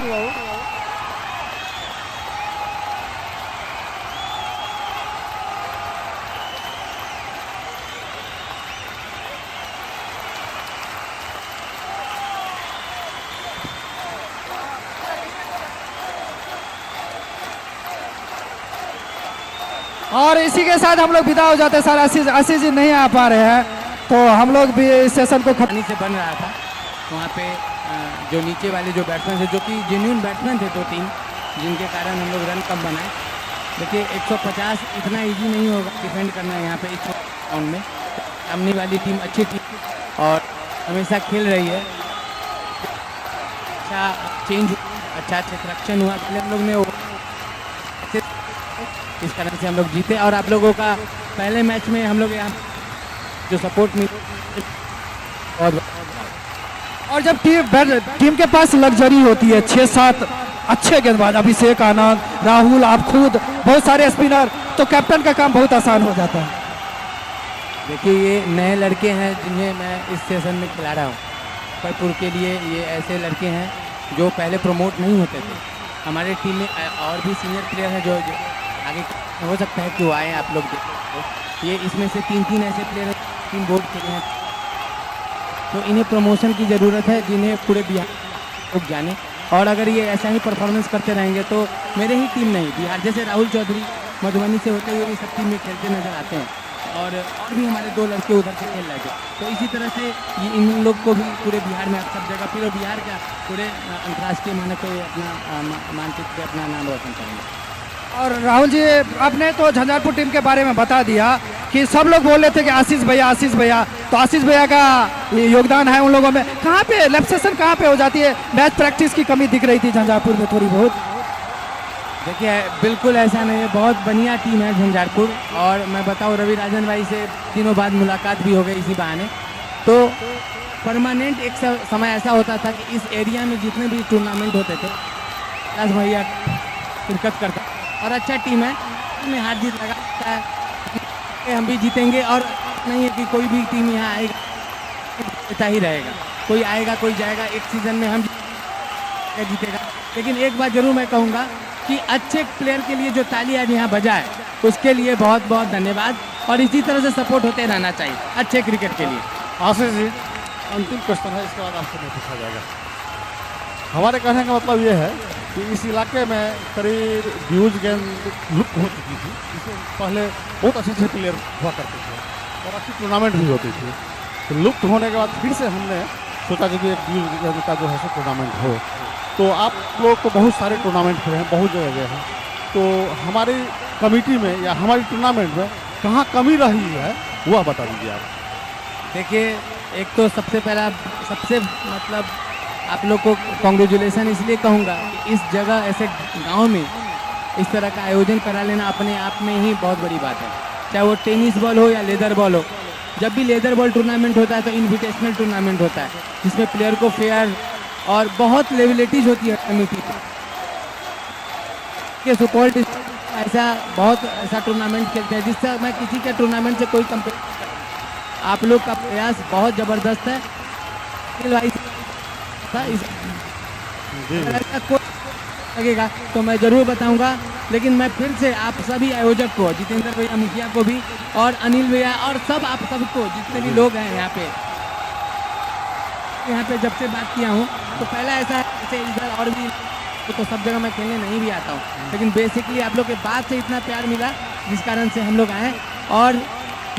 और इसी के साथ हम लोग विदा हो जाते हैं सर। आशीष जी नहीं आ पा रहे हैं तो हम लोग भी इस सेशन को खत्म से बन रहा था। वहाँ पे जो नीचे वाले जो बैट्समैन थे, जो कि जेन्युइन बैट्समैन थे 2-3, जिनके कारण हम लोग रन कम बनाए। देखिए 150 इतना इजी नहीं होगा डिफेंड करना यहाँ पे इस राउंड में। सामने वाली टीम अच्छी टीम और हमेशा खेल रही है, अच्छा चेंज, अच्छा सिलेक्शन हुआ हम लोग ने, इस कारण से हम लोग जीते। और आप लोगों का पहले मैच में हम लोग यहाँ जो सपोर्ट मिली और जब टीम के पास लग्जरी होती है 6-7 अच्छे गेंदबाज, अभिषेक आनंद, राहुल, आप खुद, बहुत सारे स्पिनर, तो कैप्टन का काम बहुत आसान हो जाता है। देखिए ये नए लड़के हैं जिन्हें मैं इस सेशन में खिला रहा हूँ। मुजफ्फरपुर के लिए ये ऐसे लड़के हैं जो पहले प्रमोट नहीं होते थे। हमारे टीम में और भी सीनियर प्लेयर हैं जो आगे हो सकता है कि वो आए, आप लोग देखो। ये इसमें से 3 ऐसे प्लेयर हैं, 3 बोर्ड खेले हैं, तो इन्हें प्रमोशन की ज़रूरत है जिन्हें पूरे बिहार लोग जाने। और अगर ये ऐसा ही परफॉर्मेंस करते रहेंगे तो मेरे ही टीम नहीं, बिहार जैसे राहुल चौधरी मधुबनी से होते हुए भी सब टीम में खेलते नजर आते हैं। और भी हमारे 2 लड़के उधर से खेल रहे थे, तो इसी तरह से ये इन लोग को भी पूरे बिहार में सब जगह, फिर बिहार का पूरे अंतर्राष्ट्रीय मानक पे अपना मानचित्र पे अपना नाम रोशन करेंगे। और राहुल जी आपने तो झंझारपुर टीम के बारे में बता दिया कि सब लोग बोल रहे थे कि आशीष भैया, तो आशीष भैया का योगदान है उन लोगों में। कहाँ पे लेफ्ट सेशन कहाँ पे हो जाती है? मैच प्रैक्टिस की कमी दिख रही थी झंझारपुर में थोड़ी बहुत। देखिए बिल्कुल ऐसा नहीं है, बहुत बढ़िया टीम है झंझारपुर। और मैं बताऊँ रवि राजन भाई से दिनों बाद मुलाकात भी हो गई इसी बहाने। तो परमानेंट एक समय ऐसा होता था कि इस एरिया में जितने भी टूर्नामेंट होते थे कैलाश भैया शिरकत करता है और अच्छा टीम है, में हार जीत लगाता है, हम भी जीतेंगे। और नहीं है कि कोई भी टीम यहाँ आएगा जीता ही रहेगा, कोई आएगा कोई जाएगा, एक सीज़न में हम जीतेगा। लेकिन एक बात जरूर मैं कहूँगा कि अच्छे प्लेयर के लिए जो ताली आज यहाँ बजा है उसके लिए बहुत बहुत धन्यवाद, और इसी तरह से सपोर्ट होते रहना चाहिए अच्छे क्रिकेट के लिए। आशीष जी, अंतिम क्वेश्चन है, इसके बाद आपसे नहीं पूछा जाएगा। हमारे कहने का मतलब ये है कि इस इलाके में करीब ड्यूज गेंद लुप्त हो चुकी थी, जिससे पहले बहुत अच्छे अच्छे प्लेयर हुआ करते थे और अच्छी टूर्नामेंट भी होती थी। तो लुप्त होने के बाद फिर से हमने सोचा कि एक ड्यूज गेंद का जो है सो टूर्नामेंट हो। तो आप लोग को बहुत सारे टूर्नामेंट खेले हैं, बहुत जगह गए हैं, तो हमारी कमेटी में या हमारी टूर्नामेंट में कहाँ कमी रही है वह बता दीजिए आप। देखिए, एक तो सबसे पहला सबसे मतलब आप लोग को कॉन्ग्रेचुलेसन इसलिए कहूँगा कि इस जगह ऐसे गांव में इस तरह का आयोजन करा लेना अपने आप में ही बहुत बड़ी बात है। चाहे वो टेनिस बॉल हो या लेदर बॉल हो, जब भी लेदर बॉल टूर्नामेंट होता है तो इनविटेशनल टूर्नामेंट होता है, जिसमें प्लेयर को फेयर और बहुत लेवलिटीज होती है कमेटी के सुपौल ऐसा बहुत ऐसा टूर्नामेंट खेलते हैं जिससे मैं किसी के टूर्नामेंट से कोई कंपेयर। आप लोग का प्रयास बहुत ज़बरदस्त है, ऐसा कोई लगेगा तो मैं ज़रूर बताऊंगा। लेकिन मैं फिर से आप सभी आयोजक को, जितेंद्र भैया मुखिया को भी और अनिल भैया और सब आप सबको जितने भी लोग हैं यहाँ पे जब से बात किया हूँ तो पहला ऐसा ऐसे इधर और भी तो सब जगह मैं खेलने नहीं भी आता हूँ, लेकिन बेसिकली आप लोग के बात से इतना प्यार मिला जिस कारण से हम लोग आए। और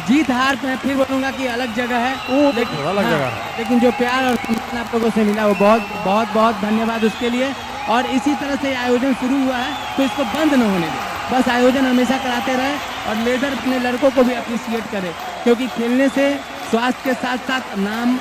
जीत हार मैं फिर बोलूँगा कि अलग जगह है, लेकिन अलग जगह है, लेकिन जो प्यार और सम्मान आप लोगों से मिला वो बहुत बहुत बहुत धन्यवाद उसके लिए। और इसी तरह से आयोजन शुरू हुआ है तो इसको बंद न होने दें, बस आयोजन हमेशा कराते रहे और लेदर अपने लड़कों को भी अप्रिशिएट करें, क्योंकि खेलने से स्वास्थ्य के साथ साथ नाम